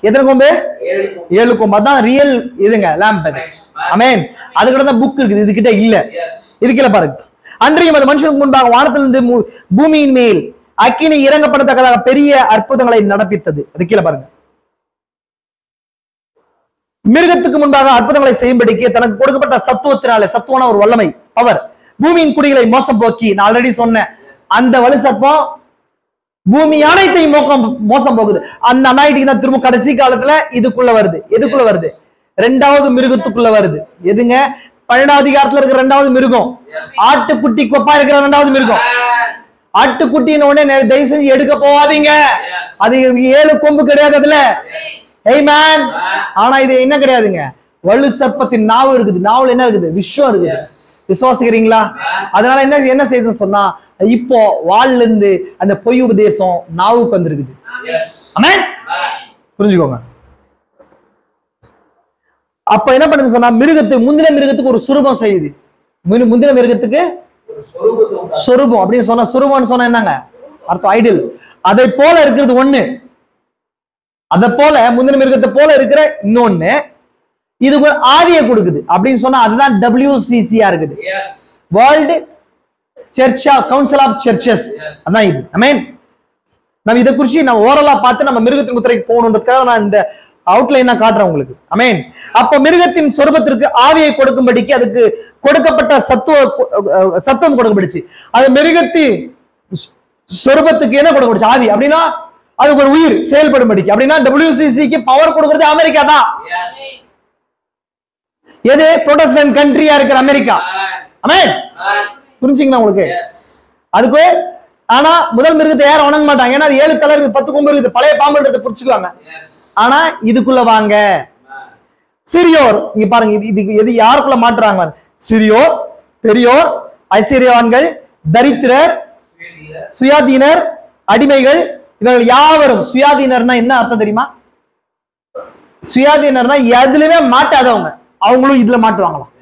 எத்தனை கொம்பு? 7 கொம்பு. அதான் ரியல் இதுங்க லாம்ப். ஆமென். அதுக்கிட்ட தான் புக் இருக்குது, இது கிட்ட இல்ல. இதுக்கில பாருங்க. அன்றையும் அது மனுஷனுக்கு முன்பாக வானத்திலிருந்து பூமியின் மேல் அக்கினி இறங்கப்படத்தக்கதாக பெரிய அற்புதங்களை நடப்பித்தது. அது கீழே பாருங்க. மிருகத்துக்கு முன்பாக அற்புதங்களை செய்யும்படிக்கு தனக்கு கொடுக்கப்பட்ட சத்துவத்தினாலே, சத்துவன ஒரு வல்லமை, பவர், பூமியின் குடிகளை மோசம் போக்கி, நான் ஆல்ரெடி சொன்னேன், அந்த வலு சர்ப்பம் பூமி அனைத்தையும் மோசம் போகுது. அந்த அனாயிட்டிக்கு தான் திரும்ப கடைசி காலத்துல இதுக்குள்ள வருது. எதுக்குள்ள வருது? ரெண்டாவது மிருகத்துக்குள்ள வருது. எதுங்க? 12வது அதிகாரத்துல இருக்கிற ரெண்டாவது மிருகம், ஆட்டுக்குட்டி கொப்பா இருக்கிற ரெண்டாவது மிருகம். ஆட்டுக்குட்டின்னு உடனே தயவு செஞ்சு எடுக்க போவாதீங்க. அது 7 கொம்பு கிடையாது அதுல. ஆமென். ஆனா இது என்ன கிடையாதுங்க? வலு சர்ப்பத்தின் நாவு இருக்குது. நாவுல என்ன இருக்குது? விஷம் இருக்குது. விசுவாசிக்கிறீங்களா? அதனால என்ன செய்யுதுன்னு சொன்னா, இப்போ வாள்ல இருந்து அந்த பொய் உபதேசம் நாவுக்கு வந்திருக்குது. ஆமென். புரிஞ்சுக்கோங்க. அப்ப என்ன பண்ணுது சொன்னா, முந்தின மிருகத்துக்கு ஒரு சுரூபம் செய்யுது. முந்தின மிருகத்துக்கு சொரூபம் அப்படின்னு சொன்னா, சொரூபம்னு சொன்னா என்னங்க அர்த்தம்? ஐடியல். அதை போல இருக்கிறது ஒண்ணு, அதை போல முந்தின மிருகத்தை போல இருக்கிற இன்னொன்னு, இதுக்கு ஒரு ஆவியை கொடுக்குது அப்படின்னு சொன்னா அதுதான் WCC-ஆ இருக்குது. World church council of churches. அதான் இது. ஆமென். நம்ம இதை குறிச்சு நம்ம ஓரலா பார்த்து நம்ம மிருகத்தின் முத்திரைக்கு போகணுன்றதுக்காக நான் இந்த அவுட்லைனா காட்டுறேன் உங்களுக்கு. ஆமென். அப்ப மிருகத்தின் சொரூபத்திற்கு ஆவியை கொடுக்கும்படிக்கு அதுக்கு கொடுக்கப்பட்ட சத்துவம் கொடுக்கப்படுச்சு. அது மிருகத்தின் சொரூபத்துக்கு என்ன கொடுக்கப்படுச்சு? ஆவி. அப்படின்னா அதுக்கு ஒரு உயிர் செயல்படும்படிக்கு. அப்படின்னா WCC-க்கு பவர் கொடுக்கிறது அமெரிக்கா தான். எது? புரோட்டஸ்டன்ட் கண்ட்ரியா இருக்கிற அமெரிக்கா. ஆமென். புரிஞ்சுங்களா உங்களுக்கு? அதுக்கு ஆனா முதல் மிருகத்தை யாரும் வணங்க மாட்டாங்க. ஏன்னா 7 தலை இருக்கு, 10 கொம்பு இருக்குது, பழைய பாம்புன்றதை புரிச்சுக்குவாங்க. ஆனா இதுக்குள்ள வாங்க. சிறியோர், இங்க பாருங்க, இது யாருக்குள்ள மாட்டுறாங்க? சிறியோர், பெரியோர், ஐஸ்வர்யவான்கள், தரித்திரர், சுயாதீனர், அடிமைகள், இவர்கள் யாவரும். சுயாதீனர்னா என்ன அர்த்தம் தெரியுமா? சுயாதீனர்னா எதுலயுமே மாட்டாதவங்க, அவங்களும் இதுல மாட்டுவாங்களாம்.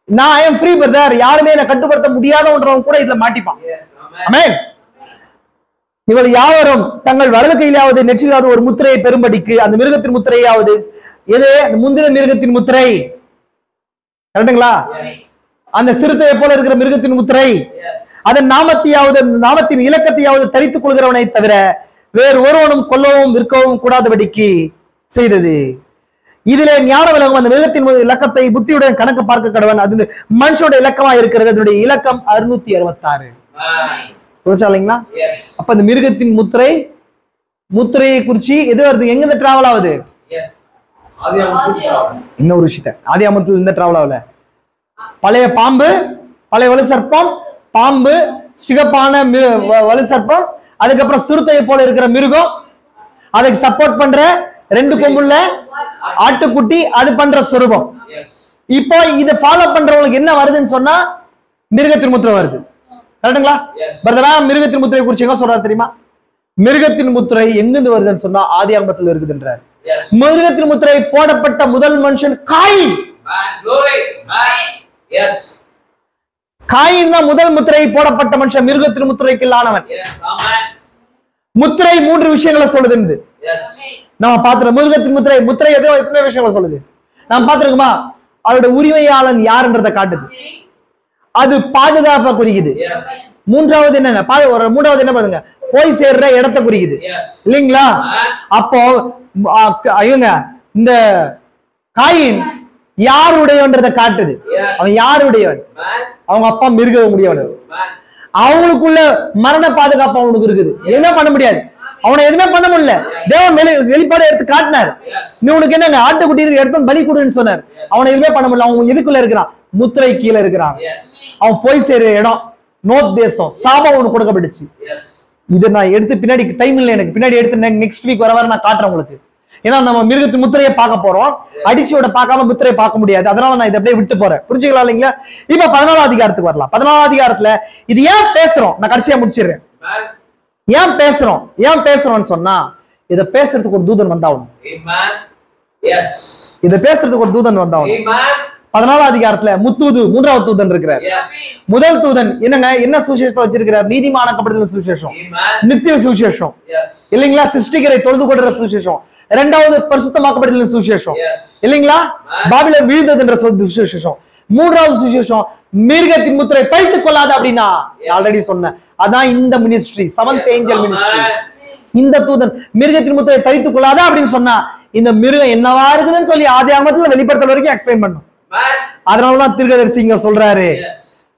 நான் ஐ எம் ஃப்ரீ பிரதர், யாருமே என்ன கட்டுப்படுத்த முடியாதவன்றவங்க கூட இதுல மாட்டிப்பான். ஆமென். இவள் யாவரும் தங்கள் வலது கையிலாவது நெற்றியிலாவது ஒரு முத்திரையை பெறும்படிக்கு, அந்த மிருகத்தின் முத்திரையாவது. எது? முந்தின மிருகத்தின் முத்திரை. கரெக்டுங்களா? அந்த சிறுத்தையை போல இருக்கிற மிருகத்தின் முத்திரை. அதன் நாமத்தின் இலக்கத்தையாவது தரித்துக் கொள்கிறவனை தவிர வேறு ஒருவனும் கொல்லவும் விற்கவும் கூடாதபடிக்கு செய்தது. இதுல ஞான விலகும் அந்த மிருகத்தின் இலக்கத்தை புத்தியுடன் கணக்கு பார்க்க கடவன். அது மனுஷோட இலக்கமா இருக்கிறது. அதனுடைய இலக்கம் 666. புரிஞ்சாலிங்களா? அப்ப இந்த மிருகத்தின் முத்திரையை குறிச்சு எது வருது? எங்க டிராவல் ஆகுது? இன்னொரு விஷயத்த ஆதியாமத்தில் இந்த டிராவல் ஆகல. பழைய பாம்பு, பழைய வலு சர்ப்பம், பாம்பு, சிகப்பான வலு சர்ப்பம், அதுக்கப்புறம் சிறுத்தையை போல இருக்கிற மிருகம், அதுக்கு சப்போர்ட் பண்ற 2 கொம்புள்ள ஆட்டுக்குட்டி, அது பண்ற சொரூபம். இப்போ இதை ஃபாலோ பண்றவங்களுக்கு என்ன வருதுன்னு சொன்னா மிருகத்தின் முத்திரை வருது. கரெக்டுங்களா? பிரதரா, மிருகத்தின் முத்திரை குறிச்சு எங்க சொல்றாரு தெரியுமா? மிருகத்தின் முத்திரை எங்கிருந்து வருதுன்னு சொன்னா ஆதியாகமத்தில் இருக்குதுன்றார். மிருகத்தின் முத்திரை போடப்பட்ட முதல் மனுஷன் காயின். காயின் தான் முதல் முத்திரை போடப்பட்ட மனுஷன், மிருகத்தின் முத்திரைக்கு இல்லாதவன். முத்திரை 3 விஷயங்களை சொல்லுது. நம்ம பாத்துறோம். மிருகத்தின் முத்திரை ஏதோ எத்தனை விஷயங்களை சொல்லுது நம்ம பாத்துருக்கோமா? அவரோட உரிமையாளன் யாருன்றதை காட்டுது. அது பாதுகாப்பை குறிக்குது. மூன்றாவது என்னங்க? மூன்றாவது என்ன பண்ணுங்க? போய் சேர்ற இடத்தை குறிக்குது இல்லைங்களா? அப்போ இவங்க இந்த காயின் யாருடையவன்றதை காட்டுது. அவன் யாருடையவன்? அவங்க அப்பா மிருக முடியவன். அவங்களுக்குள்ள மரண பாதுகாப்பு அவனுக்கு இருக்குது. என்ன பண்ண முடியாது, அவனை எதுவுமே பண்ண முடியல. தேவன் வெளிப்பாடு எடுத்து காட்டினார். நீ உனக்கு என்னங்க ஆட்டுக்குட்டி எடுத்து பலி கொடுன்னு சொன்னார். அவனை எதுவுமே பண்ண முடியல. அவன் எதுக்குள்ள இருக்கிறான்? முத்திரை கீழே இருக்கிறான். அவன் போய் சேர இடம் நோத் தேசம், சாபம் அவனுக்கு கொடுக்கப்பட்டுச்சு. இதை நான் எடுத்து பின்னாடி டைம் இல்லை எனக்கு, பின்னாடி எடுத்து நெக்ஸ்ட் வீக் வர நான் காட்டுறேன் உங்களுக்கு. ஏன்னா நம்ம மிருகத்து முத்திரையை பார்க்க போறோம், அடிச்சோட பார்க்காம முத்திரையை பார்க்க முடியாது. அதனால நான் இதை அப்படியே விட்டு போறேன். புரிஞ்சுக்கலாம் இல்லைங்களா? இப்ப 14ஆம் அதிகாரத்துக்கு வரலாம். 14ஆம் அதிகாரத்துல இது ஏன் பேசுறோம் நான் கடைசியா முடிச்சிடுறேன். ஏன் பேசுறோம்னு சொன்னா இதை பேசுறதுக்கு ஒரு தூதன் வந்தாகணும். இதை பேசுறதுக்கு ஒரு தூதன் வந்தாகணும். 14ஆம் அதிகாரத்துல முத்தூது 3வது தூதன் இருக்கிறார். முதல் தூதன் என்னங்க என்ன சுவிசேஷத்தை வச்சிருக்கிறார்? நீதிமானாக்கப்படுகிற சுவிசேஷம், நித்திய சுவிசேஷம் இல்லைங்களா? சிருஷ்டிகரை தொழுது கொள்ற சுவிசேஷம். 2வது பரிசுத்தமாக்கப்படுகிற சுவிசேஷம் இல்லைங்களா? பாபிலோன் வீழ்ந்ததுன்ற சுவிசேஷம். 3வது சுவிசேஷம் மிருகத்தின் முத்திரை தைத்துக் கொள்ளாத அப்படின்னா ஆல்ரெடி சொன்னேன். அதான் இந்த மினிஸ்ட்ரி, 7th ஏஞ்சல் மினிஸ்ட்ரி. இந்த தூதன் மிருகத்தின் முத்திரை தைத்துக் கொள்ளாத அப்படின்னு சொன்னா இந்த மிருகம் என்னவா இருக்குதுன்னு சொல்லி ஆதியாகமத்துல வெளிப்படுத்தல் வரைக்கும் எக்ஸ்பிளைன் பண்ணும். அதனாலதான் தீர்க்கதரிசி இங்க சொல்றாரு,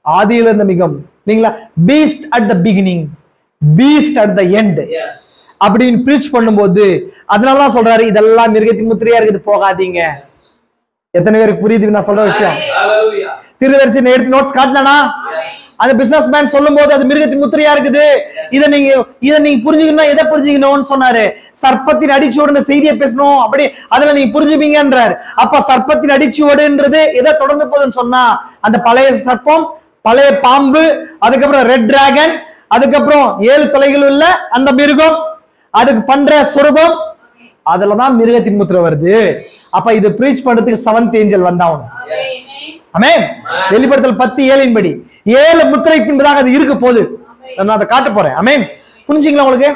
ஆதியில இருந்த மிகம் இல்லைங்களா? Beast at the beginning, beast at the end அப்படின்னு பிரீச் பண்ணும்போது அதனாலதான் சொல்றாரு இதெல்லாம் மிருகத்தின் முத்திரையா இருக்குது போகாதீங்க. எத்தனை பேருக்கு புரியுது நான் சொல்ற விஷயம்? தீர்க்கதரிசி எடுத்து நோட்ஸ் காட்டினா அந்த பிசினஸ் மேன் சொல்லும் போது அது மிருகத்தின் முத்திரையா இருக்குது. இதை நீங்க புரிஞ்சுக்கணும். எதை புரிஞ்சுக்கணும்னு சொன்னாரு? சர்ப்பத்தின் அடிச்சுவடுன்ற செய்தியை பேசணும். அப்படி அதுல நீங்க புரிஞ்சுப்பீங்கன்றாரு. அப்ப சர்ப்பத்தின் அடிச்சுவடுன்றது எதை தொடர்ந்து போகுதுன்னு சொன்னா அந்த பழைய சர்ப்பம், பழைய பாம்பு, அதுக்கப்புறம் ரெட் டிராகன், அதுக்கப்புறம் 7 தலைகள் உள்ள அந்த மிருகம், அதுக்கு பண்ற சுரூபம், அதுலதான் மிருகத்தின் முத்திரை வருது. அப்ப இது பிரீச் பண்றதுக்கு 7th ஏஞ்சல் வந்தாவணும். ஆமென். வெளிப்படுத்தல் 10:7 படி 7 முத்திரை பின்பதாக அது இருக்க போகுது. நான் அதை காட்ட போறேன். ஆமென். புரிஞ்சுங்களா உங்களுக்கு?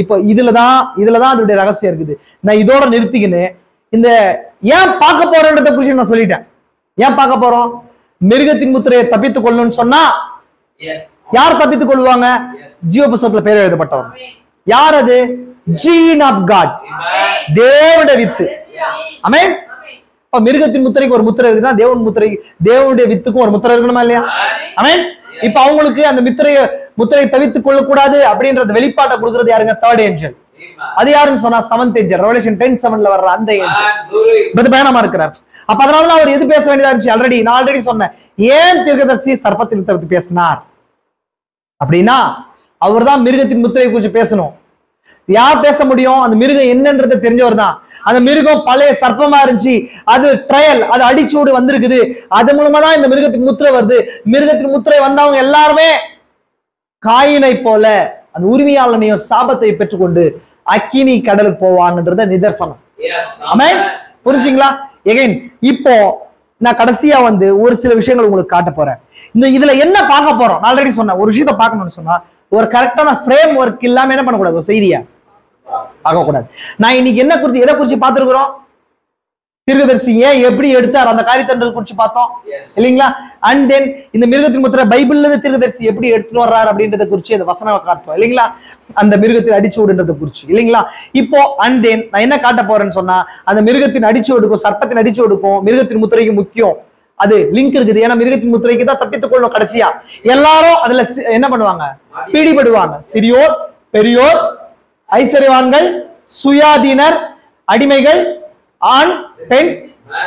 இப்போ இதுலதான் அதோட ரகசியம் இருக்குது. நான் இதோட நிறுத்திக்கின்னு இந்த ஏன் பார்க்க போறேன்றத குறிச்சு நான் சொல்லிட்டேன். ஏன் பார்க்க போறோம்? மிருகத்தின் முத்திரையை தப்பித்துக் கொள்ளணும்னு சொன்னா யார் தப்பித்துக் கொள்வாங்க? ஜீவ புஸ்தகத்துல பேர் எழுதப்பட்டவர். யார் அது? ஜீன் ஆஃப் காட், தேவனுடைய வித்து. ஆமென். மிருகத்தின் முத்திரைக்கு ஒரு முத்திரை இருக்குன்னா தேவனுடைய வித்துக்கும் ஒரு முத்திரை இருக்கணுமா இல்லையா? ஆமென். இப்ப அவங்களுக்கு அந்த முத்திரையை தவித்துக் கொள்ளக்கூடாது அப்படின்றத வெளிப்பாட்டை கொடுக்கிறது யாருங்க? 3rd angel. அது யாருன்னு சொன்னா 7th ஏஞ்சல். ரெவலேஷன் 10:7 வர்ற அந்த ஏஞ்சல் பயணமா இருக்கிறார். அப்ப அதனால அவர் எது பேச வேண்டியதா இருந்துச்சு? நான் ஆல்ரெடி சொன்னேன். ஏன் தீர்க்கதரிசி சர்ப்பத்தின் தவிர்த்து பேசினார் அப்படின்னா அவர் தான் மிருகத்தின் முத்திரையை குறித்து பேசணும். யார் பேச முடியும்? அந்த மிருகம் என்னன்றதை தெரிஞ்சவர் தான். அந்த மிருகம் பழைய சர்ப்பமா இருந்துச்சு, அது ட்ரையல், அது அடிச்சூடு வந்திருக்குது. அது மூலமா தான் இந்த மிருகத்தின் முத்திரை வருது. மிருகத்தின் முத்திரை வந்தவங்க எல்லாருமே காயினை போல அந்த உரிமையாளனையும் சாபத்தை பெற்றுக்கொண்டு அக்கினி கடலுக்கு போவாங்கன்றத நிதர்சனம். ஆமென். புரிஞ்சுங்களா? எகைன் இப்போ நான் கடைசியா ஒரு சில விஷயங்கள் உங்களுக்கு காட்ட போறேன். இதுல என்ன பார்க்க போறோம்? நான் ஆல்ரெடி சொன்னேன், ஒரு விஷயத்த பார்க்கணும்னு சொன்னா ஒரு கரெக்டான ஃப்ரேம் ஒர்க் இல்லாம என்ன பண்ணக்கூடாது? ஒரு செய்தியா பார்க்க கூடாது. நான் இன்னைக்கு எதை குறிச்சு பார்த்திருக்கிறோம்? தீர்க்கதரிசி ஏன் எப்படி எடுத்தார் அந்த காரியத்தை குறிச்சு பார்த்தோம் இல்லைங்களா? அண்ட் தென் இந்த மிருகத்தின் முத்திரை பைபிள்ல இருந்து தீர்க்கதரிசி எப்படி எடுத்துட்டு வர்றாரு அப்படின்றத குறிச்சு அந்த வசனம் காட்டுவோம் இல்லைங்களா? அந்த மிருகத்தின் அடிச்சுவடுன்றத குறிச்சு இல்லைங்களா? இப்போ அண்ட் தென் நான் என்ன காட்ட போறேன்னு சொன்னா அந்த மிருகத்தின் அடிச்சுவடுக்கும் சர்ப்பத்தின் அடிச்சுவடுக்கும் மிருகத்தின் முத்திரைக்கு முக்கியம் அது லிங்க் இருக்குது. ஏன்னா மிருகத்தின் முத்திரைக்கு தான் தப்பித்துக் கொள்ளும். கடைசியா எல்லாரும் அதுல என்ன பண்ணுவாங்க? பீடிபடுவாங்க. சிறியோர், பெரியோர், ஐஸ்வர்யவான்கள், சுயாதீனர், அடிமைகள், ஆண், பெண்,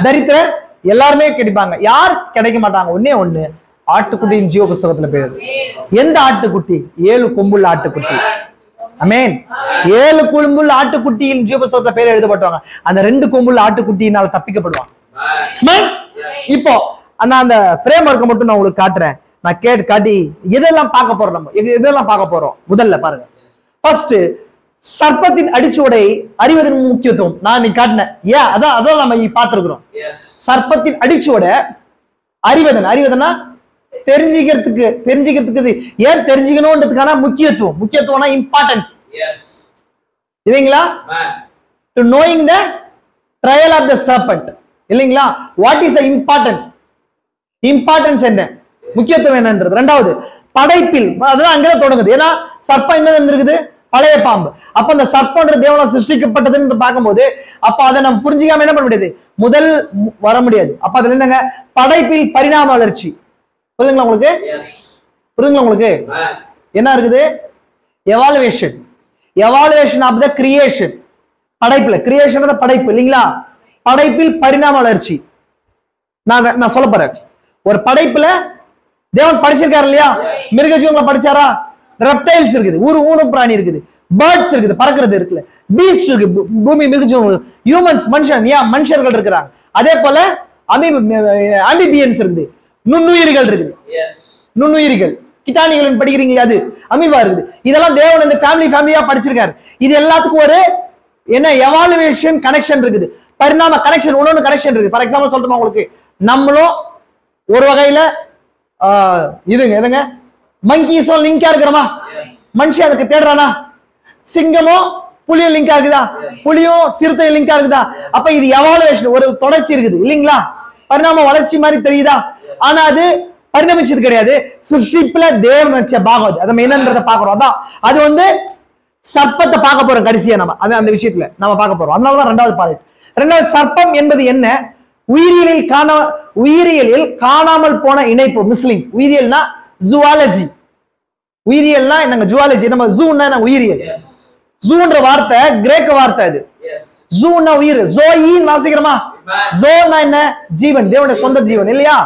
தரித்திரர் எல்லாருமே கிடைப்பாங்க. யார் கிடைக்க மாட்டாங்க? ஒண்ணு ஆட்டுக்குட்டியின் ஜீவ புஸ்தகத்துல பேரு. எந்த ஆட்டுக்குட்டி? 7 கொம்புள்ள ஆட்டுக்குட்டி. ஆமென். 7 கொம்புள்ள ஆட்டுக்குட்டியின் ஜீவ புஸ்தகத்துல பேர் எழுதப்பட்டவங்க அந்த 2 கொம்புள்ள ஆட்டுக்குட்டியினால தப்பிக்கப்படுவாங்க. இப்போ நான் அந்த ஃப்ரேம் ஒர்க்கை மட்டும் நான் உங்களுக்கு காட்டுறேன். நான் காட்டி எதெல்லாம் பார்க்க போறோம்? நம்ம எதெல்லாம் பார்க்க போறோம்? முதல்ல பாருங்க. ஃபர்ஸ்ட் சர்ப்பத்தின் அடிச்சுவடை அறிவதன் முக்கியத்துவம் நான் நீ காட்டினேன். ஏன் அதான் நம்ம பார்த்திருக்கிறோம். சர்ப்பத்தின் அடிச்சுவடை அறிவதனா தெரிஞ்சுக்கிறதுக்கு ஏன் தெரிஞ்சுக்கணும்ன்றதுக்கான முக்கியத்துவம்னா இம்பார்ட்டன்ஸ் இல்லைங்களா? To knowing the trial of the serpent இல்லைங்களா? வாட் இஸ் த இம்பார்ட்டன்ஸ் என்ன? முக்கியத்துவம் என்னன்றது. 2வது படைப்பில் அதுதான் அங்கதான் தொடங்குது. ஏன்னா சர்ப்பம் என்ன இருக்குது? பழைய பாம்பு. அப்ப அந்த சர்ப்பன்ற தேவனால் சிருஷ்டிக்கப்பட்டதுன்னு பார்க்கும்போது அப்ப அதை நம்ம புரிஞ்சுக்காம என்ன பண்ண முடியாது? முதல் வர முடியாது. அப்ப அதுல என்னங்க? படைப்பில் பரிணாம வளர்ச்சி. புரியுதுங்களா உங்களுக்கு? என்ன இருக்குது? Evaluation of the creation. படைப்புல கிரியேஷன் படைப்பு இல்லைங்களா? படைப்பில் பரிணாம வளர்ச்சி. நான் சொல்ல போறேன். ஒரு படைப்புல தேவன் படிச்சிருக்காரு இல்லையா? மிருக ஜீவங்களை படிச்சாரா? ரெப்டைல்ஸ் இருக்குது, ஊரும் பிராணி இருக்குது, பேர்ட்ஸ் இருக்குது, பறக்கிறது இருக்குல்ல, பீஸ்ட் இருக்கு, பூமி மிருக ஜீவங்கள், ஹியூமன்ஸ் மனுஷர்கள் இருக்கிறாங்க. அதே போல அமிபியன்ஸ் இருக்குது, நுண்ணுயிர்கள் இருக்குது. நுண்ணுயிர்கள் கிட்டானிகள் படிக்கிறீங்க, அது அமீபா இருக்குது. இதெல்லாம் தேவன் இந்த ஃபேமிலியா படிச்சிருக்காரு. இது எல்லாத்துக்கும் ஒரு என்ன எவாலுவேஷன் கனெக்ஷன் இருக்குது, பரிணாம கனெக்ஷன், ஒன்னொன்னு கனெக்ஷன் இருக்கு. ஃபார் எக்ஸாம்பிள் சொல்றோம் உங்களுக்கு, நம்மளும் ஒரு வகையில எதுங்க மங்கீஸும் லிங்கா இருக்கிறோமா? மனுஷன் அதுக்கு தேடுறானா? சிங்கமும் புலியும் லிங்கா இருக்குதா? புலியும் சிறுத்தை லிங்கா இருக்குதா? அப்ப இது எவாலுவேஷன், ஒரு தொடர்ச்சி இருக்குது இல்லைங்களா? பரிணாம வளர்ச்சி மாதிரி தெரியுதா? ஆனா அது பரிணமிச்சது கிடையாது. சிருஷ்டிப்புல தேவன் வச்ச பாகம் அது என்னன்றத பாக்குறோம். அதான் அது சர்ப்பத்தை பார்க்க போறோம் கடைசியா. நம்ம அந்த விஷயத்துல நம்ம பார்க்க போறோம். அதனாலதான் 2வது பார்ட். 2வது சர்ப்பம் என்பது என்ன? உயிரியலில் காணாமல் போன இணைப்பு. மிஸ்லிங். உயிரியல்னா ஜூவாலஜி. உயிரியல்னா என்னங்க? ஜுவாலஜி. நம்ம ஜூன்னா என்ன? உயிரியல். ஜூன்ற வார்த்தை கிரேக்க வார்த்தை. அது ஜூன்னா உயிர். ஜோயின்னு வாசிக்கிறோமா? ஜோன்னா என்ன? ஜீவன், தேவனுடைய சொந்த ஜீவன் இல்லையா?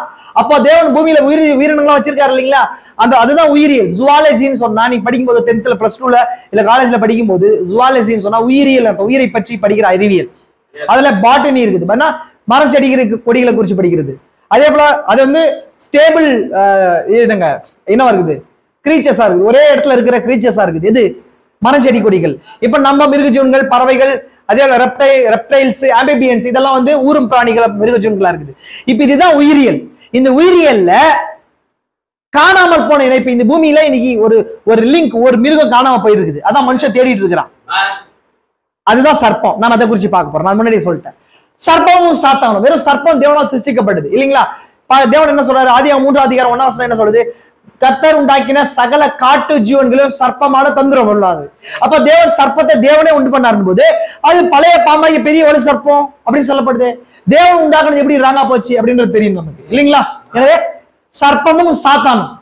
அப்போ தேவன் பூமியில உயிரினங்களா வச்சிருக்காரு இல்லைங்களா? அதுதான் உயிரியல். ஜுவாலஜின்னு சொன்னா நீ படிக்கும்போது 10th +2 இல்ல காலேஜ்ல படிக்கும்போது ஜுவாலஜின்னு சொன்னா உயிரியல், உயிரை பற்றி படிக்கிற அறிவியல். அதுல பாட்டனி இருக்குது, மரம் செடி கொடிகளை குறிச்சு படிக்கிறது. அதே போல அது வந்து ஸ்டேபிள் என்ன இருக்குது? கிரீச்சர்ஸா இருக்குது, ஒரே இடத்துல இருக்கிற கிரீச்சர்ஸா இருக்குது. எது? மரம் செடி கொடிகள். இப்ப நம்ம மிருகஜீவன்கள், பறவைகள், அதே ரெப்டைல்ஸ், ஆம்பிபியன்ஸ், இதெல்லாம் வந்து ஊரும் பிராணிகள், மிருகஜீவன்களா இருக்குது. இப்ப இதுதான் உயிரியல். இந்த உயிரியல்ல காணாமல் போன இணைப்பு இந்த பூமியில இன்னைக்கு ஒரு லிங்க், ஒரு மிருகம் காணாம போயிருக்குது. அதான் மனுஷன் தேடிட்டு இருக்கிறான். அதுதான் சர்ப்பம். நான் அதை குறிச்சு பார்க்க போறேன். நான் முன்னாடியே சொல்லிட்டேன். சர்ப்பமும் சாத்தானும். வெறும் சர்ப்பம் தேவனால் சிருஷ்டிக்கப்பட்டது இல்லைங்களா? தேவன் என்ன சொல்றாரு? ஆதியாகமம் 3 அதிகாரம் 1 வசனம் என்ன சொல்லுது? கர்த்தர் உண்டாக்கின சகல காட்டு ஜீவன்களும் சர்ப்பமான தந்திரம் உள்ளது. அப்ப தேவன் சர்ப்பத்தை தேவனே உண்டு பண்ணாரு போது அது பழைய பாம்பாகி பெரிய ஒரு சர்ப்பம் அப்படின்னு சொல்லப்படுது. தேவன் உண்டாக்குனது எப்படி ராங்கா போச்சு அப்படின்றது தெரியும் நமக்கு இல்லைங்களா? எனவே சர்ப்பமும் சாத்தானும்.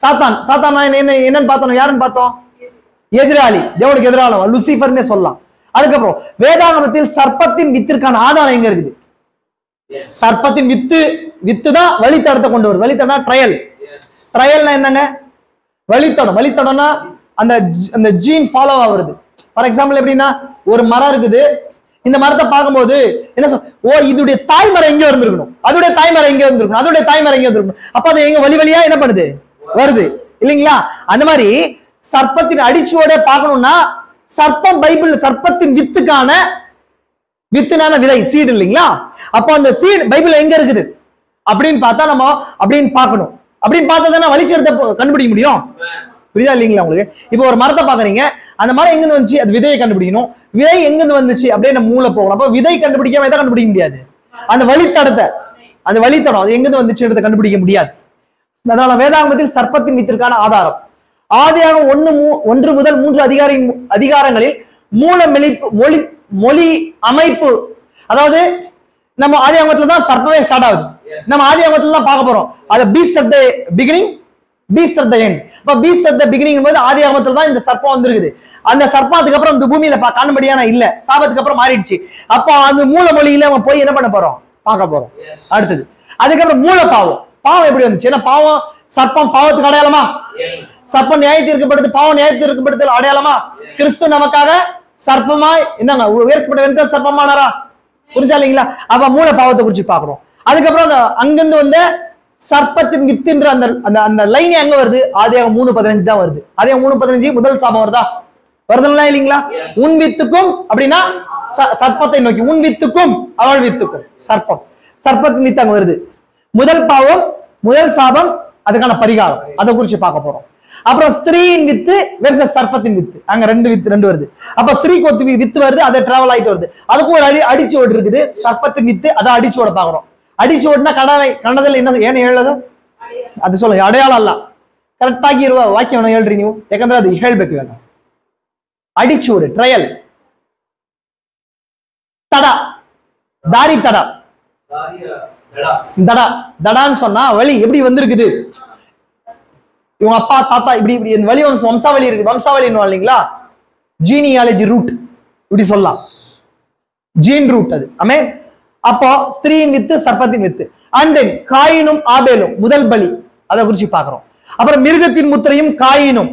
சாத்தான் என்னன்னு பார்த்தோம்? யாருன்னு பார்த்தோம்? எதிராளி, தேவனுக்கு எதிராளம், லூசிஃபர்னே சொல்லலாம். அதுக்கப்புறம் வேதாகமத்தில் சர்ப்பத்தின் வித்திற்கான ஆதாரம் எங்க இருக்குது? சர்ப்பத்தின் வித்து தான் வழித்தடத்தை கொண்டு வருது. வழித்தடம்னா ட்ரையல்னா என்னங்க? வழித்தடம்னா அந்த ஜீன் ஃபாலோ ஆகுறது. ஃபார் எக்ஸாம்பிள் எப்படின்னா, ஒரு மரம் இருக்குது, இந்த மரத்தை பார்க்கும்போது என்ன இதுடைய தாய்மரம் எங்க இருந்திருக்கணும், அதோடைய தாய்மரம் எங்க இருந்திருக்கணும், அதோடைய தாய்மரம் எங்க இருந்திருக்கணும். அப்ப அது எங்க வழியா என்ன பண்ணுது? வருது இல்லைங்களா? அந்த மாதிரி சர்ப்பத்தின் அடிச்சுவோட பார்க்கணும்னா சர்ப்பம் பைபிள் சர்ப்பத்தின் வித்துக்கான விதை சீடு இல்லைங்களா? அப்போ அந்த சீடு பைபிள் எங்க இருக்குது அப்படின்னு பார்த்தா நம்ம அப்படின்னு பார்க்கணும். அப்படின்னு பார்த்தா தானே வழிச்செடுத்த கண்டுபிடிக்க முடியும். புரியுதா இல்லைங்களா உங்களுக்கு? இப்போ ஒரு மரத்தை பாக்குறீங்க, அந்த மரம் எங்கிருந்து வந்துச்சு? அது விதையை கண்டுபிடிக்கணும். விதை எங்கிருந்து வந்துச்சு அப்படியே நம்ம மூளை போகணும். அப்ப விதை கண்டுபிடிக்காம எதை கண்டுபிடிக்க முடியாது? அந்த வழித்தடம் அது எங்கிருந்து வந்துச்சுன்றதை கண்டுபிடிக்க முடியாது. அதனால வேதாகமத்தில் சர்ப்பத்தின் வித்திற்கான ஆதாரம் ஆதியாகமம் 1 முதல் 3 அதிகாரங்களில் மொழி அமைப்பு. அதாவது நம்ம ஆதியாகமத்துல தான் சர்ப்பமே ஸ்டார்ட் ஆகுது. நம்ம ஆதியாகமத்துல தான் பார்க்க போறோம். அது Beast at the beginning, beast at the end. அப்ப பீஸ்ட் அட் தி பிகினிங் போது ஆதியாகமத்துல தான் இந்த சர்ப்பம் வந்திருக்குது. அந்த சர்ப்பத்துக்கு அப்புறம் இந்த பூமியில காணும்படியான இல்ல, சாபத்துக்கு அப்புறம் மாறிடுச்சு. அப்போ அந்த மூல மொழியில நம்ம போய் என்ன பண்ண போறோம்? பார்க்க போறோம். அடுத்தது அதுக்கப்புறம் மூல பாவம் எப்படி வந்துச்சு? ஏன்னா பாவம், சர்ப்பம் பாவத்துக்கு அடையாளமா? சர்ப்பம் நியாய தீர்க்கப்படுது, பாவம் நியாய தீர்க்கப்படுதல் அடையாளமா? கிறிஸ்து நமக்காக சர்ப்பமாய் என்னங்க உயர்த்தப்பட்ட வென்ற சர்ப்பமானாரா? புரிஞ்சா இல்லைங்களா? அப்ப மூல பாவத்தை குறிச்சு பாக்குறோம். அதுக்கப்புறம் அங்கிருந்து வந்த சர்ப்பத்தின் வித்துன்ற அந்த லைன் எங்க வருது? ஆதியாகமம் 3:15 தான் வருது. ஆதியாகமம் 3:15 முதல் சாபம் வருதுங்களா இல்லைங்களா? உன் வித்துக்கும் அப்படின்னா சர்ப்பத்தை நோக்கி, உன் வித்துக்கும் அவள் வித்துக்கும் சர்ப்பத்தின் வித்து அங்க வருது. முதல் பாவம், முதல் சாபம், அதுக்கான பரிகாரம், அதை குறிச்சு பார்க்க போறோம். அப்புறம் ஸ்திரீயின் வித்து வெர்சஸ் சர்ப்பத்தின் வித்து, அங்க ரெண்டு வருது. அப்ப ஸ்திரீக்கு ஒரு வித்து வருது, அதை டிராவல் ஆயிட்டு வருது. அதுக்கும் ஒரு அடிச்சு ஓடு இருக்குது. சர்ப்பத்தின் வித்து, அதை அடிச்சு ஓட பாக்குறோம். அடிச்சு ஓடுனா கன்னடத்தில் என்ன ஏன்னு ಹೇಳೋದು? ಅದು சொல்ல ಅಡೆಯಾಳ ಅಲ್ಲ, ಕರೆಕ್ಟ್ ಆಗಿ ಇರುವ ವಾಕ್ಯವನ್ನು ಹೇಳ್ರಿ ನೀವು, ಯಾಕಂದ್ರೆ ಅದು ಹೇಳ್ಬೇಕು. ಇವಾಗ ಅಡಿச்சு ஓடு ಟ್ರಯಲ್, தடா, தாரி தடா, தடான்னு சொன்னா வழி எப்படி வந்திருக்குது? இவங்க அப்பா தாத்தா இப்படி இந்த வழி வம்சாவளி இருக்கு. வம்சாவளி இல்லைங்களா? ஜீனியாலஜி ரூட் இப்படி சொல்லலாம், ஜீன் ரூட் அது. ஆமே. அப்போ ஸ்திரீயின் வித்து சர்ப்பத்தின் வித்து. அண்ட் தென் காயினும் ஆபேலும் முதல் பலி, அதை குறிச்சு பாக்குறோம். அப்புறம் மிருகத்தின் முத்திரையும் காயினும்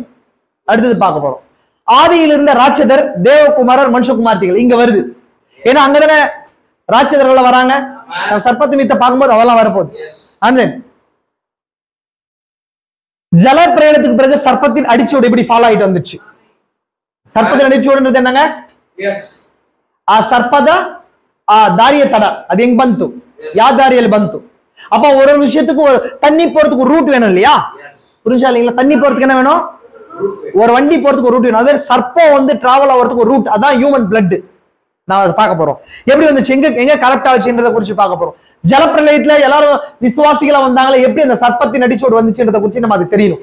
அடுத்தது பார்க்க போறோம். ஆதியில் இருந்த ராட்சதர், தேவகுமாரர், மனுஷகுமார்த்திகள் இங்க வருது. ஏன்னா அங்கதானே ராட்சதர்கள் வராங்க. சர்ப்பத்தின் வித்தை பார்க்கும்போது அதெல்லாம் வரப்போகுது. அண்ட் தென் ஜல பிரயாணத்துக்கு பிறகு சர்ப்பத்தின் அடிச்சோடு இப்படி ஃபாலோ ஆயிட்டு வந்துச்சு. சர்ப்பத்தின் அடிச்சோடுன்றது என்னங்க? ಆ ಸರ್ಪದ ಆ ದಾರಿಯ ತಡ ಅದು ಹೆಂಗ್ ಬಂತು? ಯಾವ ದಾರಿಯಲ್ಲಿ ಬಂತು? அப்ப ஒரு விஷயத்துக்கு தண்ணி போறதுக்கு ரூட் வேணும் இல்லையா? புரிஞ்சா இல்லைங்களா? தண்ணி போறதுக்கு என்ன வேணும்? ஒரு வண்டி போறதுக்கு ஒரு ரூட் வேணும். அதே சர்ப்பம் வந்து டிராவல் ஆகிறதுக்கு ஒரு ரூட், அதான் ஹியூமன் பிளட். நான் அதை பார்க்க போறோம். எப்படி வந்துச்சு, எங்க கரெக்ட் ஆச்சுன்றதை குறிச்சு பார்க்க போறோம். ஜலப்பிரளயத்துல எல்லாரும் விசுவாசிகளா வந்தாங்களே, எப்படி அந்த சர்ப்பத்தின் அடிச்சோடு வந்துச்சுன்றதை குறிச்சு நம்ம அது தெரியணும்.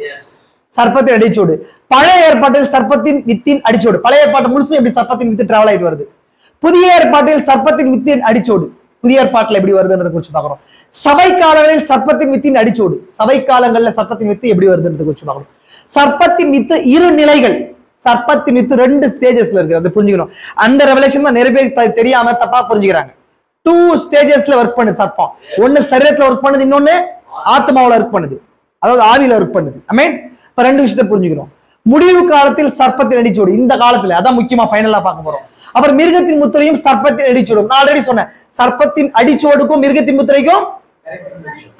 சர்ப்பத்தின் அடிச்சோடு பழைய ஏற்பாட்டில் சர்ப்பத்தின் வித்தின் அடிச்சோடு, பழைய ஏற்பாட்டு முழுசும் எப்படி சர்ப்பத்தின் வித்து டிராவல் ஆயிட்டு வருது. புதிய ஏற்பாட்டில் சர்ப்பத்தின் வித்தின் அடிச்சோடு புதிய ஏற்பாட்டுல எப்படி வருதுன்றத குறிச்சு பார்க்கிறோம். சபை காலங்களில் சர்ப்பத்தின் வித்தின் அடிச்சோடு, சபை காலங்கள்ல சர்ப்பத்தின் வித்து எப்படி வருதுன்றத குறிச்சு பார்க்கிறோம். சர்ப்பத்தின் வித்து இரு நிலைகள், சர்ப்பத்தின் வித்து 2 ஸ்டேஜஸ்ல இருக்கு, அதை புரிஞ்சுக்கணும். அந்த ரெவலேஷன் தான் நிறைய பேர் தெரியாம தப்பா புரிஞ்சுக்கிறாங்க. 2 ஸ்டேஜஸ்ல ஒர்க் பண்ணுது சர்ப்பம். ஒன்னு சரீரத்துல ஒர்க் பண்ணுது, இன்னொன்னு ஆத்மாவில ஒர்க் பண்ணுது, அதாவது ஆவியில ஒர்க் பண்ணுது. ஆமென். இப்ப 2 விஷயத்தை புரிஞ்சுக்கிறோம். முடிவு காலத்தில் சர்ப்பத்தின் அடிச்சோடு, இந்த காலத்துல அதான் முக்கியமா ஃபைனலா பார்க்க போறோம். அப்புறம் மிருகத்தின் முத்திரையும் சர்ப்பத்தின் அடிச்சோடும். நான் ஆல்ரெடி சொன்னேன், சர்ப்பத்தின் அடிச்சோடுக்கும் மிருகத்தின் முத்திரைக்கும்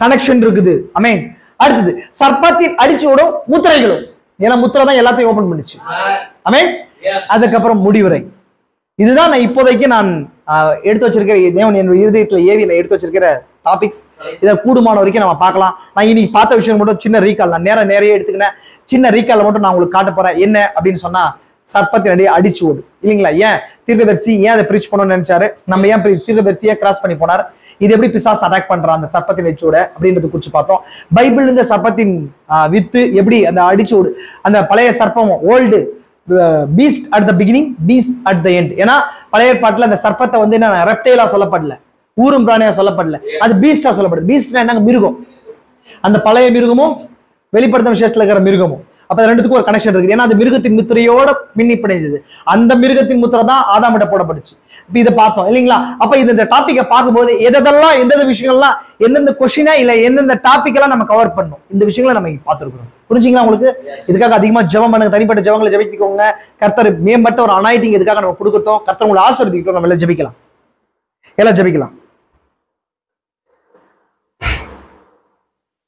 கனெக்ஷன் இருக்குது. ஆமென். அடுத்தது சர்ப்பத்தின் அடிச்சோடும் முத்திரைகளும், ஏன்னா முத்திரை தான் எல்லாத்தையும் ஓபன் பண்ணுச்சு. ஆமென். அதுக்கப்புறம் முடிவுரை. இதுதான் நான் இப்போதைக்கு நான் எடுத்து வச்சிருக்கிற, தேவன் என் இருதயத்துல ஏவி நான் எடுத்து வச்சிருக்கிற டாபிக்ஸ். இதை கூடுமான வரைக்கும் நம்ம பார்க்கலாம். நான் இன்னைக்கு பார்த்த விஷயம் மட்டும் சின்ன ரீகால், நான் நிறைய எடுத்துக்கினேன். சின்ன ரீகால் மட்டும் நான் உங்களுக்கு காட்ட போறேன். என்ன அப்படின்னு சொன்னா, சர்ப்பத்தின் அடியை அடிச்சு ஓடு இல்லைங்களா. ஏன் தீர்க்கதரிசி ஏன் அதை பிரீச் பண்ணணும்னு நினைச்சாரு, நம்ம ஏன் தீர்க்கதரிசியை கிராஸ் பண்ணி போனார், இது எப்படி பிசாசு அட்டாக் பண்றான் அந்த சர்ப்பத்தின் அடிச்சோட அப்படின்றது குறிச்சு பார்த்தோம். பைபிள் இந்த சர்ப்பத்தின் வித்து எப்படி அந்த அடிச்சோடு, அந்த பழைய சர்ப்பம் old Beast at the beginning, beast at the end. ஏன்னா பழைய ஏற்பாட்டுல அந்த சர்ப்பத்தை வந்து என்ன ரெப்டைலா சொல்லப்படல, ஊரும் பிராணியா சொல்லப்படல, அது பீஸ்டா சொல்லப்படுது. பீஸ்ட்னா என்ன, மிருகம். அந்த பழைய மிருகமும் வெளிப்படுத்தும் விசேஷத்துல இருக்கிற மிருகமும், அப்ப ரெண்டுத்துக்கும் ஒரு கனெக்ஷன் இருக்குது. ஏன்னா அந்த மிருகத்தின் முத்திரையோட பின்னி பிணைஞ்சது. அந்த மிருகத்தின் முத்திரை தான் ஆதாமிட்ட போடப்பட்டுச்சு. இப்ப இதை பார்த்தோம் இல்லைங்களா. அப்ப இந்த டாபிக்கை பார்க்கும்போது எதெல்லாம் எந்தெந்த விஷயங்கள்லாம் எந்தெந்த கொஸ்டினா இல்ல எந்தெந்த டாபிக் எல்லாம் நம்ம கவர் பண்ணணும், இந்த விஷயங்களை நம்ம பார்த்திருக்கிறோம். புரிஞ்சுங்களா உங்களுக்கு? இதுக்காக அதிகமா ஜெபம் பண்ணுங்க, தனிப்பட்ட ஜெபங்களை ஜெபித்துக்கோங்க. கர்த்தர் மேம்பட்ட ஒரு அனாயிட்டிங் இதுக்காக நம்ம கொடுக்கட்டும். கர்த்தர் உங்களை ஆசீர்வதிக்கட்டும். நம்ம எல்லாம் ஜெபிக்கலாம், எல்லாம் ஜெபிக்கலாம்,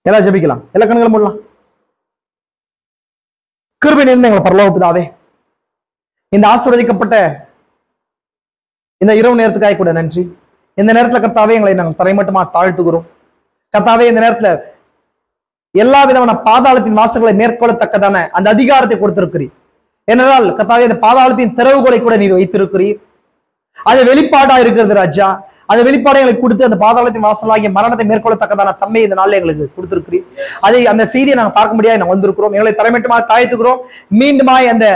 எல்லாம் ஜெபிக்கலாம். எல்லா கண்களும் மூடலாம். கிருபை நிறைந்த எங்களை பரலோக பிதாவே, இந்த ஆசீர்வதிக்கப்பட்ட இந்த இரவு நேரத்துக்காக கூட நன்றி. இந்த நேரத்துல கர்த்தாவே எங்களை நாங்கள் தரைமட்டமா தாழ்த்துகிறோம். கர்த்தாவே இந்த நேரத்துல எல்லா விதமான பாதாளத்தின் வாசல்களை மேற்கொள்ளத்தக்கதான அந்த அதிகாரத்தை கொடுத்திருக்கிறீர். ஏனென்றால் கர்த்தாவே அந்த பாதாளத்தின் திறவுகோலை கூட நீர் வைத்திருக்கிறீர். அது வெளிப்பாடா இருக்கிறது ராஜா. அந்த வெளிப்பாடை எங்களுக்கு கொடுத்து அந்த பாதாளத்தின் வாசலாகிய மரணத்தை மேற்கொள்ளத்தக்கதான தன்மை இந்த நாளில் எங்களுக்கு கொடுத்திருக்கிறீர். அதை அந்த செய்தியை நாங்கள் பார்க்க முடியாது நாங்கள் வந்திருக்கிறோம். எங்களை தரைமட்டமாக தாழ்த்துகிறோம். மீண்டுமாய் அந்த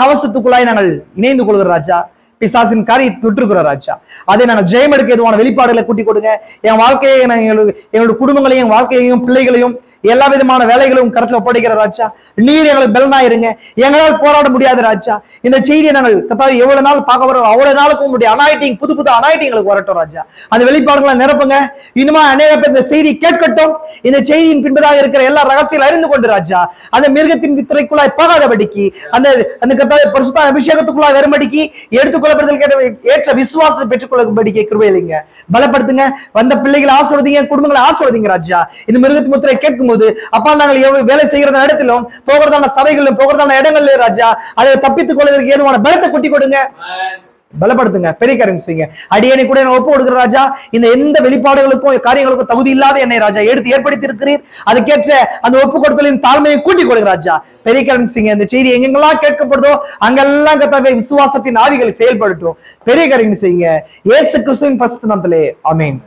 கவசத்துக்குள்ளாய் நாங்கள் இணைந்து கொள்கிறோம் ராஜா. பிசாசின் காரியத்தை விட்டுருக்கிறோம் ராஜா. அதை நாங்கள் ஜெயம் எடுக்க எதுவான வெளிப்பாடுகளை கூட்டி கொடுங்க. என் வாழ்க்கையை எங்களுடைய குடும்பங்களையும் வாழ்க்கையையும் பிள்ளைகளையும் எல்லா விதமான வேலைகளும் கருத்துல ஒப்படைக்கிற ராஜா. நீர் எங்களுக்கு பலனாயிருங்க. எங்களால் போராட முடியாது ராஜா. இந்த செய்தியை நாங்கள் கர்த்தாவே எவ்வளவு நாள் பார்க்க வரோம், அவ்வளவு நாளுக்கு உங்களுடைய அனாயிட்டிங் புது அனாயிட்டிங் எங்களுக்கு வரட்டும் ராஜா. அந்த வெளிப்பாடுகளை நிரப்புங்க. இன்னுமா அநேக பேர் இந்த செய்தி கேட்கட்டும். இந்த செய்தியின் பின்பதாக இருக்கிற எல்லா ரகசியங்கள் அறிந்து கொண்டு ராஜா, அந்த மிருகத்தின் வித்திரைக்குள்ளாய் போகாதபடிக்கு, அந்த அந்த கர்த்தாவே பரிசுத்த அபிஷேகத்துக்குள்ளாய் வரும்படிக்கு, எடுத்துக்கொள்ளப்படுதல் ஏற்ற விசுவாசத்தை பெற்றுக்கொள்ளும்படிக்கு கிருபை இல்லைங்க. பலப்படுத்துங்க. வந்த பிள்ளைகளை ஆசீர்வதிங்க, குடும்பங்களை ஆசீர்வதிங்க ராஜா. இந்த மிருகத்தின் முத்திரை கேட்கும் அப்பா நாங்கள் எவ்வளவு வேலை செய்கிற இடத்திலும் போகிறதான சபைகளிலும் போகிறதான இடங்கள்ல ராஜா, அதை தப்பித்துக் கொள்வதற்கு ஏதுவான பலத்தை கொட்டி கொடுங்க, பலப்படுத்துங்க. பெரிய காரியம் செய்யுங்க. அடியனை கூட ஒப்பு கொடுக்கிற ராஜா. இந்த எந்த வெளிப்பாடுகளுக்கும் காரியங்களுக்கும் தகுதி இல்லாத என்னை ராஜா எடுத்து ஏற்படுத்தி இருக்கிறீர். அதுக்கேற்ற அந்த ஒப்பு கொடுத்தலின் தாழ்மையை கூட்டி கொடுக்கிற ராஜா. பெரிய காரியம் செய்யுங்க. இந்த செய்தி எங்கெங்கெல்லாம் கேட்கப்படுதோ அங்கெல்லாம் கர்த்தாவே விசுவாசத்தின் ஆவிகளை செயல்படுத்தும். பெரிய காரியம் செய்யுங்க. இயேசு கிறிஸ்துவின் பரிசுத்த நாமத்திலே ஆமென்.